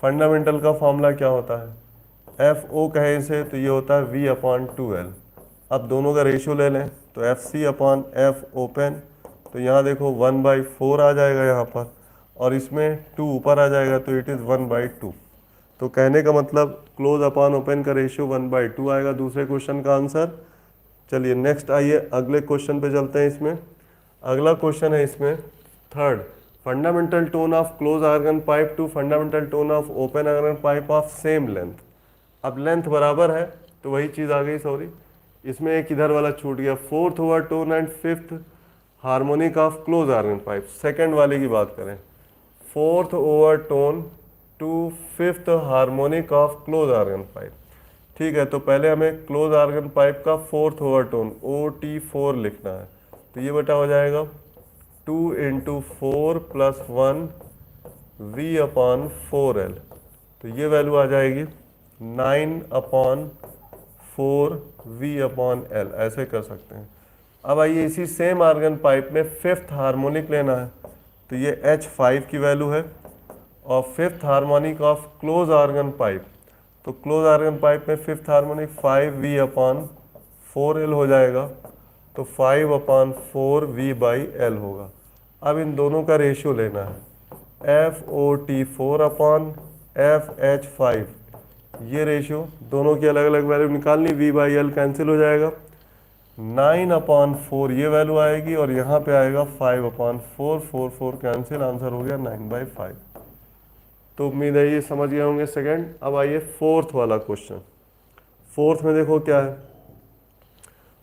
फंडामेंटल का फॉर्मूला क्या होता है, एफ ओ कहे इसे तो ये होता है वी अपॉन 2L। अब दोनों का रेशियो ले लें तो f c upon f open, तो यहाँ देखो 1/4 आ जाएगा यहाँ पर, और इसमें 2 ऊपर आ जाएगा तो इट इज़ 1/2। तो कहने का मतलब क्लोज अपॉन ओपन का रेशियो 1/2 आएगा दूसरे क्वेश्चन का आंसर। चलिए नेक्स्ट आइए अगले क्वेश्चन पे चलते हैं। इसमें अगला क्वेश्चन है इसमें third, fundamental tone of close organ pipe to fundamental tone of open organ pipe of same length. अब लेंथ बराबर है तो वही चीज़ आ गई, सॉरी इसमें एक इधर वाला छूट गया, fourth overtone and fifth harmonic of close organ pipe. Second वाले की बात करें, fourth overtone to fifth harmonic of close organ pipe. ठीक है, तो पहले हमें क्लोज आर्गन पाइप का फोर्थ ओवर टोन OT4 लिखना है, तो ये बेटा हो जाएगा 2 × 4 + 1 V अपॉन 4L, तो ये वैल्यू आ जाएगी 9/4 V अपॉन L, ऐसे कर सकते हैं। अब आइए इसी सेम आर्गन पाइप में फिफ्थ हार्मोनिक लेना है, तो ये H5 की वैल्यू है, और fifth harmonic of close organ pipe, तो क्लोज आर्गन पाइप में fifth harmonic 5V upon 4L हो जाएगा, तो 5/4V/L होगा। अब इन दोनों का रेशियो लेना है, FOT4 अपॉन FH5, ये रेशियो दोनों की अलग अलग वैल्यू निकालनी, V/L कैंसिल हो जाएगा, 9/4 ये वैल्यू आएगी, और यहाँ पे आएगा 5/4, 4 कैंसिल, आंसर हो गया 9/5। तो उम्मीद है ये समझ गए होंगे सेकंड। अब आइए फोर्थ वाला क्वेश्चन। फोर्थ में देखो क्या है,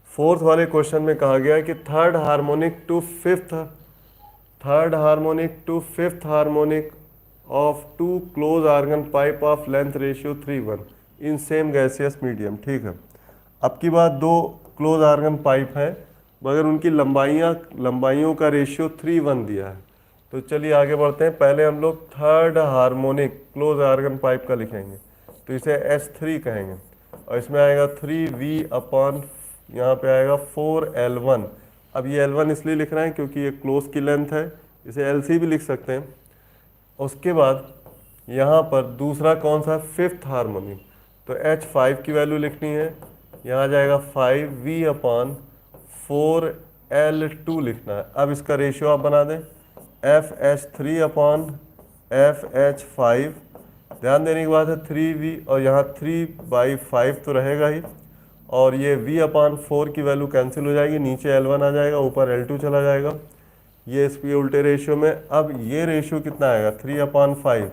फोर्थ वाले क्वेश्चन में कहा गया है कि third harmonic to fifth harmonic of two close organ pipe of length ratio 3:1 in same gaseous medium. ठीक है, अब की बात दो क्लोज आर्गन पाइप हैं, मगर उनकी लंबाइयों का रेशियो 3:1 दिया है। तो चलिए आगे बढ़ते हैं। पहले हम लोग third harmonic close organ pipe का लिखेंगे, तो इसे S3 कहेंगे, और इसमें आएगा 3V अपॉन यहाँ पे आएगा 4L1। अब ये L1 इसलिए लिख रहे हैं क्योंकि ये क्लोज की लेंथ है, इसे LC भी लिख सकते हैं। उसके बाद यहाँ पर दूसरा कौन सा, फिफ्थ हार्मोनिक, तो H5 की वैल्यू लिखनी है, यहाँ आ जाएगा 5V अपॉन 4L2 लिखना है। अब इसका रेशियो आप बना दें, FH3 अपॉन FH5, ध्यान देने की बात है 3V, और यहाँ 3/5 तो रहेगा ही, और ये V अपॉन 4 की वैल्यू कैंसिल हो जाएगी, नीचे L1 आ जाएगा, ऊपर L2 चला जाएगा, ये इसके उल्टे रेशियो में। अब ये रेशियो कितना आएगा, 3/5,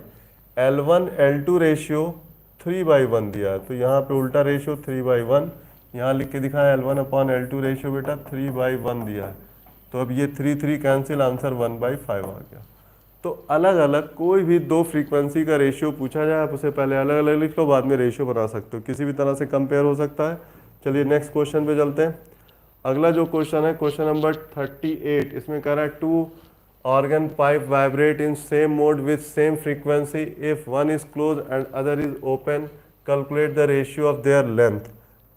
L1 L2 रेशियो 3/1 दिया है, तो यहाँ पे उल्टा रेशियो 3/1, यहाँ लिख के दिखाया L1 अपॉन L2 रेशियो बेटा 3/1 दिया है, तो अब ये 3 कैंसिल, आंसर 1/5 आ गया। तो अलग अलग कोई भी दो फ्रीक्वेंसी का रेशियो पूछा जाए, आप उसे पहले अलग अलग लिख लो, बाद में रेशियो बना सकते हो, किसी भी तरह से कंपेयर हो सकता है। चलिए नेक्स्ट क्वेश्चन पे चलते हैं। अगला जो क्वेश्चन है क्वेश्चन नंबर 38, इसमें कह रहा है two organ pipe vibrate in same mode with same frequency if one is close and other is open, calculate the ratio of their length.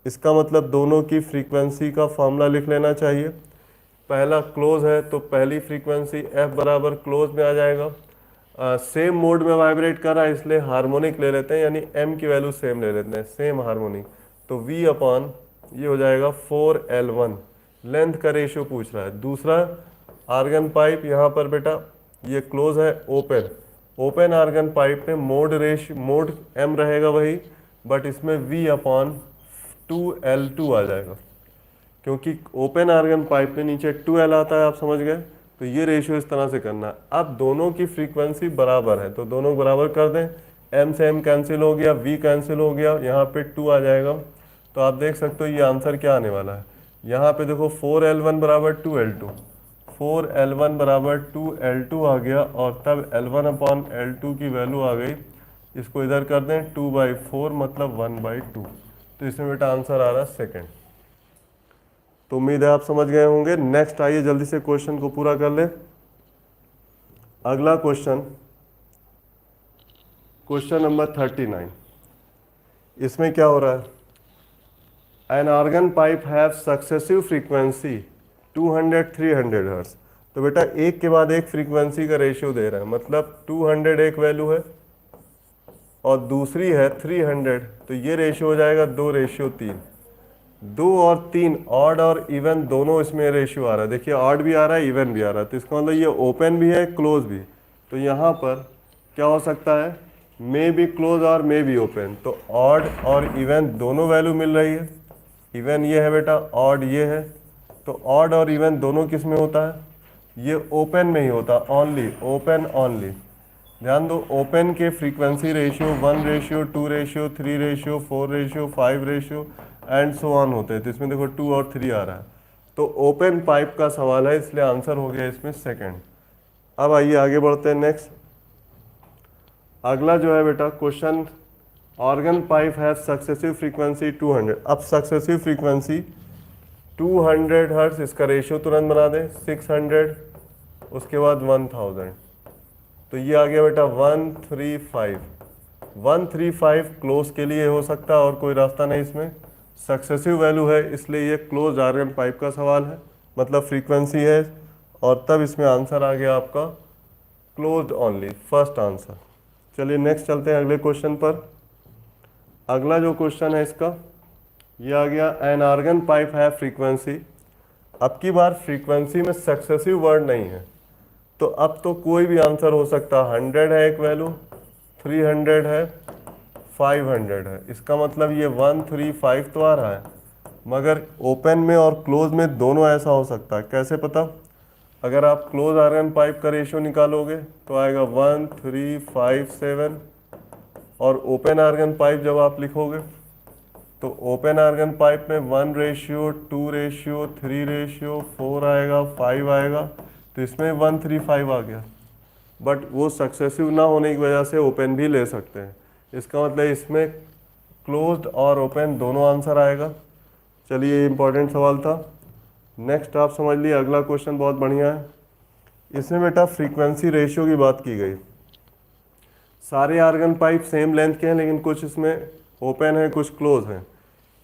इसका मतलब दोनों की फ्रीक्वेंसी का फॉर्मूला लिख लेना चाहिए। पहला क्लोज है तो पहली फ्रीक्वेंसी F बराबर क्लोज में आ जाएगा, सेम मोड में वाइब्रेट कर रहा है इसलिए हार्मोनिक ले लेते हैं, यानी M की वैल्यू सेम ले लेते हैं, सेम हार्मोनिक, तो V अपॉन ये हो जाएगा 4L1, लेंथ का रेशियो पूछ रहा है। दूसरा आर्गन पाइप, यहाँ पर बेटा ये क्लोज है, ओपन आर्गन पाइप में मोड M रहेगा वही, बट इसमें V अपॉन 2L2 आ जाएगा, क्योंकि ओपन आर्गन पाइप में नीचे 2L आता है, आप समझ गए। तो ये रेशियो इस तरह से करना है। अब दोनों की फ्रीक्वेंसी बराबर है तो दोनों बराबर कर दें, M से M कैंसिल हो गया, V कैंसिल हो गया, यहाँ पे 2 आ जाएगा। तो आप देख सकते हो ये आंसर क्या आने वाला है। यहाँ पे देखो 4L1 बराबर 2L2, 4L1 बराबर 2L2 आ गया, और तब L1 अपॉन L2 की वैल्यू आ गई, इसको इधर कर दें 2/4 मतलब 1/2। तो इसमें बेटा आंसर आ रहा है सेकेंड। तो उम्मीद है आप समझ गए होंगे। नेक्स्ट आइए जल्दी से क्वेश्चन को पूरा कर ले। अगला क्वेश्चन क्वेश्चन नंबर 39, इसमें क्या हो रहा है, an organ pipe have successive frequency 200 300 hertz. तो बेटा एक के बाद एक फ्रीक्वेंसी का रेशियो दे रहा है, मतलब 200 एक वैल्यू है और दूसरी है 300, तो ये रेशियो हो जाएगा 2:3। 2 और 3 ऑड और इवन दोनों इसमें रेशियो आ रहा है। देखिए ऑड भी आ रहा है, इवन भी आ रहा है, तो इसका मतलब ये ओपन भी है क्लोज भी। तो यहाँ पर क्या हो सकता है, मे बी क्लोज और मे बी ओपन। तो ऑड और इवन दोनों वैल्यू मिल रही है। इवन ये है बेटा, ऑड ये है, तो ऑड और इवन दोनों किस में होता है, ये ओपन में ही होता है, ओनली ओपन ओनली। ध्यान दो, ओपन के frequency ratio 1:2 ratio 3 ratio 4 ratio 5 ratio and so on होते हैं। तो इसमें देखो 2 और 3 आ रहा है, तो ओपन पाइप का सवाल है, इसलिए आंसर हो गया इसमें सेकंड। अब आइए आगे बढ़ते हैं नेक्स्ट। अगला जो है बेटा question, organ pipe have successive frequency 200। अब सक्सेसिव फ्रीक्वेंसी 200 हर्ट्ज, इसका रेशियो तुरंत बना दें, 600, उसके बाद 1000, तो ये आ गया बेटा 135। 135 क्लोज के लिए हो सकता है और कोई रास्ता नहीं, इसमें सक्सेसिव वैल्यू है, इसलिए ये क्लोज ऑर्गन पाइप का सवाल है, मतलब फ्रीक्वेंसी है, और तब इसमें आंसर आ गया आपका क्लोज ओनली, फर्स्ट आंसर। चलिए नेक्स्ट चलते हैं अगले क्वेश्चन पर। अगला जो क्वेश्चन है इसका, ये आ गया, एन ऑर्गन पाइप है फ्रीक्वेंसी। अब की बार फ्रीक्वेंसी में सक्सेसिव वर्ड नहीं है, तो अब तो कोई भी आंसर हो सकता है। 100 है एक वैल्यू, 300 है, 500 है, इसका मतलब ये 135 तो आ रहा है, मगर ओपन में और क्लोज में दोनों ऐसा हो सकता है। कैसे पता, अगर आप क्लोज आर्गन पाइप का रेशियो निकालोगे तो आएगा 1357, और ओपन आर्गन पाइप जब आप लिखोगे तो ओपन आर्गन पाइप में 1:2 3:4 आएगा, 5 आएगा, तो इसमें 135 आ गया। बट वो सक्सेसिव ना होने की वजह से ओपन भी ले सकते हैं, इसका मतलब इसमें क्लोज्ड और ओपन दोनों आंसर आएगा। चलिए ये इंपॉर्टेंट सवाल था। नेक्स्ट आप समझ लिए, अगला क्वेश्चन बहुत बढ़िया है। इसमें बेटा फ्रीक्वेंसी रेशियो की बात की गई। सारे आर्गन पाइप सेम लेंथ के हैं, लेकिन कुछ इसमें ओपन है, कुछ क्लोज हैं।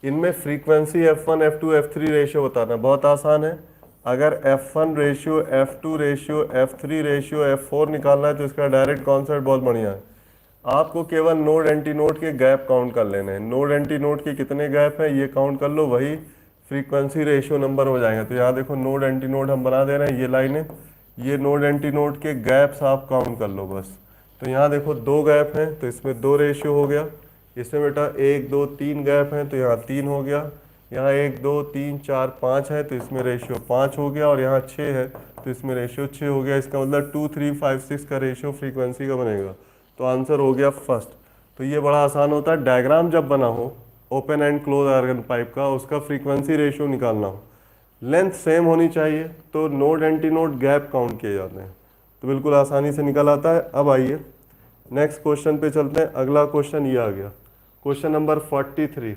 इनमें frequency F1 F2 F3 ratio बताना बहुत आसान है। अगर F1 ratio F2 ratio F3 ratio F4 निकालना है तो इसका डायरेक्ट कॉन्सेप्ट बहुत बढ़िया है। आपको केवल नोड एंटी नोड के गैप काउंट कर लेने हैं। नोड एंटी नोड के कितने गैप हैं ये काउंट कर लो, वही फ्रीक्वेंसी रेशियो नंबर हो जाएगा। तो यहाँ देखो नोड एंटी नोड हम बना दे रहे हैं, ये लाइनें, ये नोड एंटी नोड के गैप्स आप काउंट कर लो बस। तो यहाँ देखो 2 गैप हैं, तो इसमें 2 रेशियो हो गया। इसमें बेटा 1 2 3 गैप हैं, तो यहाँ 3 हो गया। यहाँ 1 2 3 4 5 है, तो इसमें रेशियो 5 हो गया। और यहाँ 6 है, तो इसमें रेशियो 6 हो गया। इसका मतलब 2 3 5 6 का रेशियो फ्रीक्वेंसी का बनेगा, तो आंसर हो गया फर्स्ट। तो ये बड़ा आसान होता है, डायग्राम जब बना हो open and close organ pipe का, उसका फ्रीक्वेंसी रेशियो निकालना हो, लेंथ सेम होनी चाहिए, तो node anti node gap count किए जाते हैं, तो बिल्कुल आसानी से निकल आता है। अब आइए नेक्स्ट क्वेश्चन पे चलते हैं। अगला क्वेश्चन ये आ गया, question number 43,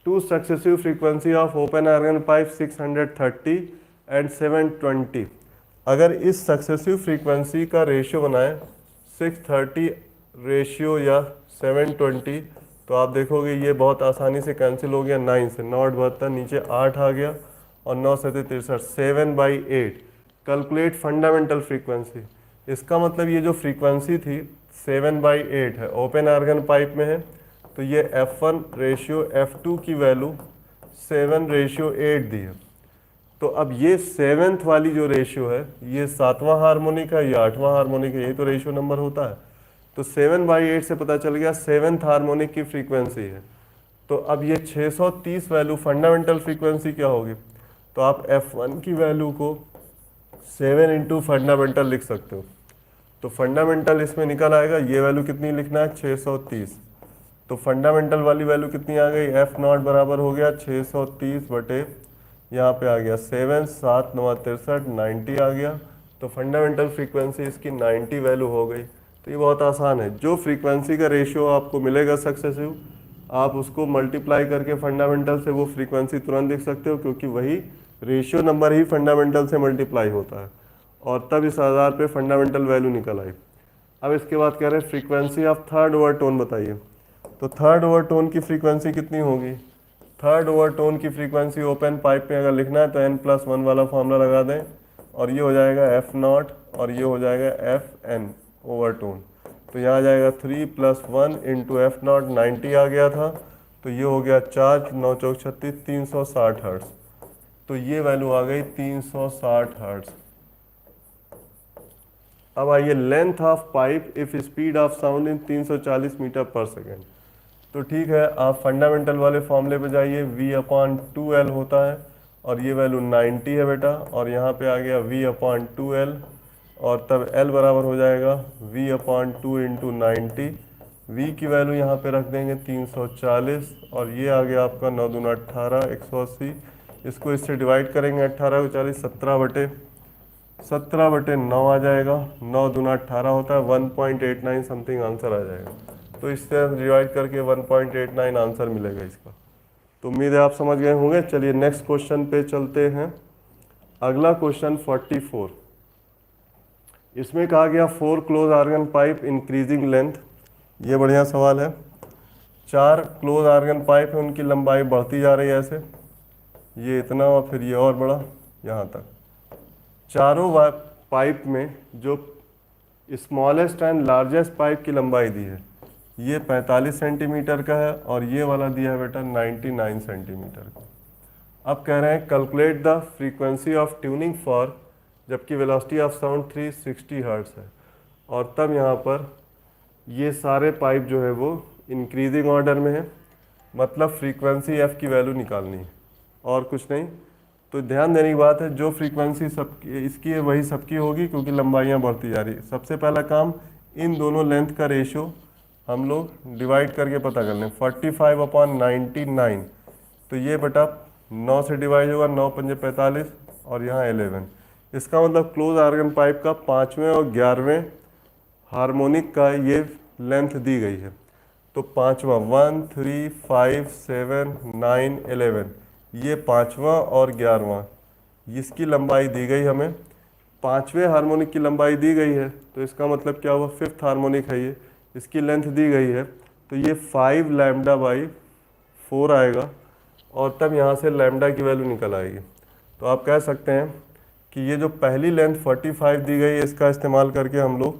2 successive frequency of open organ pipe 630 and 720। अगर इस सक्सेसिव फ्रीक्वेंसी का रेशियो बनाएं 630 रेशियो या 720, तो आप देखोगे ये बहुत आसानी से कैंसिल हो गया। 9 से 9 72, नीचे 8 आ गया, और 9 7 63, 7/8। Calculate fundamental frequency. इसका मतलब ये जो फ्रीक्वेंसी थी 7/8 है, ओपन आर्गन पाइप में है, तो ये F1 रेशियो F2 की वैल्यू 7:8 दी है। तो अब ये 7th वाली जो रेशियो है, ये 7वां हार्मोनिक है, ये 8वां हार्मोनिक है, यही तो रेशियो नंबर होता है। तो 7/8 से पता चल गया 7th हार्मोनिक की फ्रीक्वेंसी है। तो अब ये 630 वैल्यू फंडामेंटल फ्रीक्वेंसी क्या होगी, तो आप F1 की वैल्यू को 7 इंटू फंडामेंटल लिख सकते हो। तो फंडामेंटल इसमें निकल आएगा, ये वैल्यू कितनी लिखना है 630, तो फंडामेंटल वाली वैल्यू कितनी आ गई, F0 बराबर हो गया 630 बटे यहाँ पे आ गया 7 7 9 63, 90 आ गया। तो फंडामेंटल फ्रीक्वेंसी इसकी 90 वैल्यू हो गई। तो ये बहुत आसान है, जो फ्रीक्वेंसी का रेशियो आपको मिलेगा सक्सेसिव, आप उसको मल्टीप्लाई करके फंडामेंटल से वो फ्रीक्वेंसी तुरंत देख सकते हो, क्योंकि वही रेशियो नंबर ही फंडामेंटल से मल्टीप्लाई होता है, और तब इस आधार पे फंडामेंटल वैल्यू निकल आई। अब इसके बाद कह रहे हैं फ्रीक्वेंसी ऑफ थर्ड ओवरटोन बताइए। तो थर्ड ओवरटोन की फ्रीक्वेंसी कितनी होगी? थर्ड ओवरटोन की फ्रीक्वेंसी ओपन पाइप में अगर लिखना है तो n+1 वाला फॉर्मूला लगा दें, और ये हो जाएगा F0 और ये हो जाएगा Fn ओवरटोन। तो यहाँ आ जाएगा 3+1 इंटू F0, 90 आ गया था, तो ये हो गया 4, 9 चौक 36, 360 हर्ट्स। तो ये वैल्यू आ गई 360 हर्ट्स। अब आइए length of pipe if speed of sound in 340 metre per second. तो ठीक है, आप फंडामेंटल वाले फॉर्मूले पे जाइए, V/2L होता है और ये वैल्यू 90 है बेटा, और यहाँ पे आ गया V/2L और तब L बराबर हो जाएगा V/2 इंटू 90। V की वैल्यू यहाँ पे रख देंगे 340 और ये आ गया आपका 9 दूना 18, 180। इसको इससे डिवाइड करेंगे 18 को 40, 17/9 आ जाएगा। 9 दूना 18 होता है, 1.89 समथिंग आंसर आ जाएगा। तो इससे डिवाइड करके 1.89 आंसर मिलेगा इसका। तो उम्मीद है आप समझ गए होंगे। चलिए नेक्स्ट क्वेश्चन पे चलते हैं। अगला क्वेश्चन 44। इसमें कहा गया 4 close organ pipe increasing length. ये बढ़िया सवाल है। 4 क्लोज आर्गन पाइप है, उनकी लंबाई बढ़ती जा रही है ऐसे, ये इतना और फिर ये और बड़ा यहाँ तक। चारों पाइप में जो स्मॉलेस्ट एंड लार्जेस्ट पाइप की लंबाई दी है ये 45 सेंटीमीटर का है और ये वाला दिया है बेटा 99 सेंटीमीटर का। अब कह रहे हैं calculate the frequency of tuning for, जबकि वेलोसिटी ऑफ साउंड 360 हर्ट्ज है, और तब यहाँ पर ये सारे पाइप जो है वो इंक्रीजिंग ऑर्डर में है, मतलब फ्रीक्वेंसी एफ की वैल्यू निकालनी है और कुछ नहीं। तो ध्यान देने की बात है, जो फ्रीक्वेंसी सबकी इसकी है वही सबकी होगी क्योंकि लंबाइयाँ बढ़ती जा रही है। सबसे पहला काम इन दोनों लेंथ का रेशियो हम लोग डिवाइड करके पता कर लें। 45/99, तो ये बेटा 9 से डिवाइड होगा, 9 पंजे 45 और यहाँ 11। इसका मतलब क्लोज आर्गन पाइप का 5वें और 11वें हार्मोनिक का ये लेंथ दी गई है। तो 5वां 1, 3, 5, 7, 9, 11, ये 5वां और 11वां इसकी लंबाई दी गई हमें। 5वें हार्मोनिक की लंबाई दी गई है, तो इसका मतलब क्या हुआ, 5th हार्मोनिक है ये, इसकी लेंथ दी गई है, तो ये 5 λ/4 आएगा और तब यहाँ से लैम्डा की वैल्यू निकल आएगी। तो आप कह सकते हैं कि ये जो पहली लेंथ 45 दी गई है, इसका इस्तेमाल करके हम लोग,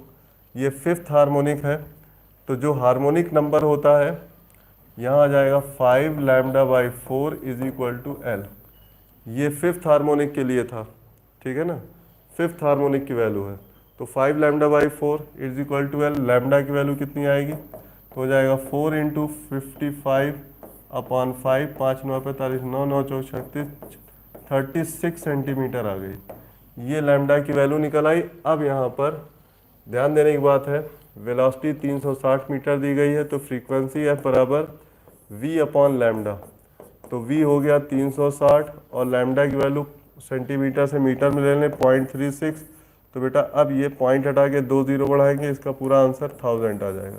ये 5th हार्मोनिक है, तो जो हार्मोनिक नंबर होता है यहाँ आ जाएगा 5 λ/4 = L। ये 5th हार्मोनिक के लिए था, ठीक है ना, 5th हार्मोनिक की वैल्यू है। तो 5 λ/4 = L। लैम्डा की वैल्यू कितनी आएगी, तो हो जाएगा 4 × 55/5, 5 9 45, 9 9 चौक 36, 36 सेंटीमीटर आ गई। ये लैम्डा की वैल्यू निकल आई। अब यहाँ पर ध्यान देने की बात है, वेलोसिटी 360 मीटर दी गई है, तो फ्रीक्वेंसी है बराबर V/λ। तो V हो गया 360 और लैम्डा की वैल्यू सेंटीमीटर से मीटर में ले लें 0.36। तो बेटा अब ये पॉइंट हटा के 2 0 बढ़ाएंगे, इसका पूरा आंसर 1000 आ जाएगा।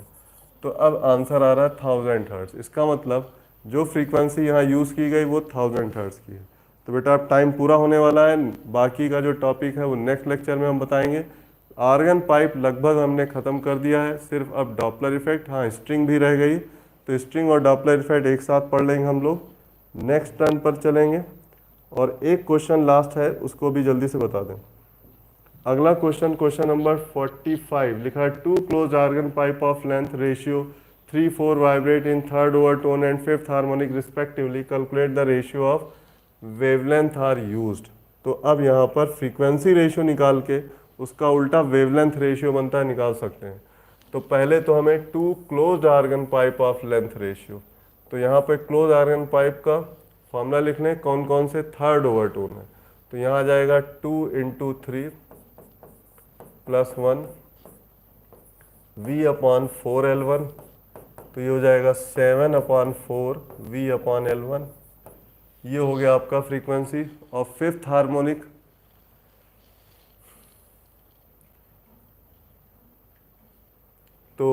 तो अब आंसर आ रहा है 1000 हर्ट्ज। इसका मतलब जो फ्रीक्वेंसी यहाँ यूज़ की गई वो 1000 हर्ट्ज की है। तो बेटा अब टाइम पूरा होने वाला है, बाकी का जो टॉपिक है वो नेक्स्ट लेक्चर में हम बताएंगे। आर्गन पाइप लगभग हमने ख़त्म कर दिया है, सिर्फ अब डॉपलर इफेक्ट, हाँ स्ट्रिंग भी रह गई, तो स्ट्रिंग और डॉपलर इफेक्ट एक साथ पढ़ लेंगे हम लोग। नेक्स्ट टर्न पर चलेंगे और एक क्वेश्चन लास्ट है, उसको भी जल्दी से बता दें। अगला क्वेश्चन, क्वेश्चन नंबर 45 लिखा है 2 close organ pipe of length ratio 3 4 vibrate in third overtone and 5th harmonic respectively, calculate the ratio of wavelength are used. तो अब यहाँ पर फ्रीक्वेंसी रेशियो निकाल के उसका उल्टा वेवलेंथ रेशियो बनता है, निकाल सकते हैं। तो पहले तो हमें 2 closed organ pipe of length ratio, तो यहाँ पे क्लोज आर्गन पाइप का फॉर्मूला लिख लें, कौन कौन से थर्ड ओवरटोन है। तो यहाँ आ जाएगा 2 × 3 + 1 V/4L1, तो ये हो जाएगा 7/4 V/L1। ये हो गया आपका फ्रीक्वेंसी। और 5th हार्मोनिक, तो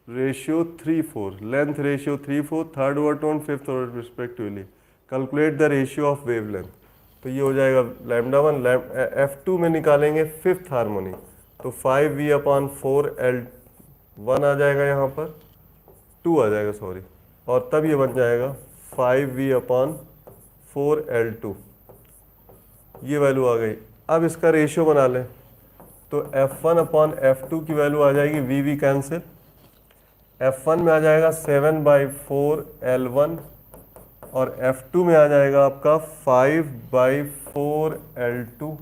ratio 3 4, length ratio 3 4, third overtone 5th overtone respectively, calculate the ratio of wavelength. तो ये हो जाएगा λ1। F2 में निकालेंगे 5th हार्मोनिक, तो 5v/4L1 आ जाएगा, यहाँ पर 2 आ जाएगा सॉरी, और तब ये बन जाएगा 5v/4L2, ये वैल्यू आ गई। अब इसका रेशियो बना लें, तो F1/F2 की वैल्यू आ जाएगी, वी कैंसिल, F1 में आ जाएगा 7/4L1 और F2 में आ जाएगा आपका 5/4L2,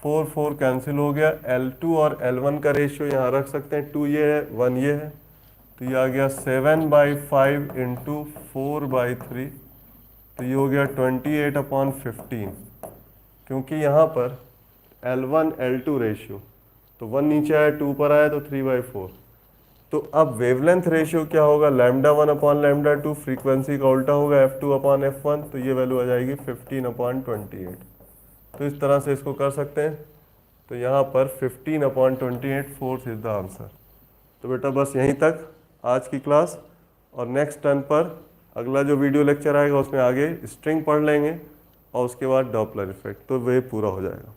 4 कैंसिल हो गया। L2 और L1 का रेशियो यहाँ रख सकते हैं, 2 ये है 1 ये है, तो ये आ गया 7/5 इंटू 4/3, तो ये हो गया 28/15, क्योंकि यहाँ पर L1 L2 रेशियो, तो 1 नीचे आया 2 पर आया तो 3/4। तो अब वेवलेंथ रेशियो क्या होगा, λ1/λ2, फ्रीक्वेंसी का उल्टा होगा F2/F1, तो ये वैल्यू आ जाएगी 15/28। तो इस तरह से इसको कर सकते हैं। तो यहाँ पर 15/28 फोर्स इज द आंसर। तो बेटा बस यहीं तक आज की क्लास, और नेक्स्ट टर्न पर अगला जो वीडियो लेक्चर आएगा उसमें आगे स्ट्रिंग पढ़ लेंगे और उसके बाद डॉपलर इफेक्ट, तो वे पूरा हो जाएगा।